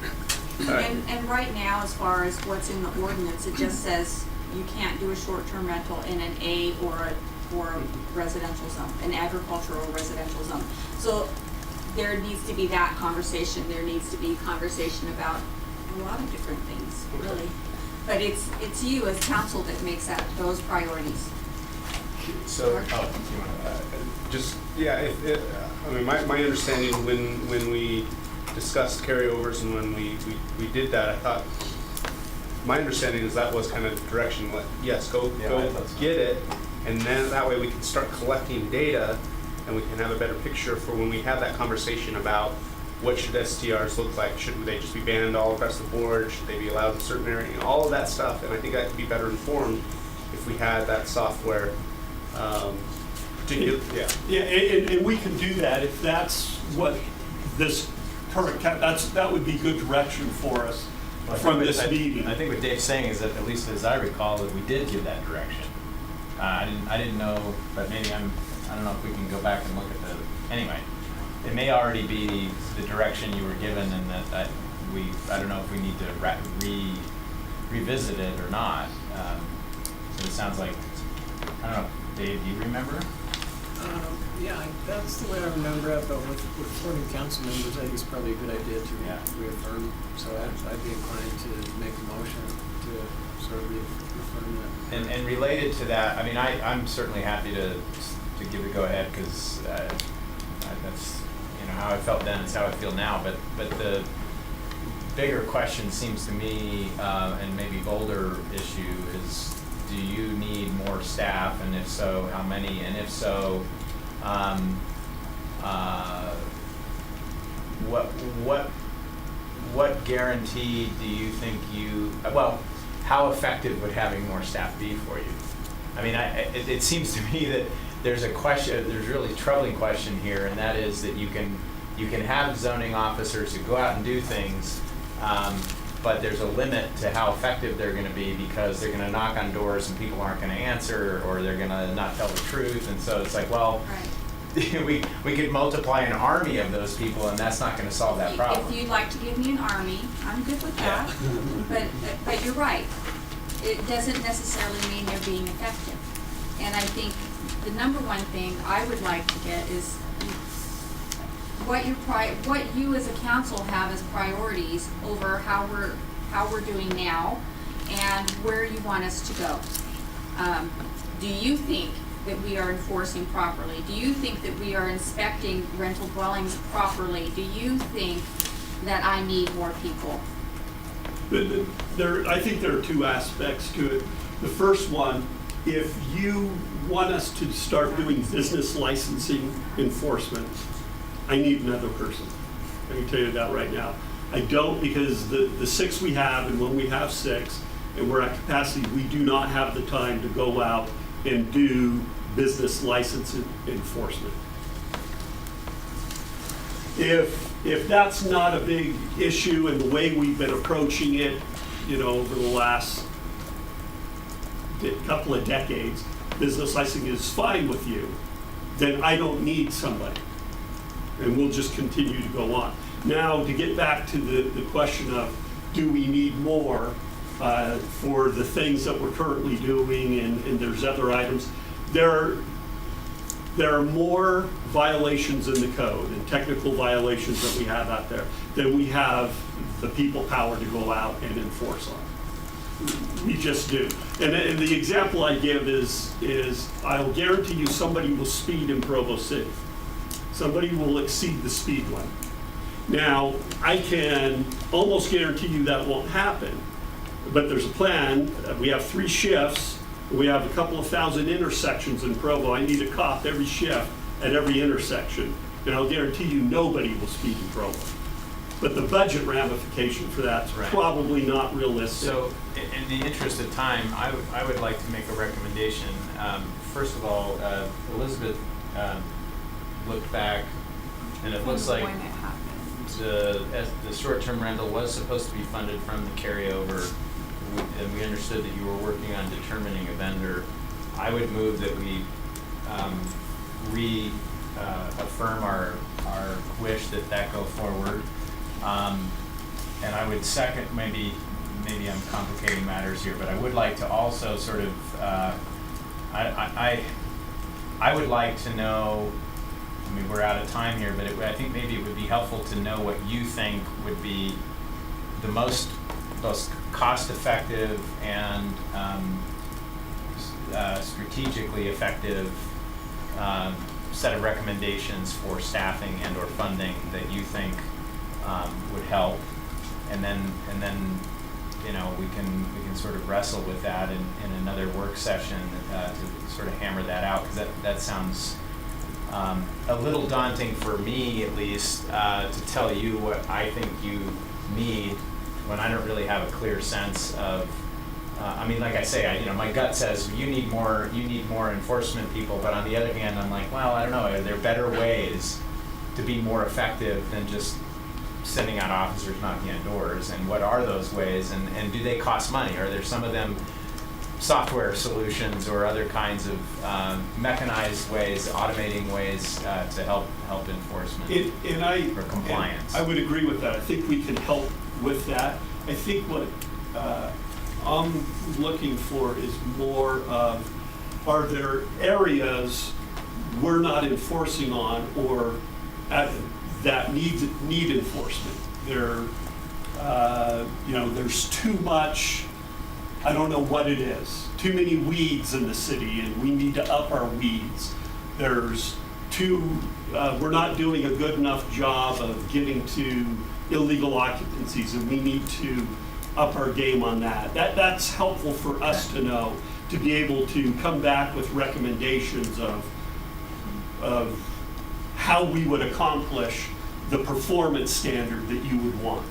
And right now, as far as what's in the ordinance, it just says you can't do a short-term rental in an A or a residential zone, an agricultural residential zone. So there needs to be that conversation. There needs to be conversation about a lot of different things, really. But it's you as council that makes those priorities. So, my understanding when we discussed carryovers and when we did that, I thought, my understanding is that was kind of the direction, yes, go get it, and then that way we can start collecting data and we can have a better picture for when we have that conversation about what should STRs look like. Should they just be banned all across the board? Should they be allowed in certain areas? All of that stuff, and I think that could be better informed if we had that software. And we can do that if that's what this current that would be good direction for us from this meeting. I think what Dave's saying is that, at least as I recall, that we did give that direction. I didn't know, but maybe I don't know if we can go back and look at anyway, it may already be the direction you were given, and that I don't know if we need to revisit it or not. So it sounds like, I don't know, Dave, do you remember? Yeah, that's the way I remember it, but with 4 new council members, I think it's probably a good idea to reaffirm. So I'd be inclined to make a motion to sort of reaffirm that. And related to that, I mean, I'm certainly happy to give it a go ahead, because that's, you know, how I felt then is how I feel now. But the bigger question seems to me, and maybe bolder issue, is, do you need more staff, and if so, how many? And if so, what guarantee do you think how effective would having more staff be for you? I mean, it seems to me that there's a really troubling question here, and that is that you can have zoning officers who go out and do things, but there's a limit to how effective they're going to be, because they're going to knock on doors and people aren't going to answer, or they're going to not tell the truth. And so it's like, well, we could multiply an army of those people, and that's not going to solve that problem. If you'd like to give me an army, I'm good with that. But you're right. It doesn't necessarily mean they're being effective. And I think the number one thing I would like to get is what you as a council have as priorities over how we're doing now and where you want us to go. Do you think that we are enforcing properly? Do you think that we are inspecting rental dwellings properly? Do you think that I need more people? I think there are 2 aspects to it. The first one, if you want us to start doing business licensing enforcement, I need another person. I can tell you that right now. I don't, because the 6 we have, and when we have 6 and we're at capacity, we do not have the time to go out and do business license enforcement. If that's not a big issue, and the way we've been approaching it, you know, over the last couple of decades, business licensing is fine with you, then I don't need somebody. And we'll just continue to go on. Now, to get back to the question of, do we need more for the things that we're currently doing, and there's other items, there are more violations in the code and technical violations that we have out there than we have the people power to go out and enforce on. We just do. And the example I give is I'll guarantee you somebody will speed in Provo City. Somebody will exceed the speed limit. Now, I can almost guarantee you that won't happen, but there's a plan. We have 3 shifts. We have a couple of thousand intersections in Provo. I need a cop every shift at every intersection, and I'll guarantee you nobody will speed in Provo. But the budget ramification for that's probably not realistic. So, in the interest of time, I would like to make a recommendation. First of all, Elizabeth looked back, and it looks like the short-term rental was supposed to be funded from the carryover, and we understood that you were working on determining a vendor. I would move that we affirm our wish that go forward. And I would second, maybe I'm complicating matters here, but I would like to also sort of, I would like to know, I mean, we're out of time here, but I think maybe it would be helpful to know what you think would be the most cost-effective and strategically effective set of recommendations for staffing and or funding that you think would help, and then you know, we can sort of wrestle with that in another work session to sort of hammer that out, because that sounds a little daunting for me, at least, to tell you what I think you need when I don't really have a clear sense of. I mean, like I say, you know, my gut says you need more enforcement people, but on the other hand, I'm like, well, I don't know. Are there better ways to be more effective than just sending out officers knocking on doors, and what are those ways, and do they cost money? Are there some of them software solutions or other kinds of mechanized ways, automating ways to help enforcement or compliance? I would agree with that. I think we can help with that. I think what I'm looking for is more of, are there areas we're not enforcing on or that need enforcement? There's too much, I don't know what it is, too many weeds in the city and we need to up our weeds. We're not doing a good enough job of getting to illegal occupancies and we need to up our game on that. That's helpful for us to know, to be able to come back with recommendations of how we would accomplish the performance standard that you would want.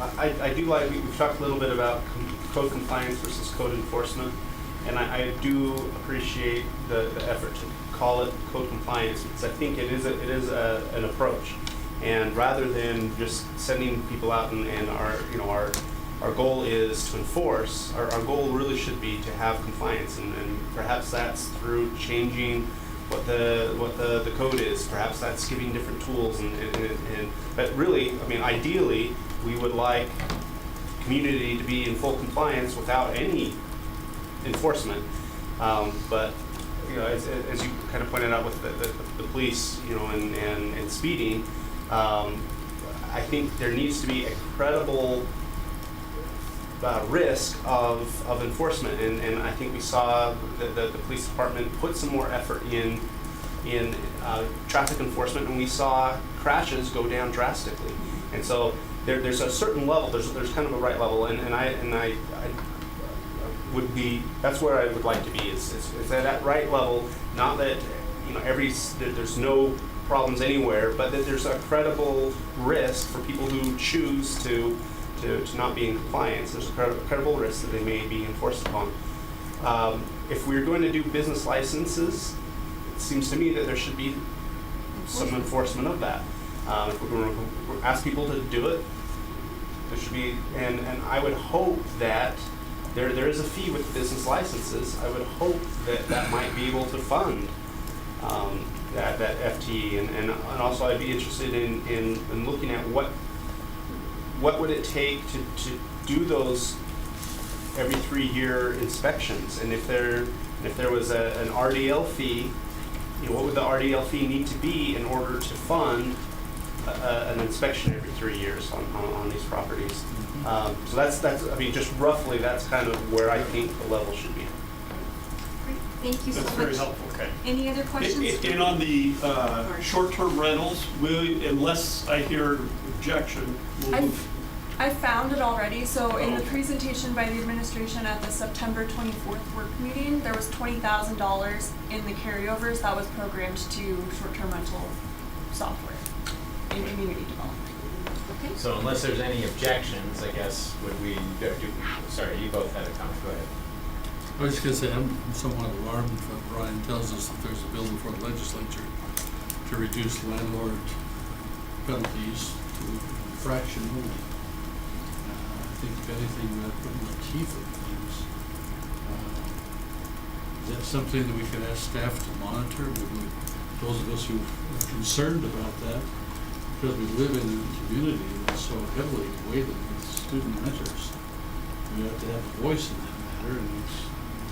I do like, we've talked a little bit about code compliance versus code enforcement, and I do appreciate the effort to call it code compliance, because I think it is an approach. And rather than just sending people out and our goal is to enforce, our goal really should be to have compliance, and perhaps that's through changing what the code is. Perhaps that's giving different tools, but really, I mean, ideally, we would like community to be in full compliance without any enforcement. But as you kind of pointed out with the police, and speeding, I think there needs to be a credible risk of enforcement, and I think we saw the police department put some more effort in traffic enforcement, and we saw crashes go down drastically. And so there's a certain level, there's kind of a right level, and I would be, that's where I would like to be, is at that right level, not that there's no problems anywhere, but that there's a credible risk for people who choose to not be in compliance. There's a credible risk that they may be enforced upon. If we're going to do business licenses, it seems to me that there should be some enforcement of that. If we're going to ask people to do it, there should be, and I would hope that there is a fee with business licenses. I would hope that might be able to fund that FTE, and also I'd be interested in looking at what would it take to do those every 3-year inspections, and if there was an RDL fee, what would the RDL fee need to be in order to fund an inspection every 3 years on these properties? So that's I mean, just roughly, that's kind of where I think the level should be. Great, thank you so much. That's very helpful. Okay. Any other questions? And on the short-term rentals, unless I hear objection, we'll move. I found it already. So in the presentation by the administration at the September 24th work meeting, there was $20,000 in the carryovers that was programmed to short-term rental software in community development. Okay. So unless there's any objections, I guess, would we sorry, you both had a comment, go ahead. I was just going to say, I'm somewhat alarmed when Brian tells us that there's a bill before the legislature to reduce landlord penalties to infraction only. I think if anything, that putting the teeth in things. Is that something that we could ask staff to monitor? Those of us who are concerned about that, because we live in a community that's so heavily weighted with student renters, we have to have a voice in that matter and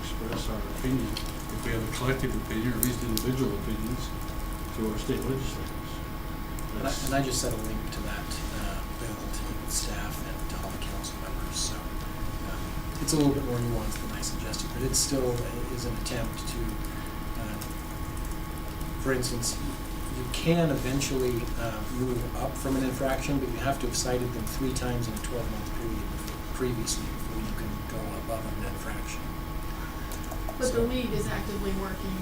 express our opinion. If we have a collective opinion, or at least individual opinions, to our state legislators. And I just sent a link to that bill to staff and to all the council members. So it's a little bit more nuanced than I suggested, but it still is an attempt to, for instance, you can eventually move up from an infraction, but you have to have cited them 3 times in a 12-month period previously before you can go above an infraction. But the league is actively working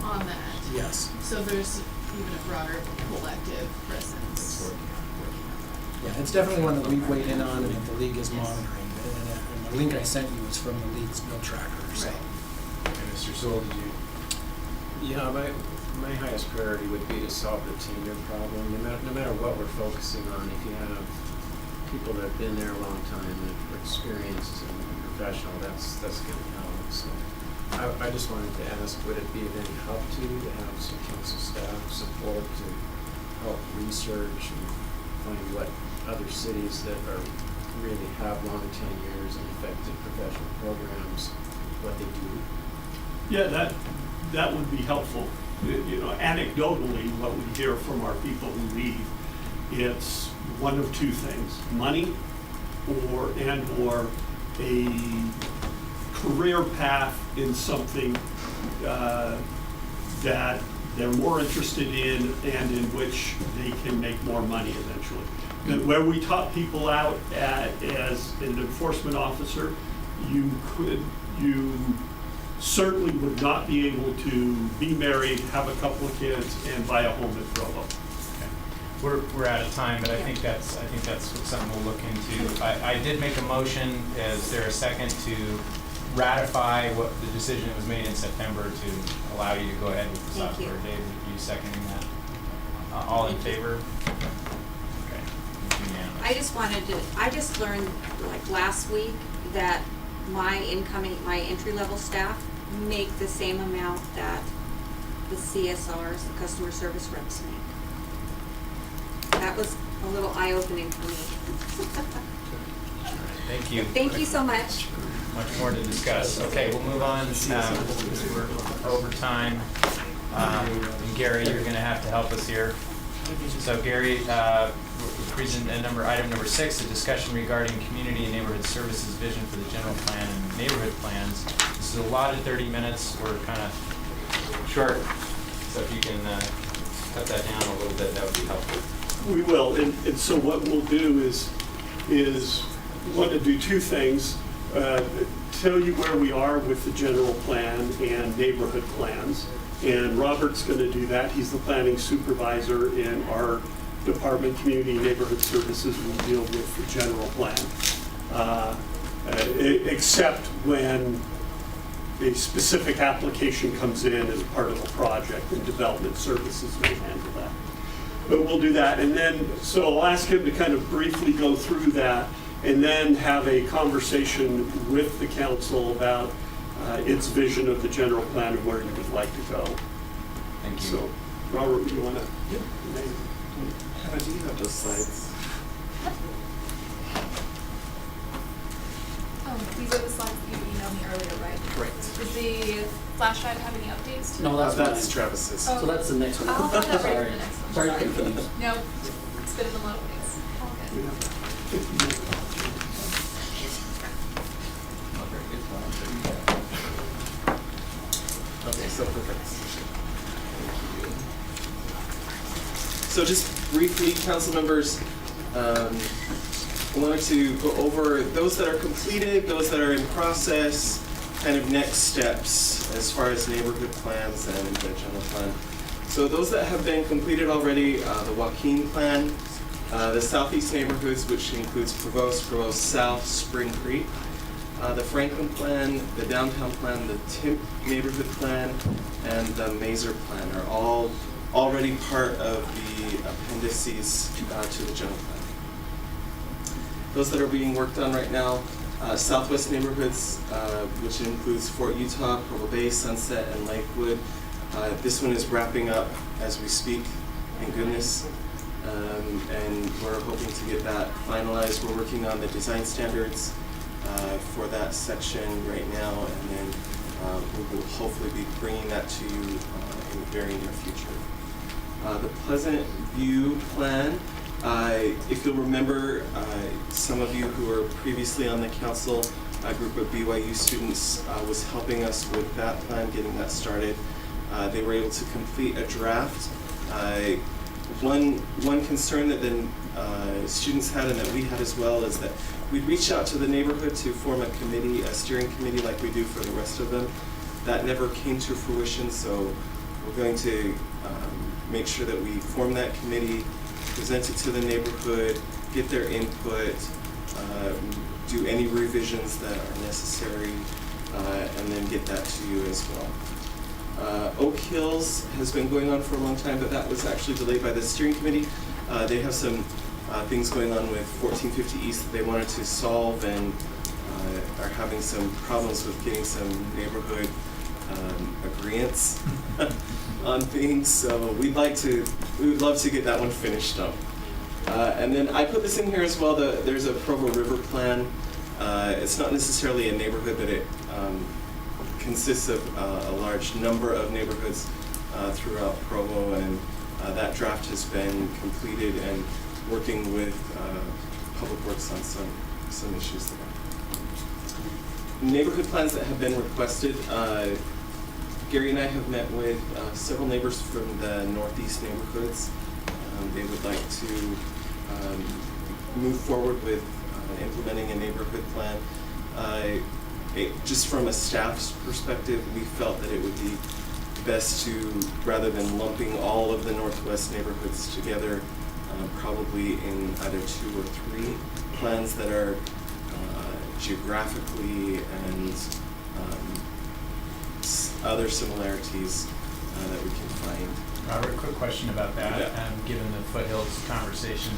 on that. Yes. So there's even a broader collective presence working on that. Yeah, it's definitely one that we've weighed in on and that the league is monitoring. And the link I sent you was from the league's bill tracker. So. Right. Okay, Mr. Sewell, did you? Yeah, my highest priority would be to solve the tenure problem, no matter what we're focusing on. If you have people that have been there a long time and are experienced and professional, that's gonna help. So I just wanted to ask, would it be of any help to you to have some council staff support to help research and find what other cities that are really have long tenures and effective professional programs, what they do? Yeah, that would be helpful. You know, anecdotally, what we hear from our people who leave, it's one of two things: money, or a career path in something that they're more interested in and in which they can make more money eventually. And where we taught people out as an enforcement officer, you certainly would not be able to be married, have a couple of kids, and buy a home in Provo. We're out of time, but I think that's something we'll look into. I did make a motion. Is there a second to ratify what the decision that was made in September to allow you to go ahead with the Thank you. software? David, are you seconding that? All in favor? Okay. It's unanimous. I just learned like last week that my entry-level staff make the same amount that the CSRs, the customer service reps make. That was a little eye-opening for me. Thank you. Thank you so much. Much more to discuss. Okay, we'll move on. We're over time. And Gary, you're going to have to help us here. So Gary, item number 6, a discussion regarding community and neighborhood services vision for the general plan and neighborhood plans. This is allotted 30 minutes. We're kind of short, so if you can cut that down a little bit, that would be helpful. We will, and so what we'll do is want to do two things. Tell you where we are with the general plan and neighborhood plans. And Robert's going to do that. He's the planning supervisor in our department. Community and Neighborhood Services will deal with the general plan, except when a specific application comes in as part of a project, and development services may handle that. But we'll do that, and then, so I'll ask him to kind of briefly go through that, and then have a conversation with the council about its vision of the general plan and where you would like to go. Thank you. So, Robert, you want to? Yeah. How do you have those slides? These are the slides that you emailed me earlier, right? Correct. Does the flash drive have any updates to No, it? that's Travis's. Oh. So that's the next one. I'll have that ready for Sorry. the next one. Sorry to confuse. No, it's been in the loadings. All good. Okay, so perfect. So just briefly, council members, I wanted to go over those that are completed, those that are in process, kind of next steps as far as neighborhood plans and the general plan. So those that have been completed already, the Joaquin Plan, the Southeast neighborhoods, which includes Provo South, Spring Creek, the Franklin Plan, the Downtown Plan, the Timp Neighborhood Plan, and the Mazer Plan are all already part of the appendices to the general plan. Those that are being worked on right now, Southwest neighborhoods, which includes Fort Utah, Provo Bay, Sunset, and Lakewood. This one is wrapping up as we speak, thank goodness. And we're hoping to get that finalized. We're working on the design standards for that section right now, and then we will hopefully be bringing that to you in the very near future. The Pleasant View Plan, if you'll remember, some of you who were previously on the council, a group of BYU students was helping us with that plan, getting that started. They were able to complete a draft. One concern that the students had and that we had as well is that we'd reach out to the neighborhood to form a committee, a steering committee like we do for the rest of them. That never came to fruition, so we're going to make sure that we form that committee, present it to the neighborhood, get their input, do any revisions that are necessary, and then get that to you as well. Oak Hills has been going on for a long time, but that was actually delayed by the steering committee. They have some things going on with 1450 East that they wanted to solve, and are having some problems with getting some neighborhood agreements on things. So we would love to get that one finished up. And then I put this in here as well. There's a Provo River plan. It's not necessarily a neighborhood, but it consists of a large number of neighborhoods throughout Provo, and that draft has been completed and working with Public Works on some issues there. Neighborhood plans that have been requested. Gary and I have met with several neighbors from the northeast neighborhoods. They would like to move forward with implementing a neighborhood plan. Just from a staff's perspective, we felt that it would be best to, rather than lumping all of the northwest neighborhoods together, probably in either 2 or 3 plans that are geographically and other similarities that we can find. Robert, quick question about that. Yeah. Given the foothills conversation,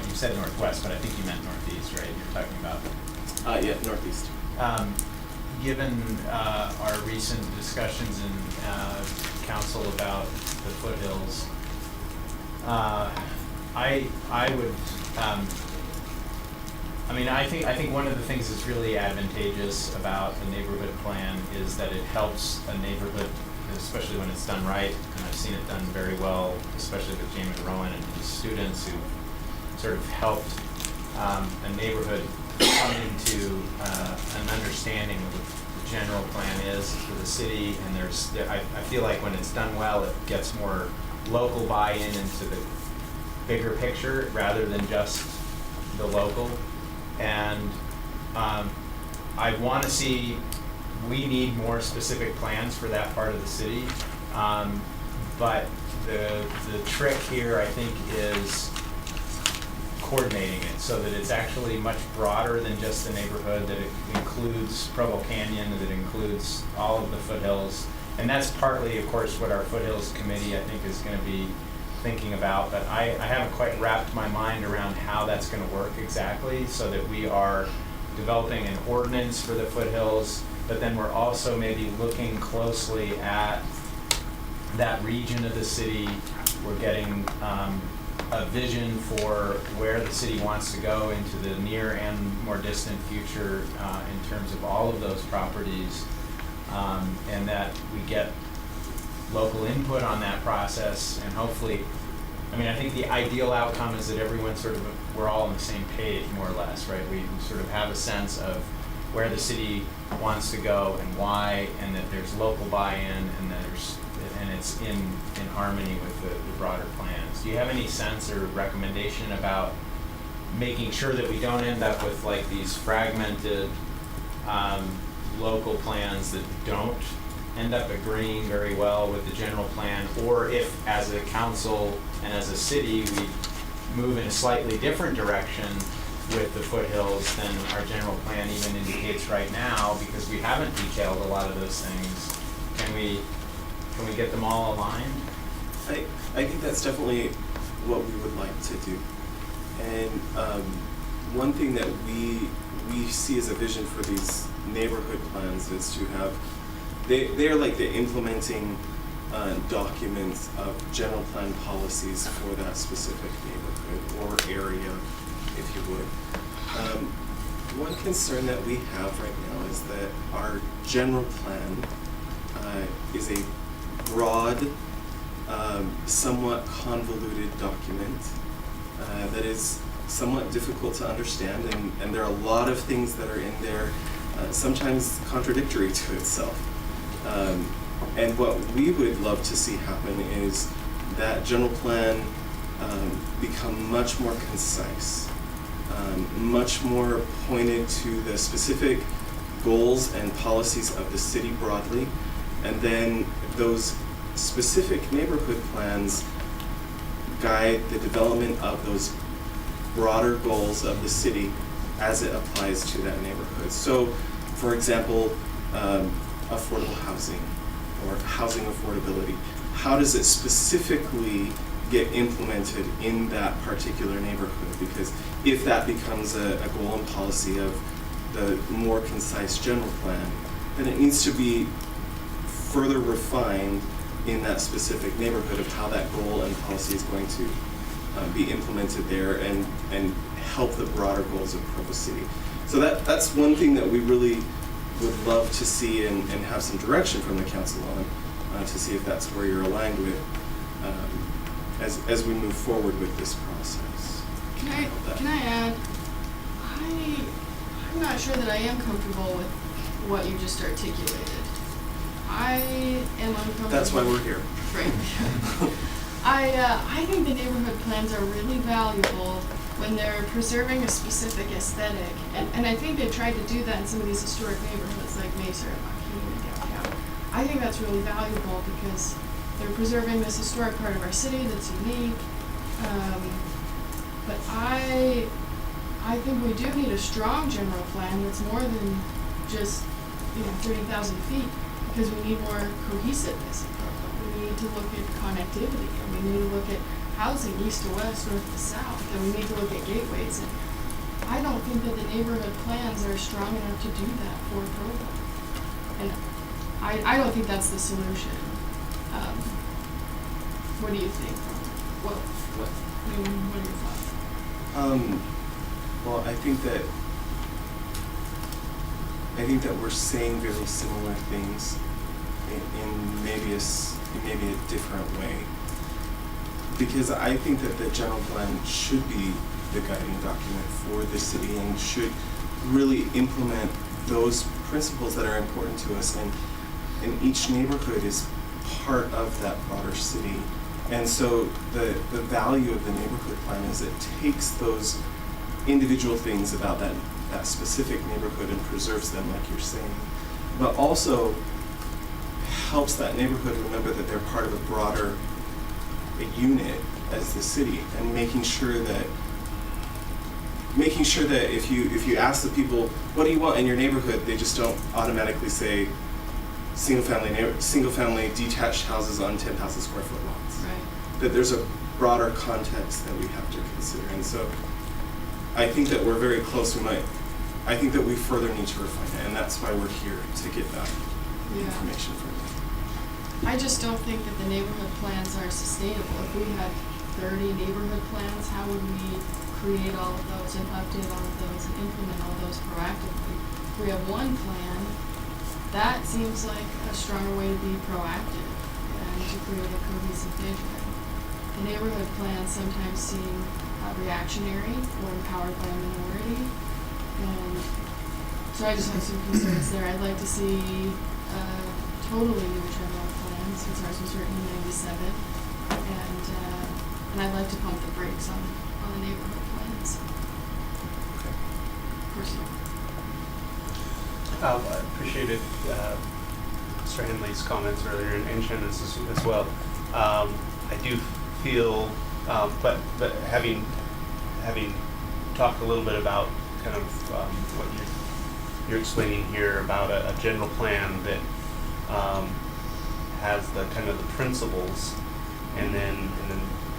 you said northwest, but I think you meant northeast, right? You're talking about. Yeah, northeast. Given our recent discussions in council about the foothills, I would. I think one of the things that's really advantageous about the neighborhood plan is that it helps a neighborhood, especially when it's done right, and I've seen it done very well, especially with Jamin Rowan and his students who sort of helped a neighborhood come into an understanding of what the general plan is for the city, and I feel like when it's done well, it gets more local buy-in into the bigger picture rather than just the local. And I want to see, we need more specific plans for that part of the city, but the trick here, I think, is coordinating it so that it's actually much broader than just the neighborhood, that it includes Provo Canyon, that it includes all of the foothills. And that's partly, of course, what our foothills committee, I think, is going to be thinking about, but I haven't quite wrapped my mind around how that's going to work exactly, so that we are developing an ordinance for the foothills, but then we're also maybe looking closely at that region of the city. We're getting a vision for where the city wants to go into the near and more distant future in terms of all of those properties, and that we get local input on that process, and hopefully, I think the ideal outcome is that everyone we're all on the same page, more or less, right? We sort of have a sense of where the city wants to go and why, and that there's local buy-in, and it's in harmony with the broader plans. Do you have any sense or recommendation about making sure that we don't end up with like these fragmented local plans that don't end up agreeing very well with the general plan, or if as a council and as a city we move in a slightly different direction with the foothills than our general plan even indicates right now, because we haven't detailed a lot of those things. Can we get them all aligned? I think that's definitely what we would like to do. And one thing that we see as a vision for these neighborhood plans is to have, they are like the implementing documents of general plan policies for that specific neighborhood or area, if you would. One concern that we have right now is that our general plan is a broad, somewhat convoluted document that is somewhat difficult to understand, and there are a lot of things that are in there, sometimes contradictory to itself. And what we would love to see happen is that general plan become much more concise, much more pointed to the specific goals and policies of the city broadly, and then those specific neighborhood plans guide the development of those broader goals of the city as it applies to that neighborhood. So, for example, affordable housing, or housing affordability, how does it specifically get implemented in that particular neighborhood? Because if that becomes a goal and policy of the more concise general plan, then it needs to be further refined in that specific neighborhood of how that goal and policy is going to be implemented there and help the broader goals of Provo City. So that's one thing that we really would love to see and have some direction from the council on, to see if that's where you're aligned with as we move forward with this process. Can I add, I'm not sure that I am comfortable with what you just articulated. I am uncomfortable. That's why we're here. Right. I think the neighborhood plans are really valuable when they're preserving a specific aesthetic. And I think they tried to do that in some of these historic neighborhoods like Mesa and Joaquin and downtown. I think that's really valuable because they're preserving this historic part of our city that's unique. But I think we do need a strong general plan that's more than just 30,000 feet, because we need more cohesiveness in Provo. We need to look at connectivity, and we need to look at housing east to west, north to south, and we need to look at gateways. And I don't think that the neighborhood plans are strong enough to do that for Provo. And I don't think that's the solution. What do you think? What are your thoughts? Well, I think that we're saying very similar things in maybe a different way. Because I think that the general plan should be the guiding document for the city and should really implement those principles that are important to us. And each neighborhood is part of that broader city. And so the value of the neighborhood plan is it takes those individual things about that specific neighborhood and preserves them, like you're saying, but also helps that neighborhood remember that they're part of a broader unit as the city, and making sure that if you ask the people, what do you want in your neighborhood, they just don't automatically say single family detached houses on 10,000 square foot lots. Right. That there's a broader context that we have to consider. And so I think that we're very close. I think that we further need to refine it, and that's why we're here, to get that information from you. I just don't think that the neighborhood plans are sustainable. If we had 30 neighborhood plans, how would we create all of those and update all of those and implement all those proactively? If we have one plan, that seems like a stronger way to be proactive and to create a cohesive vision. The neighborhood plans sometimes seem reactionary or empowered by a minority. And so I just have some concerns there. I'd like to see totally new general plan, since ours was written in '97, and I'd like to pump the brakes on the neighborhood plans. Okay. Personally. I appreciated Mr. Henley's comments earlier and Shannon's as well. I do feel, but having talked a little bit about kind of what you're explaining here about a general plan that has the kind of the principles, and then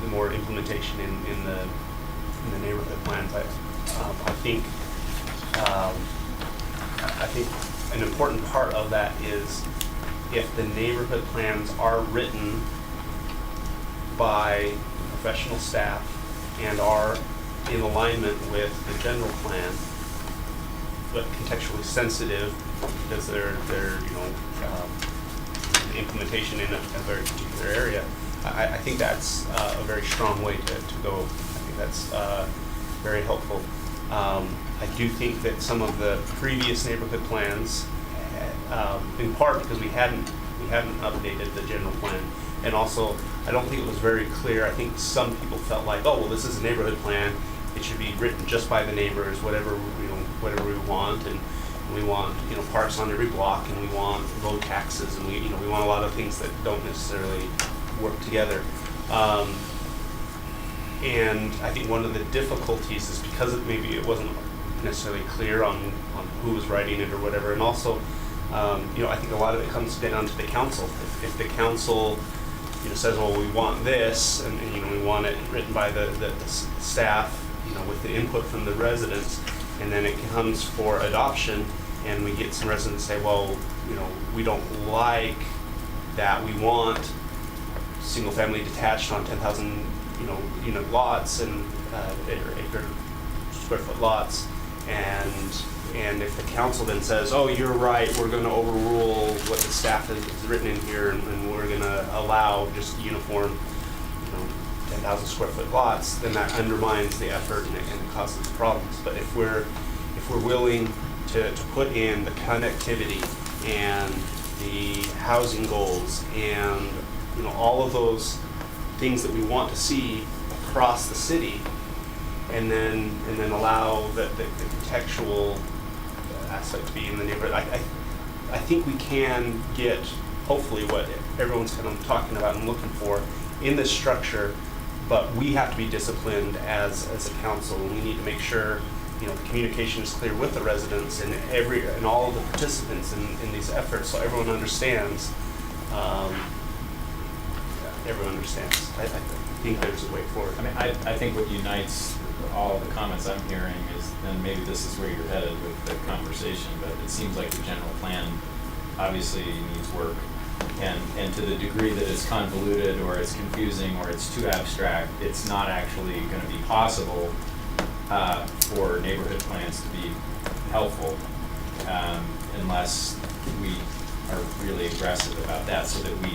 the more implementation in the neighborhood plans. I think an important part of that is if the neighborhood plans are written by professional staff and are in alignment with the general plan, but contextually sensitive because they're implementation in a very particular area. I think that's a very strong way to go. I think that's very helpful. I do think that some of the previous neighborhood plans, in part because we hadn't updated the general plan, and also I don't think it was very clear. I think some people felt like, oh well, this is a neighborhood plan. It should be written just by the neighbors, whatever we want, and we want parks on every block, and we want road taxes, and we want a lot of things that don't necessarily work together. And I think one of the difficulties is because maybe it wasn't necessarily clear on who was writing it or whatever, and also I think a lot of it comes down to the council. If the council, says, well, we want this, and we want it written by the staff, with the input from the residents, and then it comes for adoption, and we get some residents say, well, we don't like that. We want single-family detached on 10,000, unit lots and acre square foot lots, and if the council then says, oh, you're right, we're going to overrule what the staff has written in here, and we're going to allow just uniform, 10,000 square foot lots, then that undermines the effort and it causes problems. But if we're willing to put in the connectivity and the housing goals and all of those things that we want to see across the city, and then allow the contextual aspect to be in the neighborhood, I think we can get hopefully what everyone's kind of talking about and looking for in this structure. But we have to be disciplined as a council, and we need to make sure the communication is clear with the residents and all of the participants in these efforts, so everyone understands. I think there's a way forward. I mean, I think what unites all the comments I'm hearing is, and maybe this is where you're headed with the conversation, but it seems like the general plan obviously needs work. And to the degree that it's convoluted or it's confusing or it's too abstract, it's not actually going to be possible for neighborhood plans to be helpful unless we are really aggressive about that, so that we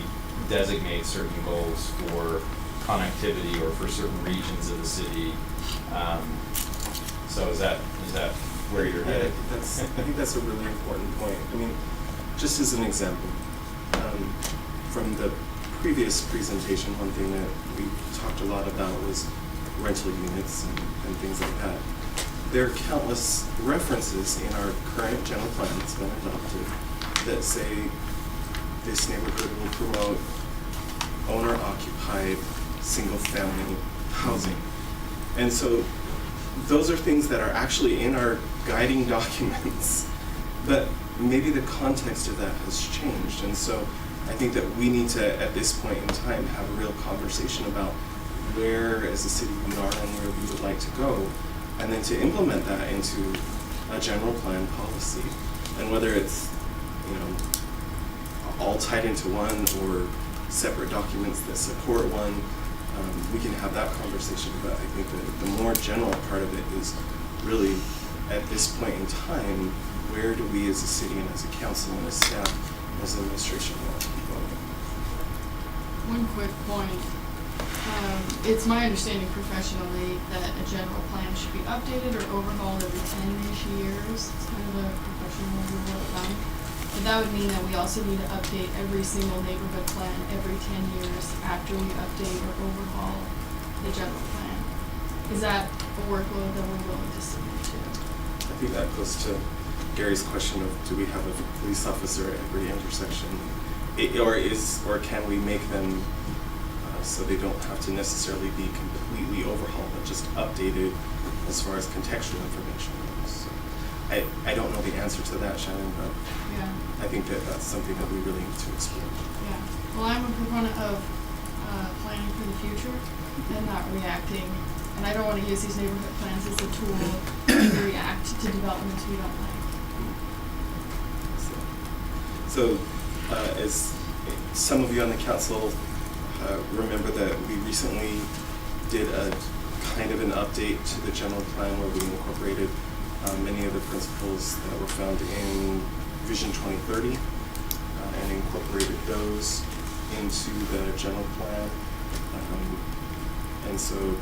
designate certain goals for connectivity or for certain regions of the city. So is that where you're headed? I think that's a really important point. I mean, just as an example, from the previous presentation, one thing that we talked a lot about was rental units and things like that. There are countless references in our current general plan that's been adopted that say this neighborhood will promote owner-occupied single-family housing. And so those are things that are actually in our guiding documents, but maybe the context of that has changed. And so I think that we need to, at this point in time, have a real conversation about where as a city we are and where we would like to go, and then to implement that into a general plan policy. And whether it's, all tied into one or separate documents that support one, we can have that conversation. But I think that the more general part of it is really, at this point in time, where do we as a city and as a council and as staff and as an administration want to keep going? One quick point. It's my understanding professionally that a general plan should be updated or overhauled every 10-ish years. It's kind of a professional rule of thumb. But that would mean that we also need to update every single neighborhood plan every 10 years after we update or overhaul the general plan. Is that a workload that we're willing to submit to? I think that goes to Gary's question of, do we have a police officer at every intersection? Or can we make them so they don't have to necessarily be completely overhauled, but just updated as far as contextual information goes? So I don't know the answer to that, Shannon, but Yeah. I think that that's something that we really need to explore. Yeah. Well, I'm a proponent of planning for the future and not reacting. And I don't want to use these neighborhood plans as a tool to react to developments we don't like. So as some of you on the council remember that we recently did a kind of an update to the general plan where we incorporated many of the principles that were found in Vision 2030 and incorporated those into the general plan. And so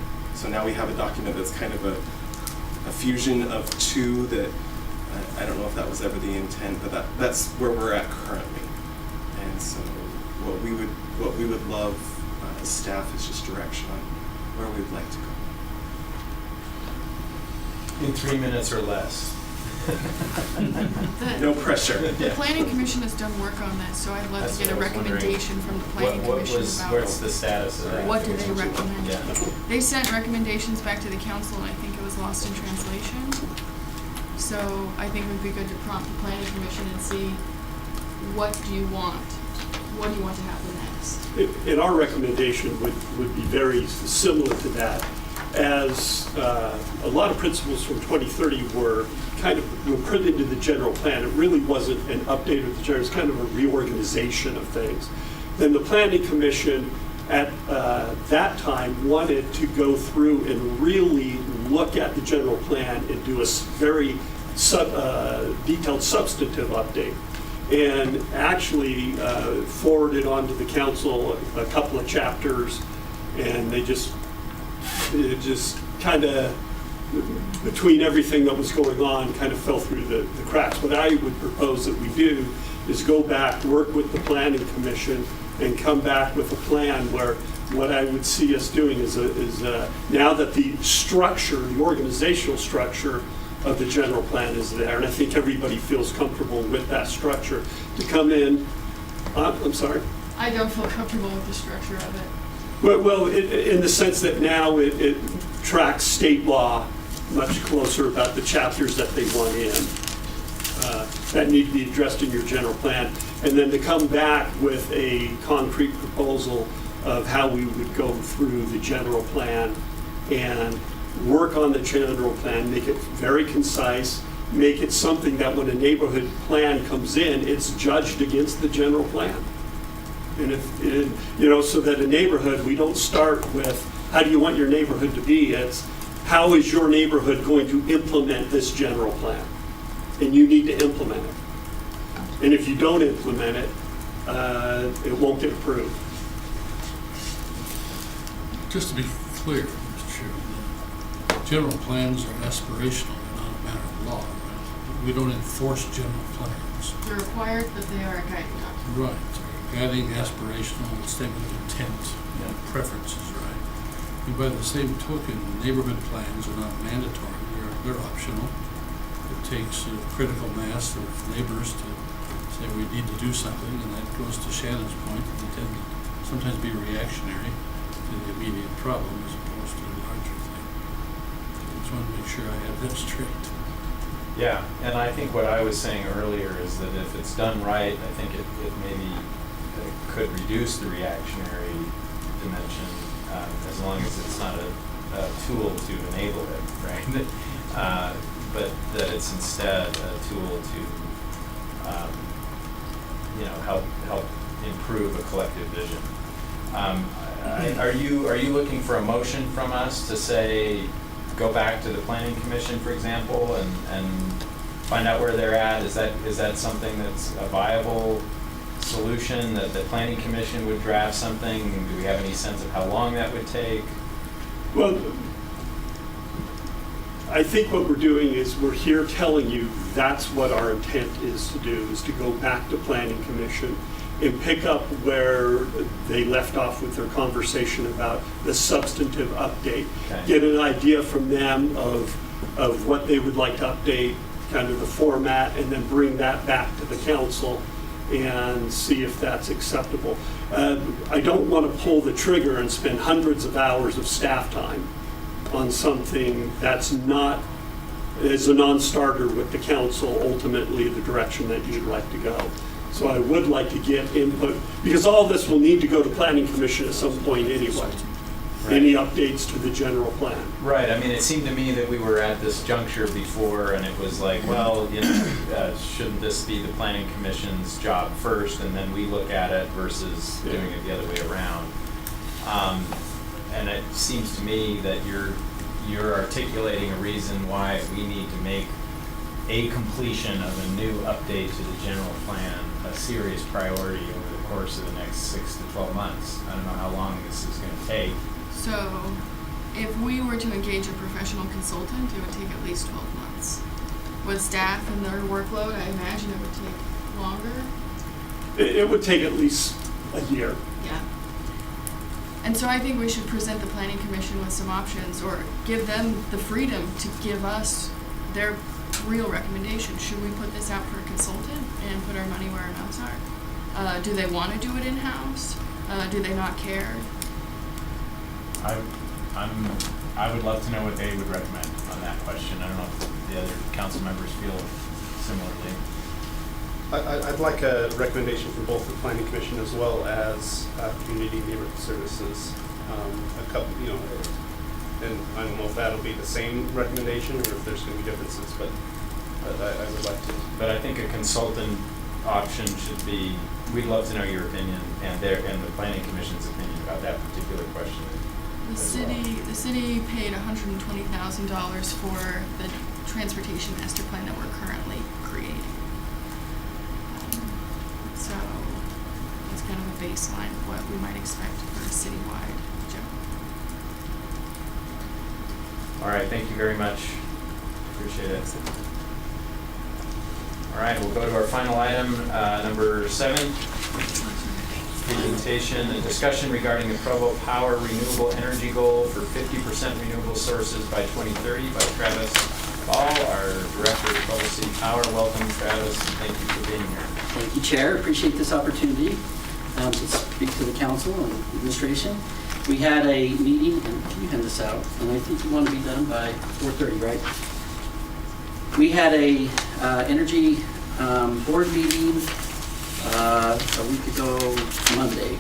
now we have a document that's kind of a fusion of two that I don't know if that was ever the intent, but that's where we're at currently. And so what we would love as staff is just direction on where we'd like to go. In 3 minutes or less. No pressure. The planning commission has done work on this, so I'd love That's to get a what I was wondering. recommendation from the planning commission about What's the status of that? what do they recommend. Yeah. They sent recommendations back to the council, and I think it was lost in translation. So I think it would be good to prompt the planning commission and see what do you want? What do you want to happen next? And our recommendation would be very similar to that, as a lot of principles from 2030 were put into the general plan. It really wasn't an update of the general, it's kind of a reorganization of things. Then the Planning Commission at that time wanted to go through and really look at the general plan and do a very detailed substantive update, and actually forwarded on to the council a couple of chapters, and it just kind of, between everything that was going on, kind of fell through the cracks. What I would propose that we do is go back, work with the Planning Commission, and come back with a plan where what I would see us doing is now that the structure, the organizational structure of the general plan is there, and I think everybody feels comfortable with that structure, to come in, I'm sorry? I don't feel comfortable with the structure of it. Well, in the sense that now it tracks state law much closer about the chapters that they want in, that need to be addressed in your general plan, and then to come back with a concrete proposal of how we would go through the general plan and work on the general plan, make it very concise, make it something that when a neighborhood plan comes in, it's judged against the general plan. And so that a neighborhood, we don't start with, how do you want your neighborhood to be? It's, how is your neighborhood going to implement this general plan? And you need to implement it. And if you don't implement it, it won't get approved. Just to be clear, Mr. Chairman, general plans are aspirational, they're not a matter of law, right? We don't enforce general plans. They're required, but they are a guiding document. Right, guiding, aspirational, statement of intent, preferences, right? And by the same token, neighborhood plans are not mandatory, they're optional. It takes a critical mass of neighbors to say we need to do something, and that goes to Shannon's point, they tend to sometimes be reactionary to the immediate problem as opposed to a larger thing. I just want to make sure I have that straight. Yeah, and I think what I was saying earlier is that if it's done right, I think it maybe could reduce the reactionary dimension, as long as it's not a tool to enable it, right? But that it's instead a tool to, help improve a collective vision. Are you looking for a motion from us to say, go back to the Planning Commission, for example, and find out where they're at? Is that something that's a viable solution, that the Planning Commission would draft something? Do we have any sense of how long that would take? Well, I think what we're doing is we're here telling you that's what our intent is to do, is to go back to Planning Commission and pick up where they left off with their conversation about the substantive update. Okay. Get an idea from them of what they would like to update, kind of the format, and then bring that back to the council and see if that's acceptable. I don't want to pull the trigger and spend hundreds of hours of staff time on something that's not, is a non-starter with the council, ultimately the direction that you'd like to go. So I would like to get input, because all this will need to go to Planning Commission at some point anyway. Right. Any updates to the general plan. Right, I mean, it seemed to me that we were at this juncture before, and it was like, well, shouldn't this be the Planning Commission's job first, and then we look at it versus doing it the other way around? And it seems to me that you're articulating a reason why we need to make a completion of a new update to the general plan a serious priority over the course of the next 6 to 12 months. I don't know how long this is going to take. So, if we were to engage a professional consultant, it would take at least 12 months. With staff and their workload, I imagine it would take longer. It would take at least a year. Yeah. And so I think we should present the Planning Commission with some options, or give them the freedom to give us their real recommendation. Should we put this out for a consultant and put our money where our mouths are? Do they want to do it in-house? Do they not care? I would love to know what they would recommend on that question. I don't know if the other council members feel similarly. I'd like a recommendation from both the planning commission as well as community neighborhood services. A couple, you know, and I don't know if that'll be the same recommendation or if there's going to be differences, but I would like to. But I think a consultant option should be, we'd love to know your opinion and the planning commission's opinion about that particular question. The city paid $120,000 for the transportation master plan that we're currently creating. So it's kind of a baseline of what we might expect for a citywide job. All right, thank you very much. Appreciate it. All right, we'll go to our final item, number 7. Presentation and discussion regarding the Provo Power renewable energy goal for 50% renewable sources by 2030 by Travis Ball, our Director of Provo City Power. Welcome, Travis, and thank you for being here. Thank you, Chair. Appreciate this opportunity to speak to the council and administration. We had a meeting, and can you hand this out? And I think you want to be done by 4:30, right? We had a energy board meeting a week ago Monday,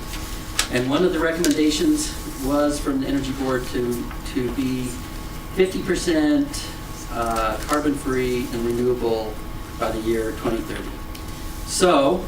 and one of the recommendations was from the energy board to be 50% carbon-free and renewable by the year 2030. So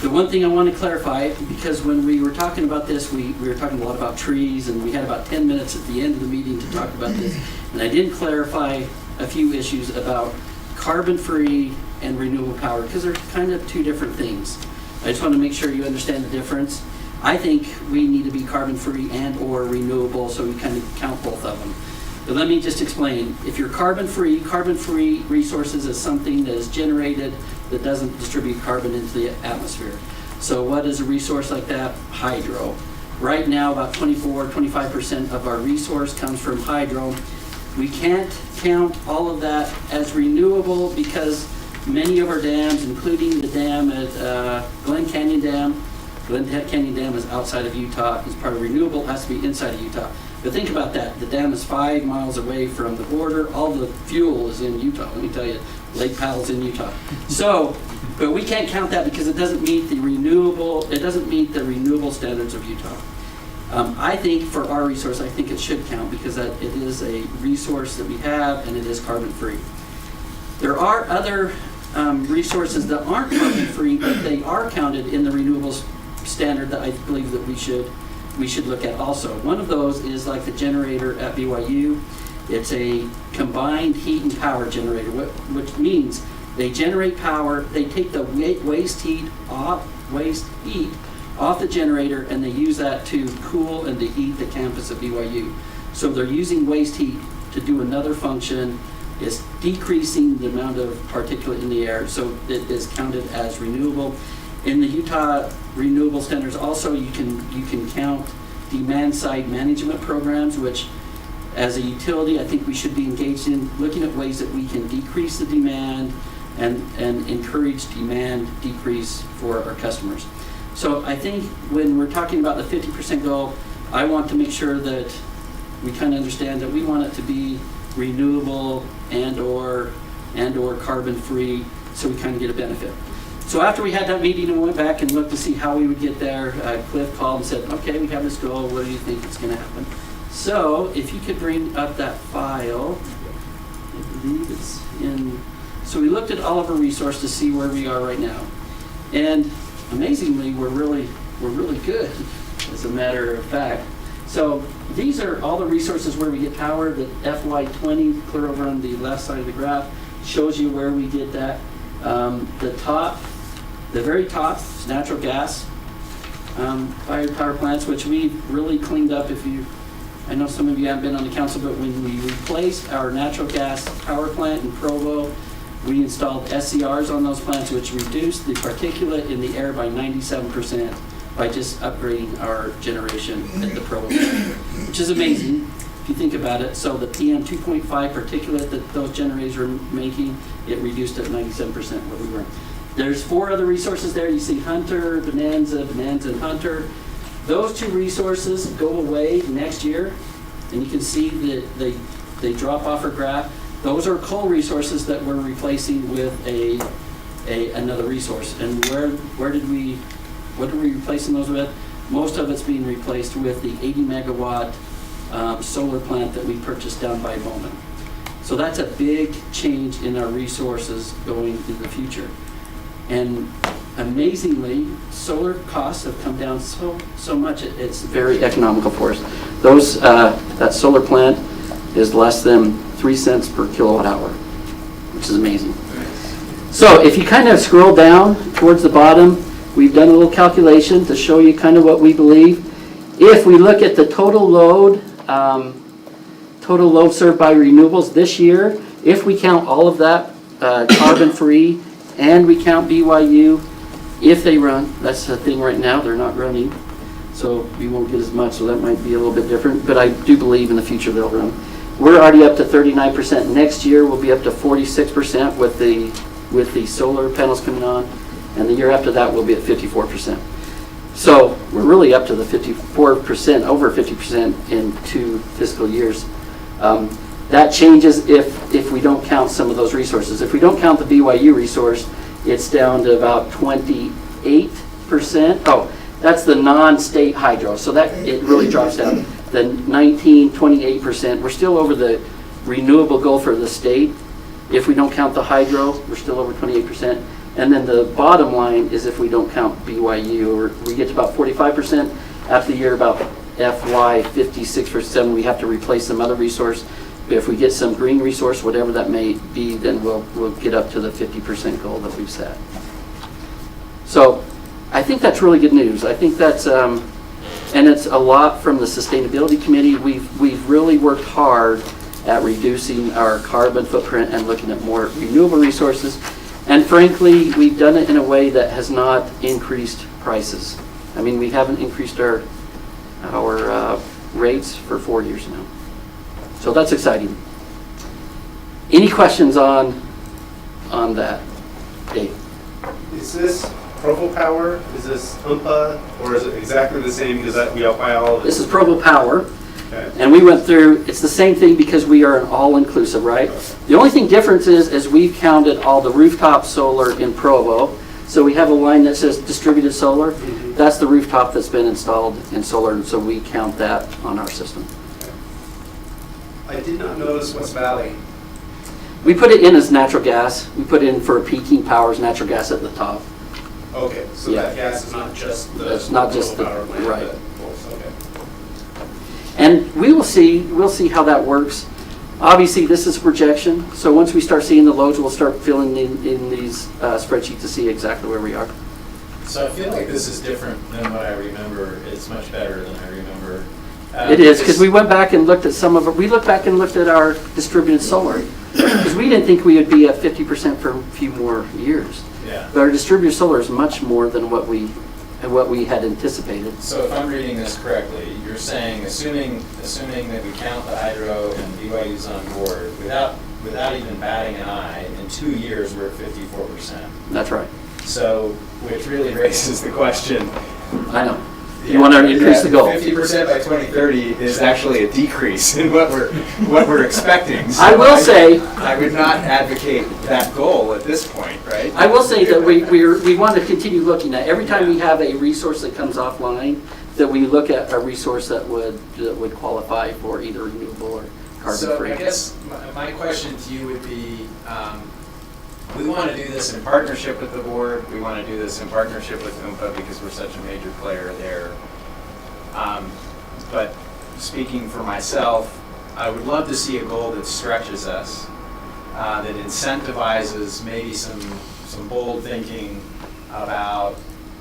the one thing I want to clarify, because when we were talking about this, we were talking a lot about trees, and we had about 10 minutes at the end of the meeting to talk about this, and I didn't clarify a few issues about carbon-free and renewable power, because they're kind of two different things. I just want to make sure you understand the difference. I think we need to be carbon-free and or renewable, so we kind of count both of them. But let me just explain. If you're carbon-free resources is something that is generated that doesn't distribute carbon into the atmosphere. So what is a resource like that? Hydro. Right now, about 25% of our resource comes from hydro. We can't count all of that as renewable because many of our dams, including the dam at Glen Canyon Dam is outside of Utah. It's part of renewable, it has to be inside of Utah. But think about that. The dam is 5 miles away from the border. All the fuel is in Utah. Let me tell you, Lake Powell's in Utah. So, but we can't count that because it doesn't meet the renewable standards of Utah. I think for our resource, I think it should count because it is a resource that we have and it is carbon free. There are other resources that aren't carbon free, but they are counted in the renewables standard that I believe that we should look at also. One of those is like the generator at BYU. It's a combined heat and power generator, which means they generate power, they take the waste heat off the generator, and they use that to cool and to heat the campus of BYU. So they're using waste heat to do another function. It's decreasing the amount of particulate in the air, so it is counted as renewable. In the Utah renewable standards also, you can count demand side management programs, which as a utility I think we should be engaged in looking at ways that we can decrease the demand and encourage demand decrease for our customers. So I think when we're talking about the 50% goal, I want to make sure that we kind of understand that we want it to be renewable and or carbon free, so we kind of get a benefit. So after we had that meeting and went back and looked to see how we would get there, Cliff called and said, okay, we have this goal, what do you think is going to happen? So if you could bring up that file, I believe it's in, so we looked at all of our resources to see where we are right now. And amazingly, we're really good, as a matter of fact. So these are all the resources where we get power. The FY20, clear over on the left side of the graph, shows you where we get that. The very top is natural gas fired power plants, which we've really cleaned up. I know some of you haven't been on the council, but when we replaced our natural gas power plant in Provo, we installed SCRs on those plants, which reduced the particulate in the air by 97% by just upgrading our generation at the Provo plant, which is amazing if you think about it. So the PM 2.5 particulate that those generators are making, it reduced at 97% what we were. There's 4 other resources there. You see Hunter, Bonanza, and Hunter. Those 2 resources go away next year, and you can see that they drop off our graph. Those are coal resources that we're replacing with a another resource. And what are we replacing those with? Most of it's being replaced with the 80 megawatt solar plant that we purchased down by Bowman. So that's a big change in our resources going into the future. And amazingly, solar costs have come down so much, it's very economical for us. That solar plant is less than 3 cents per kilowatt hour, which is amazing. So if you kind of scroll down towards the bottom, we've done a little calculation to show you kind of what we believe. If we look at the total load served by renewables this year, if we count all of that carbon-free and we count BYU, if they run, that's the thing right now, they're not running, so we won't get as much, so that might be a little bit different, but I do believe in the future they'll run. We're already up to 39%. Next year we'll be up to 46% with the solar panels coming on, and the year after that we'll be at 54%. So we're really up to the 54%, over 50% in 2 fiscal years. That changes if we don't count some of those resources. If we don't count the BYU resource, it's down to about 28%. Oh, that's the non-state hydro. So that it really drops down. The 28%. We're still over the renewable goal for the state. If we don't count the hydro, we're still over 28%. And then the bottom line is if we don't count BYU, we get to about 45%. After the year about FY 56%, we have to replace some other resource. But if we get some green resource, whatever that may be, then we'll get up to the 50% goal that we've set. So I think that's really good news. I think that's, and it's a lot from the Sustainability Committee. We've really worked hard at reducing our carbon footprint and looking at more renewable resources. And frankly, we've done it in a way that has not increased prices. I mean, we haven't increased our rates for 4 years now. So that's exciting. Any questions on that, Dave? Is this Provo Power? Is this UMPA? Or is it exactly the same because we buy all of it? This is Provo Power. Okay. And we went through, it's the same thing because we are an all-inclusive, right? The only thing difference is we've counted all the rooftop solar in Provo. So we have a line that says distributed solar. Mm-hmm. That's the rooftop that's been installed in solar, and so we count that on our system. I did not notice West Valley. We put it in as natural gas. We put in for peaking powers natural gas at the top. Okay, so Yeah. that gas is not just the It's not just the, power plant. right. Okay. And we'll see how that works. Obviously, this is a projection, so once we start seeing the loads, we'll start filling in these spreadsheets to see exactly where we are. So I feel like this is different than what I remember. It's much better than I remember. It is, because we went back and looked at some of it. We looked back and looked at our distributed solar, because we didn't think we would be at 50% for a few more years. Yeah. But our distributed solar is much more than what we had anticipated. So if I'm reading this correctly, you're saying, assuming that we count the hydro and BYU's on board, without even batting an eye, in 2 years we're at 54%. That's right. So, which really raises the question. I know. You want to increase the goal. 50% by 2030 is actually a decrease in what we're expecting. So I will say, I would not advocate that goal at this point, right? I will say that we want to continue looking at every time we have a resource that comes offline, that we look at a resource that would qualify for either renewable or carbon free. So I guess my question to you would be, we want to do this in partnership with the board. We want to do this in partnership with UMPA because we're such a major player there. But speaking for myself, I would love to see a goal that stretches us, that incentivizes maybe some bold thinking about,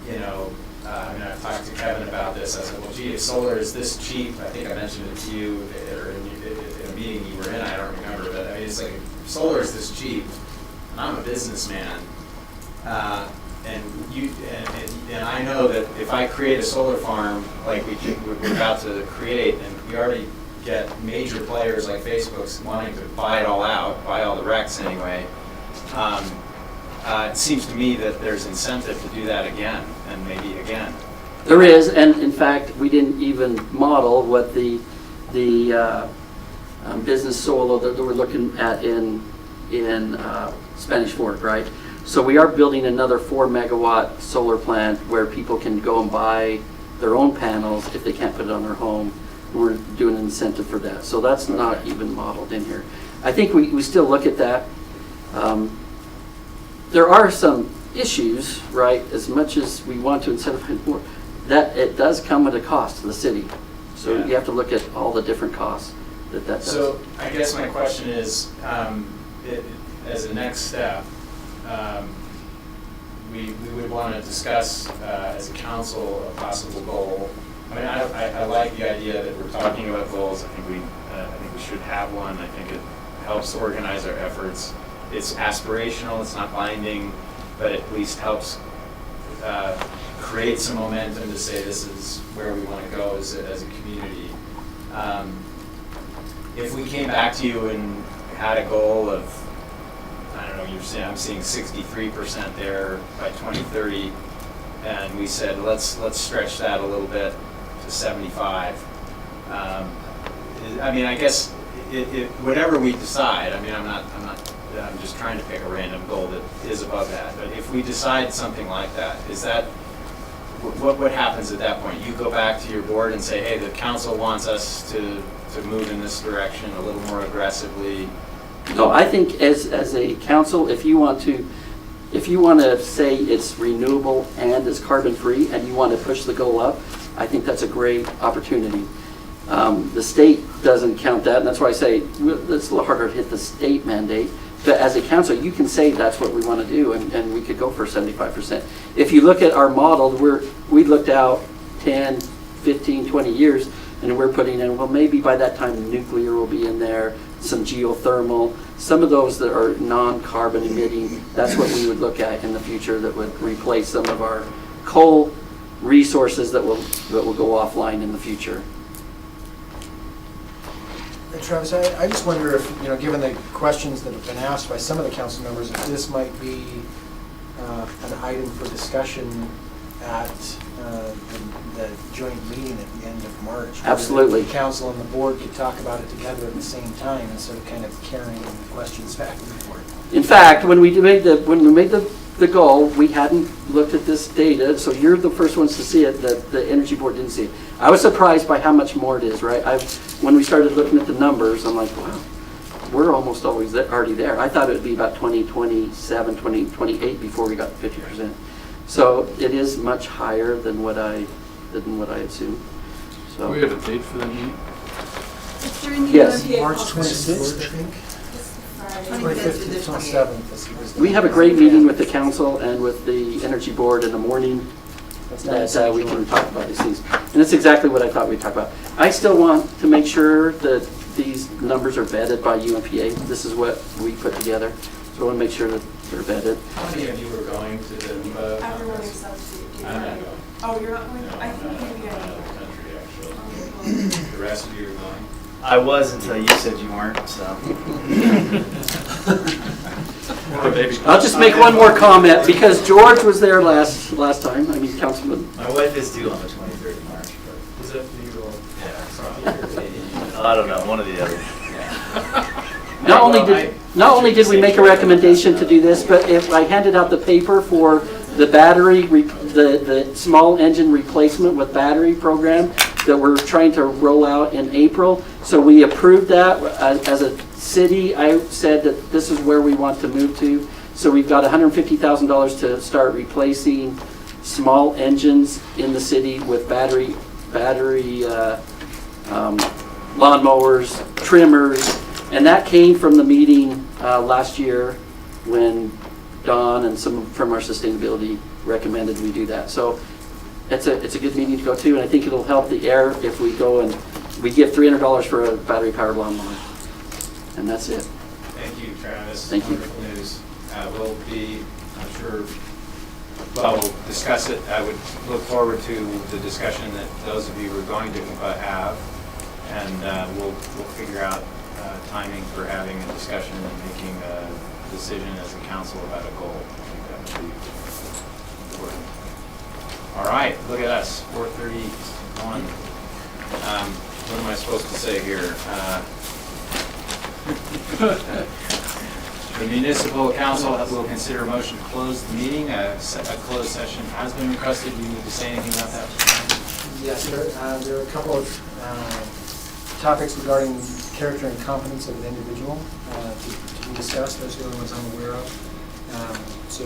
I mean, I've talked to Kevin about this. I said, well, gee, if solar is this cheap, I think I mentioned it to you or in a meeting you were in, I don't remember, but I mean, it's like, if solar is this cheap, and I'm a businessman, and I know that if I create a solar farm like we're about to create, and we already get major players like Facebook's wanting to buy it all out, buy all the RECs anyway, it seems to me that there's incentive to do that again, and maybe again. There is, and in fact, we didn't even model what the business solar that we're looking at in Spanish Fork, right? So we are building another 4 megawatt solar plant where people can go and buy their own panels if they can't put it on their home. We're doing an incentive for that. So that's not even modeled in here. I think we still look at that. There are some issues, right? As much as we want to incentivize more, that it does come at a cost to the city. So Yeah. you have to look at all the different costs that does. So I guess my question is, as a next step, we would want to discuss as a council a possible goal. I mean, I like the idea that we're talking about goals. I think we should have one. I think it helps organize our efforts. It's aspirational. It's not binding, but at least helps create some momentum to say this is where we want to go as a community. If we came back to you and had a goal of, I don't know, I'm seeing 63% there by 2030, and we said let's stretch that a little bit to 75. I mean, I guess whatever we decide. I mean, I'm just trying to pick a random goal that is above that. But if we decide something like that, is that what happens at that point? You go back to your board and say, hey, the council wants us to move in this direction a little more aggressively. No, I think as a council, if you want to say it's renewable and it's carbon free and you want to push the goal up, I think that's a great opportunity. The state doesn't count that, and that's why I say it's a little harder to hit the state mandate. But as a council, you can say that's what we want to do, and we could go for 75%. If you look at our model, we looked out 10, 15, 20 years, and we're putting in, well, maybe by that time nuclear will be in there, some geothermal, some of those that are non-carbon emitting. That's what we would look at in the future that would replace some of our coal resources that will go offline in the future. Travis, I just wonder if, given the questions that have been asked by some of the council members, if this might be an item for discussion at the joint meeting at the end of March. Absolutely. The council and the board could talk about it together at the same time instead of kind of carrying the questions back and forth. In fact, when we made the goal, we hadn't looked at this data, so you're the first ones to see it, that the Energy Board didn't see it. I was surprised by how much more it is, right? When we started looking at the numbers, I'm like, wow, we're almost always already there. I thought it would be about 2027, 2028 before we got 50%. So it is much higher than what I assumed. So Do we have a date for that meeting? It's during the Yes. March 26th, I think. 25th to 27th. we have a great meeting with the council and with the Energy Board in the morning that we can talk about these things. And that's exactly what I thought we'd talk about. I still want to make sure that these numbers are vetted by UNPA. This is what we put together. So I want to make sure that they're vetted. How many of you were going to the Everyone conference? except you. I'm not going. Oh, you're not going? No, I think I'm maybe out I of the country, actually. am. The rest of you are going? I was until you said you weren't, so. I'll just make one more comment because George was there last time. I mean, Councilman. My wife is due on the 23rd of March, but. Is that for you or? Yeah. I don't know, one or the other. Not only did we make a recommendation to do this, but if I handed out the paper for the battery, the small engine replacement with battery program that we're trying to roll out in April. So we approved that as a city. I said that this is where we want to move to. So we've got $150,000 to start replacing small engines in the city with battery lawnmowers, trimmers, and that came from the meeting last year when Don and some from our sustainability recommended we do that. So it's a good meeting to go to, and I think it'll help the air if we go and we give $300 for a battery-powered lawnmower, and that's it. Thank you, Travis. Thank you. Wonderful news. We'll be, I'm sure, well, we'll discuss it. I would look forward to the discussion that those of you are going to have, and we'll figure out timing for having a discussion and making a decision as a council about a goal. I think that would be important. All right, look at us, 4:31. What am I supposed to say here? The municipal council will consider a motion to close the meeting. A closed session has been requested. Do you need to say anything about that? Yes, there are a couple of topics regarding character and competence of an individual to be discussed. Those are the ones I'm aware of. So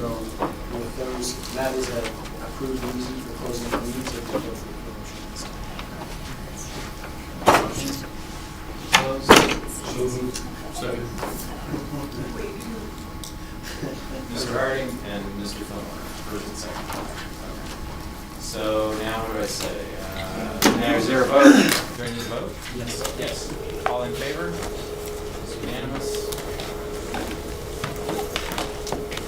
with those, that is a approved reason for closing the meeting. So we'll go for Mr. Harding and Mr. Fillmore, first and second. Okay. So now what do I say? Now is there a vote? Do I need a vote? Yes. Yes. All in favor? It's unanimous.